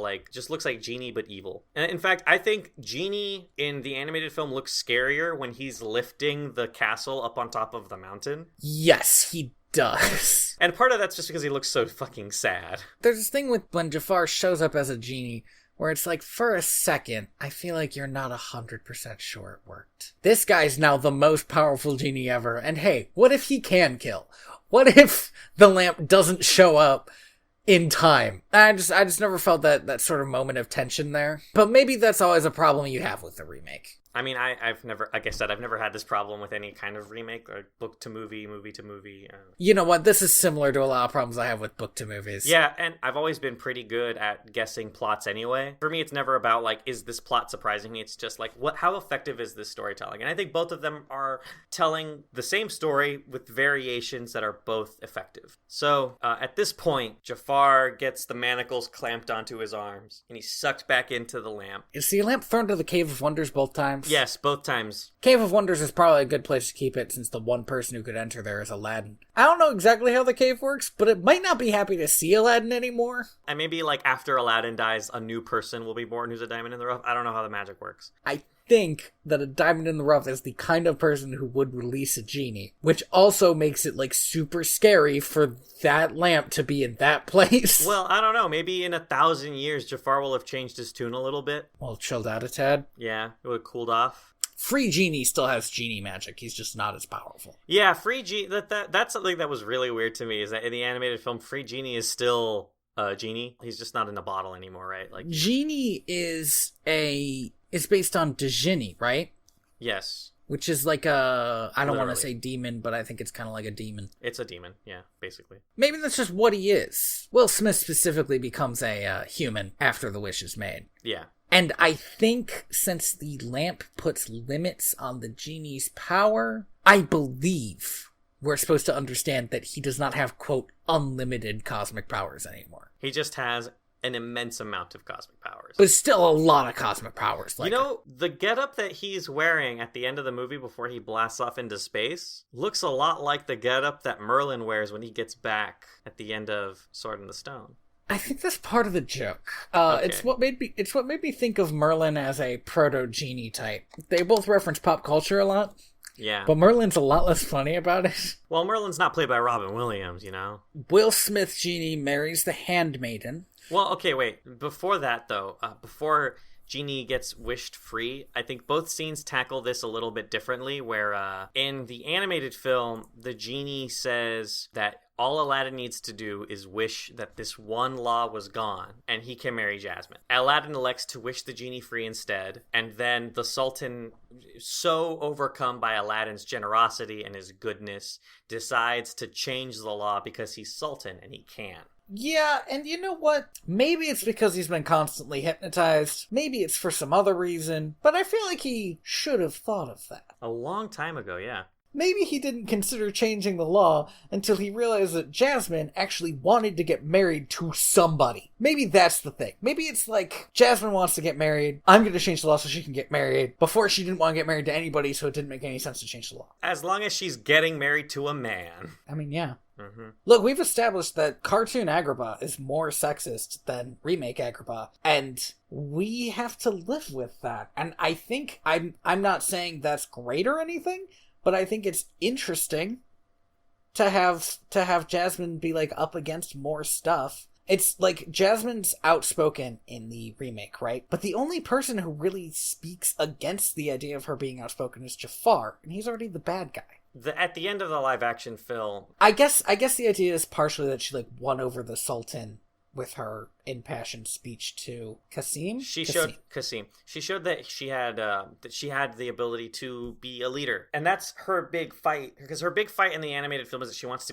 like, just looks like Genie but evil. And in fact, I think Genie in the animated film looks scarier when he's lifting the castle up on top of the mountain. Yes, he does. And part of that's just because he looks so fucking sad. There's this thing with when Jafar shows up as a genie where it's like, for a second, I feel like you're not 100% sure it worked. This guy's now the most powerful genie ever, and hey, what if he can kill? What if the lamp doesn't show up in time? I just never felt that sort of moment of tension there. But maybe that's always a problem you have with the remake. I mean, I've never, like I said, I've never had this problem with any kind of remake or book to movie, movie to movie. You know what? This is similar to a lot of problems I have with book to movies. Yeah, and I've always been pretty good at guessing plots anyway. For me, it's never about, like, is this plot surprising me? It's just, like, how effective is this storytelling? And I think both of them are telling the same story with variations that are both effective. So, at this point, Jafar gets the manacles clamped onto his arms, and he's sucked back into the lamp. Is the lamp thrown to the Cave of Wonders both times? Yes, both times. Cave of Wonders is probably a good place to keep it since the one person who could enter there is Aladdin. I don't know exactly how the cave works, but it might not be happy to see Aladdin anymore. And maybe, like, after Aladdin dies, a new person will be born who's a diamond in the rough. I don't know how the magic works. I think that a diamond in the rough is the kind of person who would release a genie, which also makes it, like, super scary for that lamp to be in that place. Well, I don't know. Maybe in 1,000 years, Jafar will have changed his tune a little bit. Well, chilled out a tad. Yeah, it would have cooled off. Free Genie still has genie magic. He's just not as powerful. Yeah, Free Genie, that's something that was really weird to me, is that in the animated film, Free Genie is still Genie. He's just not in a bottle anymore, right? Like Genie is based on Djinni, right? yes. Which is like I don't want to Literally. say demon, but I think it's kind of like a demon. It's a demon, yeah, basically. Maybe that's just what he is. Will Smith specifically becomes a human after the wish is made. Yeah. And I think since the lamp puts limits on the genie's power, I believe we're supposed to understand that he does not have, quote, unlimited cosmic powers anymore. He just has an immense amount of cosmic powers. But still a lot of cosmic powers. Like, you know, the getup that he's wearing at the end of the movie before he blasts off into space looks a lot like the getup that Merlin wears when he gets back at the end of Sword in the Stone. I think that's part of the joke. Okay. It's what made me think of Merlin as a proto-genie type. They both reference pop culture a lot. Yeah. But Merlin's a lot less funny about it. Well, Merlin's not played by Robbin Williams, you know? Will Smith Genie marries the handmaiden. Well, okay, wait. Before that, though, before Genie gets wished free, I think both scenes tackle this a little bit differently, where in the animated film, the Genie says that all Aladdin needs to do is wish that this one law was gone, and he can marry Jasmine. Aladdin elects to wish the Genie free instead, and then the Sultan, so overcome by Aladdin's generosity and his goodness, decides to change the law because he's Sultan and he can. Yeah, and you know what? Maybe it's because he's been constantly hypnotized. Maybe it's for some other reason. But I feel like he should have thought of that. A long time ago, yeah. Maybe he didn't consider changing the law until he realized that Jasmine actually wanted to get married to somebody. Maybe that's the thing. Maybe it's like, Jasmine wants to get married, I'm going to change the law so she can get married. Before, she didn't want to get married to anybody, so it didn't make any sense to change the law. As long as she's getting married to a man. I mean, yeah. Mm-hmm. Look, we've established that cartoon Agrabah is more sexist than remake Agrabah, and we have to live with that. And I think, I'm not saying that's great or anything, but I think it's interesting to have Jasmine be like up against more stuff. It's like Jasmine's outspoken in the remake, right? But the only person who really speaks against the idea of her being outspoken is Jafar, and he's already the bad guy. At the end of the live action film, I guess the idea is partially that she like won over the Sultan with her impassioned speech to Kasim. She showed that she had the ability to be a leader, and that's her big fight. Because her big fight in the animated film is that she wants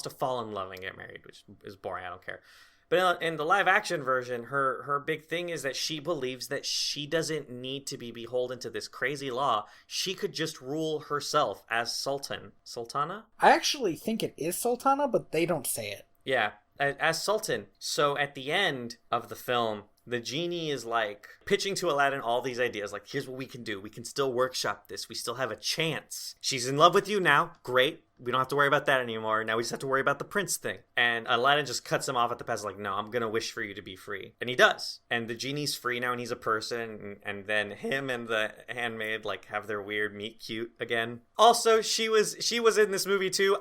to fall in love and get married, which is boring. I don't care. But in the live action version, her big thing is that she believes that she doesn't need to be beholden to this crazy law. She could just rule herself as Sultana. I actually think it is Sultana, but they don't say it. Yeah. As Sultan. So at the end of the film, the Genie is like pitching to Aladdin all these ideas. Like, here's what we can do. We can still workshop this. We still have a chance. She's in love with you now. Great. We don't have to worry about that anymore. Now we just have to worry about the prince thing. And Aladdin just cuts him off at the pass, like, no, I'm going to wish for you to be free. And he does. And the Genie's free now, and he's a person. And then him and the handmaid, like, have their weird meet cute again. Also, she was in this movie, too.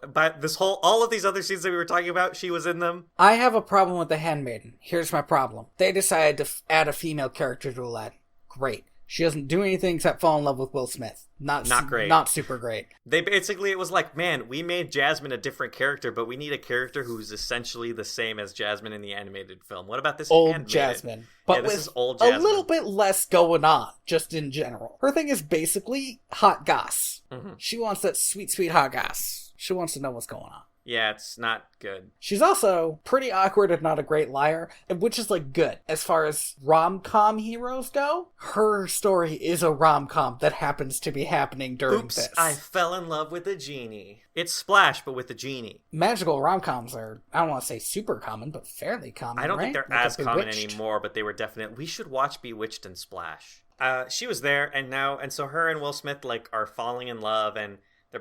But all of these other scenes that we were talking about, she was in them. I have a problem with the handmaiden. Here's my problem. They decided to add a female character to Aladdin. Great. She doesn't do anything except fall in love with Will Smith. Not great. Not super great. It was like, man, we made Jasmine a different character, but we need a character who's essentially the same as Jasmine in the animated film. What about this old Jasmine? But this with is old Jasmine. A little bit less going on, just in general. Her thing is basically hot goss. Mm-hmm. She wants that sweet, sweet hot goss. She wants to know what's going on. Yeah, it's not good. She's also pretty awkward and not a great liar, which is, like, good. As far as rom-com heroes go, her story is a rom-com that happens to be happening during this. I fell in love with a genie. It's Splash, but with a genie. Magical rom-coms are, I don't want to say super common, but fairly common, I don't think they're as common Bewitched. anymore, but they were definitely... We should watch Bewitched and Splash. She was there, and so her and Will Smith, like, are falling in love, and... They're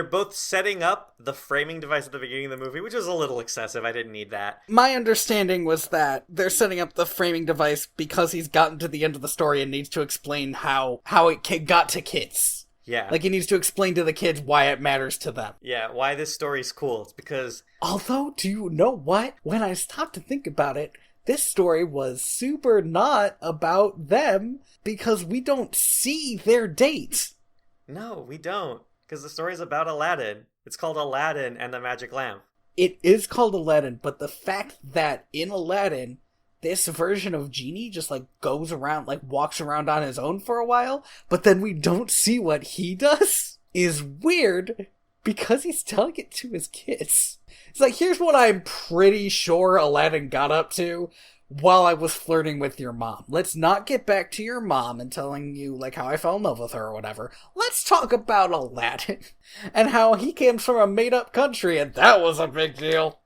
both setting up the framing device at the beginning of the movie, which was a little excessive. I didn't need that. My understanding was that they're setting up the framing device because he's gotten to the end of the story and needs to explain how it got to kids. Yeah. Like, he needs to explain to the kids why it matters to them. Yeah, why this story's cool. It's because... Although, do you know what? When I stopped to think about it, this story was super not about them because we don't see their dates. No, we don't. Because the story's about Aladdin. It's called Aladdin and the Magic Lamp. it is called Aladdin, but the fact that in Aladdin, this version of Genie just, like, goes around, like, walks around on his own for a while, but then we don't see what he does is weird because he's telling it to his kids. It's like, here's what I'm pretty sure Aladdin got up to while I was flirting with your mom. Let's not get back to your mom and telling you, like, how I fell in love with her or whatever. Let's talk about Aladdin and how he came from a made-up country, and that was a big deal.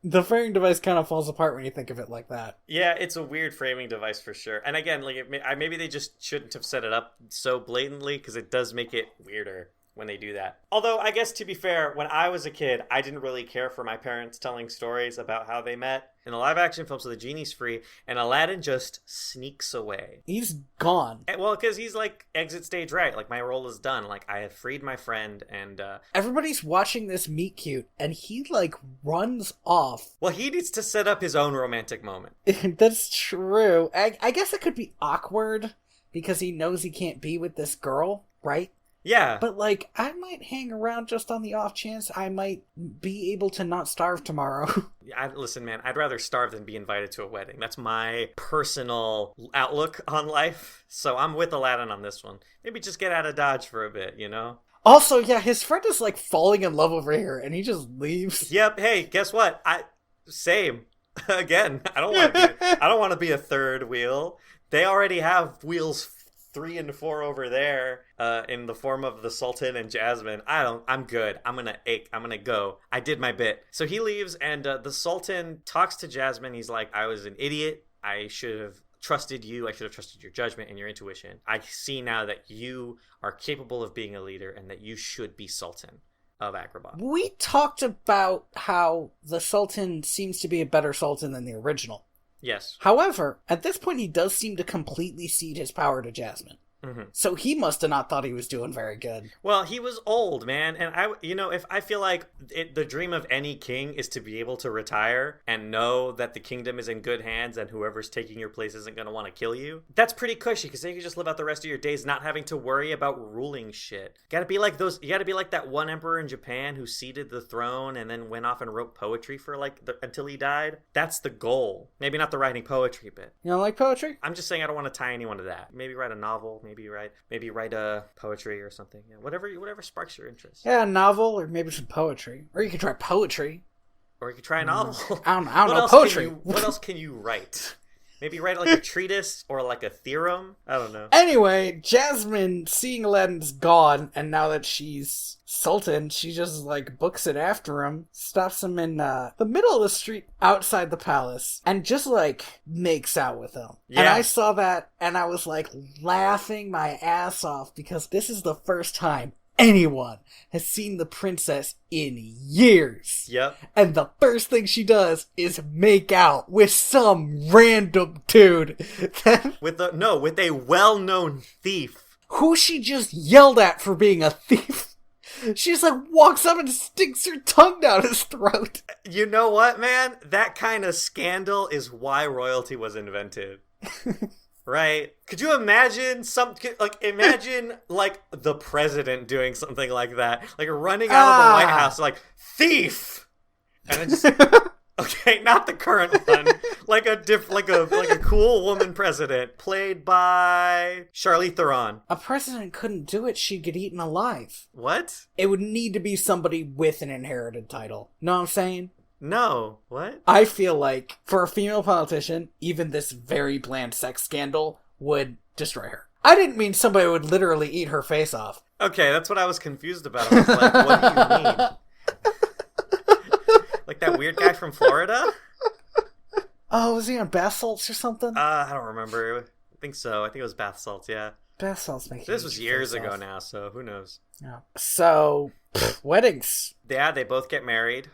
The framing device kind of falls apart when you think of it like that. Yeah, it's a weird framing device for sure. And again, like maybe they just shouldn't have set it up so blatantly, because it does make it weirder when they do that. Although, I guess to be fair, when I was a kid, I didn't really care for my parents telling stories about how they met. In the live-action film, so the genie's free, and Aladdin just sneaks away. He's gone. Well, because he's like, exit stage right. Like, my role is done. Like, I have freed my friend, and everybody's watching this meet cute, and he, like, runs off. Well, he needs to set up his own romantic moment. That's true. I guess it could be awkward, because he knows he can't be with this girl, right? Yeah. But, like, I might hang around just on the off chance I might be able to not starve tomorrow. Listen, man, I'd rather starve than be invited to a wedding. That's my personal outlook on life. So I'm with Aladdin on this one. Maybe just get out of Dodge for a bit, you know? Also, yeah, his friend is, like, falling in love over here, and he just leaves. Yep, hey, guess what? Same. Again, I don't want to be a third wheel. They already have wheels 3 and 4 over there in the form of the Sultan and Jasmine. I'm good. I'm gonna go. I did my bit. So he leaves, and the Sultan talks to Jasmine. He's like, I was an idiot. I should have trusted you. I should have trusted your judgment and your intuition. I see now that you are capable of being a leader and that you should be Sultan of Agrabah. We talked about how the Sultan seems to be a better Sultan than the original. Yes. However, at this point he does seem to completely cede his power to Jasmine. Mm-hmm. So he must have not thought he was doing very good. Well, he was old, man, and if I feel like the dream of any king is to be able to retire and know that the kingdom is in good hands and whoever's taking your place isn't going to want to kill you. That's pretty cushy, because then you can just live out the rest of your days not having to worry about ruling shit. You gotta be like that one emperor in Japan who ceded the throne and then went off and wrote poetry for until he died. That's the goal. Maybe not the writing poetry bit. You don't like poetry? I'm just saying I don't want to tie anyone to that. Maybe write a novel. Maybe write a poetry or something. Yeah, whatever sparks your interest. Yeah, a novel or maybe some poetry. Or you could try poetry. Or you could try a novel. I don't know, poetry. What else can you write? Maybe write like a treatise or like a theorem? I don't know. Anyway, Jasmine, seeing Aladdin's gone, and now that she's Sultan, she just, like, books it after him, stops him in the middle of the street outside the palace, and just, like, makes out with him. Yeah. And I saw that, and I was, like, laughing my ass off, because this is the first time anyone has seen the princess in years. Yep. And the first thing she does is make out with some random dude. with a well-known thief. Who she just yelled at for being a thief. She just, like, walks up and sticks her tongue down his throat. You know what, man? That kind of scandal is why royalty was invented. Right? Could you imagine imagine the president doing something like that, like running out of the White House, like thief, and then just okay, not the current one, like a cool woman president played by Charlize Theron. A president couldn't do it; she'd get eaten alive. What? It would need to be somebody with an inherited title. Know what I'm saying? No. What? I feel like, for a female politician, even this very bland sex scandal would destroy her. I didn't mean somebody would literally eat her face off. Okay, that's what I was confused about. I was like, what do you mean? Like that weird guy from Florida? Oh, was he on bath salts or something? I don't remember. I think so. I think it was bath salts, yeah. Bath salts make This was years ago now, so who knows? Yeah. So, weddings. Yeah, they both get married.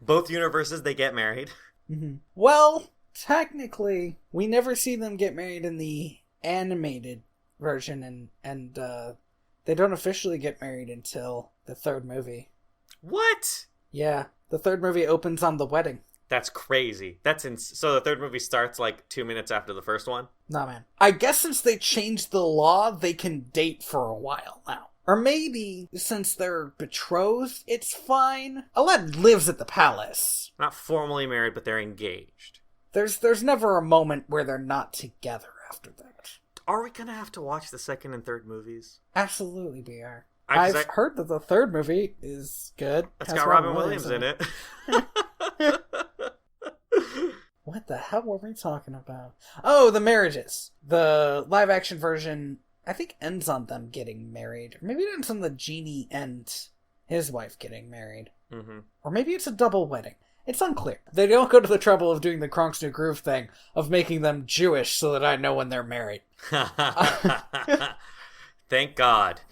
Both universes, they get married. Mm-hmm. Well, technically, we never see them get married in the animated version, and they don't officially get married until the third movie. What? Yeah, the third movie opens on the wedding. That's crazy. So the third movie starts like 2 minutes after the first one? Nah, man. I guess since they changed the law, they can date for a while now. Or maybe, since they're betrothed, it's fine. Aladdin lives at the palace. Not formally married, but they're engaged. There's never a moment where they're not together after that. Are we gonna have to watch the second and third movies? Absolutely, we are. I've heard that the third movie is good. It's got Robbin Williams in it. What the hell were we talking about? Oh, the marriages. The live-action version, I think, ends on them getting married. Or maybe it ends on the genie and his wife getting married. Mm-hmm. Or maybe it's a double wedding. It's unclear. They don't go to the trouble of doing the Kronk's New Groove thing, of making them Jewish so that I know when they're married. Thank God.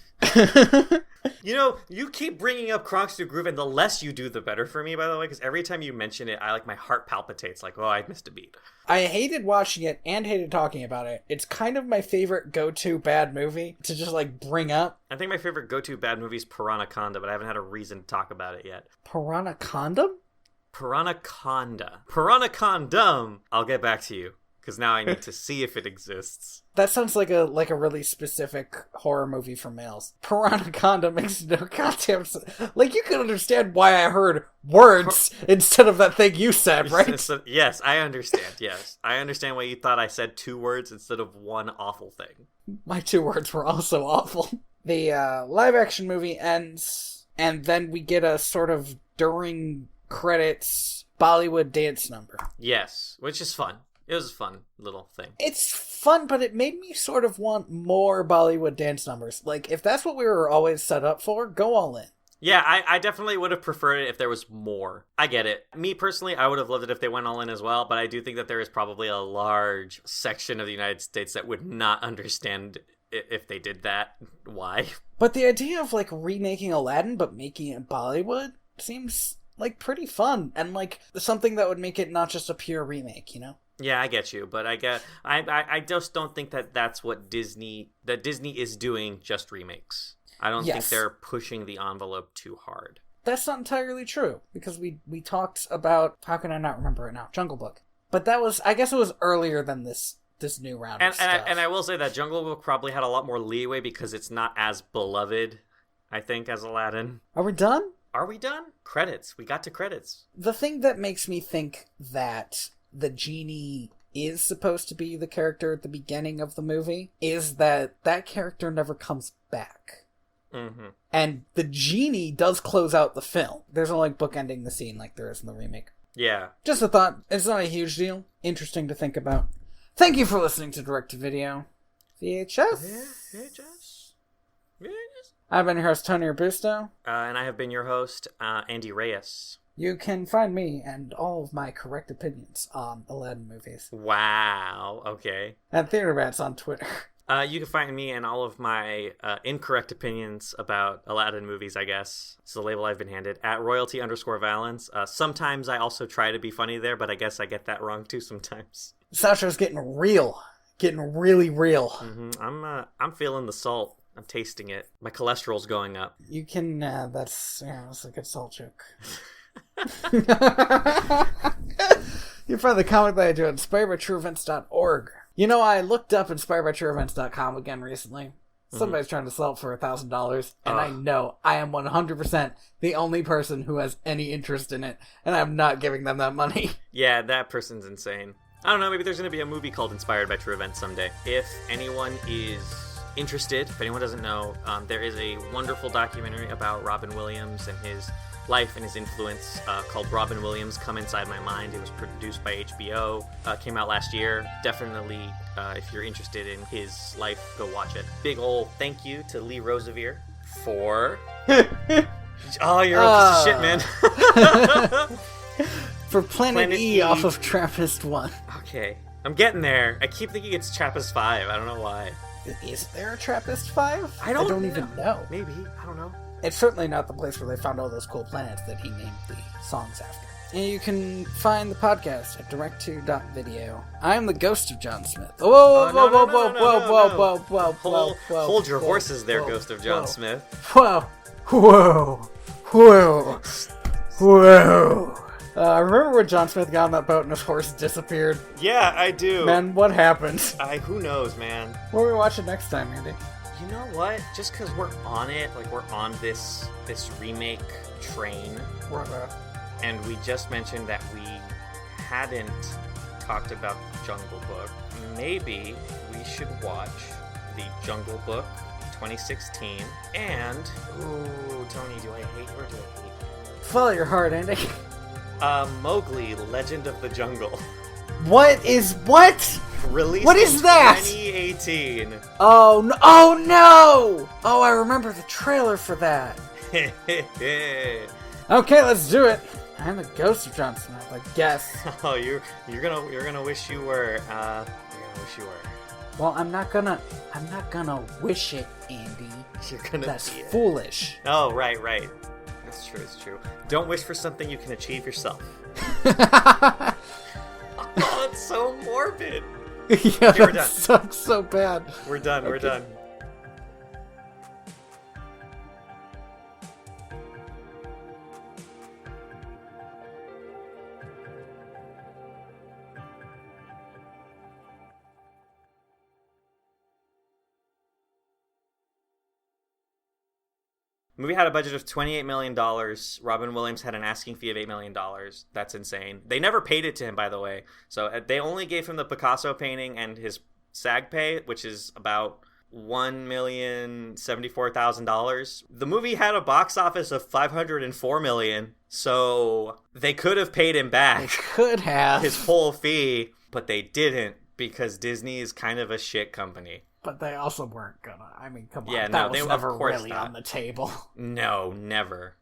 You keep bringing up Kronk's New Groove, and the less you do, the better for me, by the way, because every time you mention it, my heart palpitates, like, oh, I missed a beat. I hated watching it and hated talking about it. It's kind of my favorite go-to bad movie to just, bring up. I think my favorite go-to bad movie is Piranhaconda, but I haven't had a reason to talk about it yet. Piranhaconda? Piranhaconda. Piranhacondum! I'll get back to you, because now I need to see if it exists. That sounds like a really specific horror movie for males. Piranhaconda makes no goddamn sense. You can understand why I heard words instead of that thing you said, right? Yes, I understand, yes. I understand why you thought I said 2 words instead of one awful thing. My 2 words were also awful. The live-action movie ends, and then we get a sort of during credits Bollywood dance number. Yes, which is fun. It was a fun little thing. It's fun, but it made me sort of want more Bollywood dance numbers. If that's what we were always set up for, go all in. Yeah, I definitely would have preferred it if there was more. I get it. Me, personally, I would have loved it if they went all in as well, but I do think that there is probably a large section of the United States that would not understand if they did that. Why? But the idea of, remaking Aladdin, but making it Bollywood, seems, pretty fun. And, something that would make it not just a pure remake, you know? Yeah, I get you, but I just don't think that that's what Disney is doing, just remakes. I don't think they're pushing the envelope too hard. That's not entirely true, because we talked about, how can I not remember it now, Jungle Book. But that was, I guess it was earlier than this new round of stuff. And I will say that Jungle Book probably had a lot more leeway because it's not as beloved, I think, as Aladdin. Are we done? Are we done? Credits. We got to credits. The thing that makes me think that the genie is supposed to be the character at the beginning of the movie is that character never comes back. Mm-hmm. And the genie does close out the film. There's no bookending the scene like there is in the remake. Yeah. Just a thought. It's not a huge deal. Interesting to think about. Thank you for listening to Direct to Video. VHS. VHS. I've been your host, Tony Robusto. And I have been your host, Andy Reyes. You can find me and all of my correct opinions on Aladdin movies. Wow, okay. And Theater Rats on Twitter. You can find me and all of my incorrect opinions about Aladdin movies, I guess. It's the label I've been handed, at royalty_valens. Sometimes I also try to be funny there, but I guess I get that wrong too sometimes. Sacha's getting real. Getting really real. Mm-hmm. I'm feeling the salt. I'm tasting it. My cholesterol's going up. You can, that's a good salt joke. You find the comic that I do at inspiredbytrueevents.org. I looked up inspiredbytrueevents.com again recently. Somebody's trying to sell it for $1,000, and I know I am 100% the only person who has any interest in it, and I'm not giving them that money. Yeah, that person's insane. I don't know, maybe there's going to be a movie called Inspired by True Events someday. If anyone is interested, if anyone doesn't know, there is a wonderful documentary about Robbin Williams and his life and his influence called Robbin Williams, Come Inside My Mind. It was produced by HBO, came out last year. Definitely, if you're interested in his life, go watch it. Big ol' thank you to Lee Rosevere for... Oh, you're a piece of shit, man. For Planet E off of Trappist 1. Okay, I'm getting there. I keep thinking it's Trappist 5. I don't know why. Is there a Trappist 5? I don't even know. Maybe. I don't know. It's certainly not the place where they found all those cool planets that he named the songs after. And you can find the podcast at direct2.video. I am the ghost of John Smith. Whoa, Hold your horses there, Ghost of John Smith. Whoa. Remember when John Smith got on that boat and his horse disappeared? Yeah, I do. Man, what happened? Who knows, man? What are we watching next time, Andy? You know what? Just because we're on it, like we're on this remake train, and we just mentioned that we hadn't talked about the Jungle Book, maybe we should watch the Jungle Book 2016 and... Ooh, Tony, do I hate or do I hate? Follow your heart, Andy. Mowgli, Legend of the Jungle. What? Released What is in that? 2018. Oh no! Oh no! Oh, I remember the trailer for that. Okay, let's do it. I'm the ghost of Jon Snow, I guess. Oh, you're gonna wish you were. You're gonna wish you were. Well, I'm not gonna wish it, Andy. You're gonna. That's foolish. Oh, right. That's true. It's true. Don't wish for something you can achieve yourself. Oh, it's so morbid. Yeah, okay, we're that done. sucks so bad. We're done. Okay. We're done. The movie had a budget of $28 million. Robbin Williams had an asking fee of $8 million. That's insane. They never paid it to him, by the way. So they only gave him the Picasso painting and his SAG pay, which is about $1,074,000. The movie had a box office of $504 million, so they could have paid him back. They could have. His full fee, but they didn't because Disney is kind of a shit company. But they also weren't gonna. I mean, come on. Yeah, that no, was of never course really not. on the table. No, never.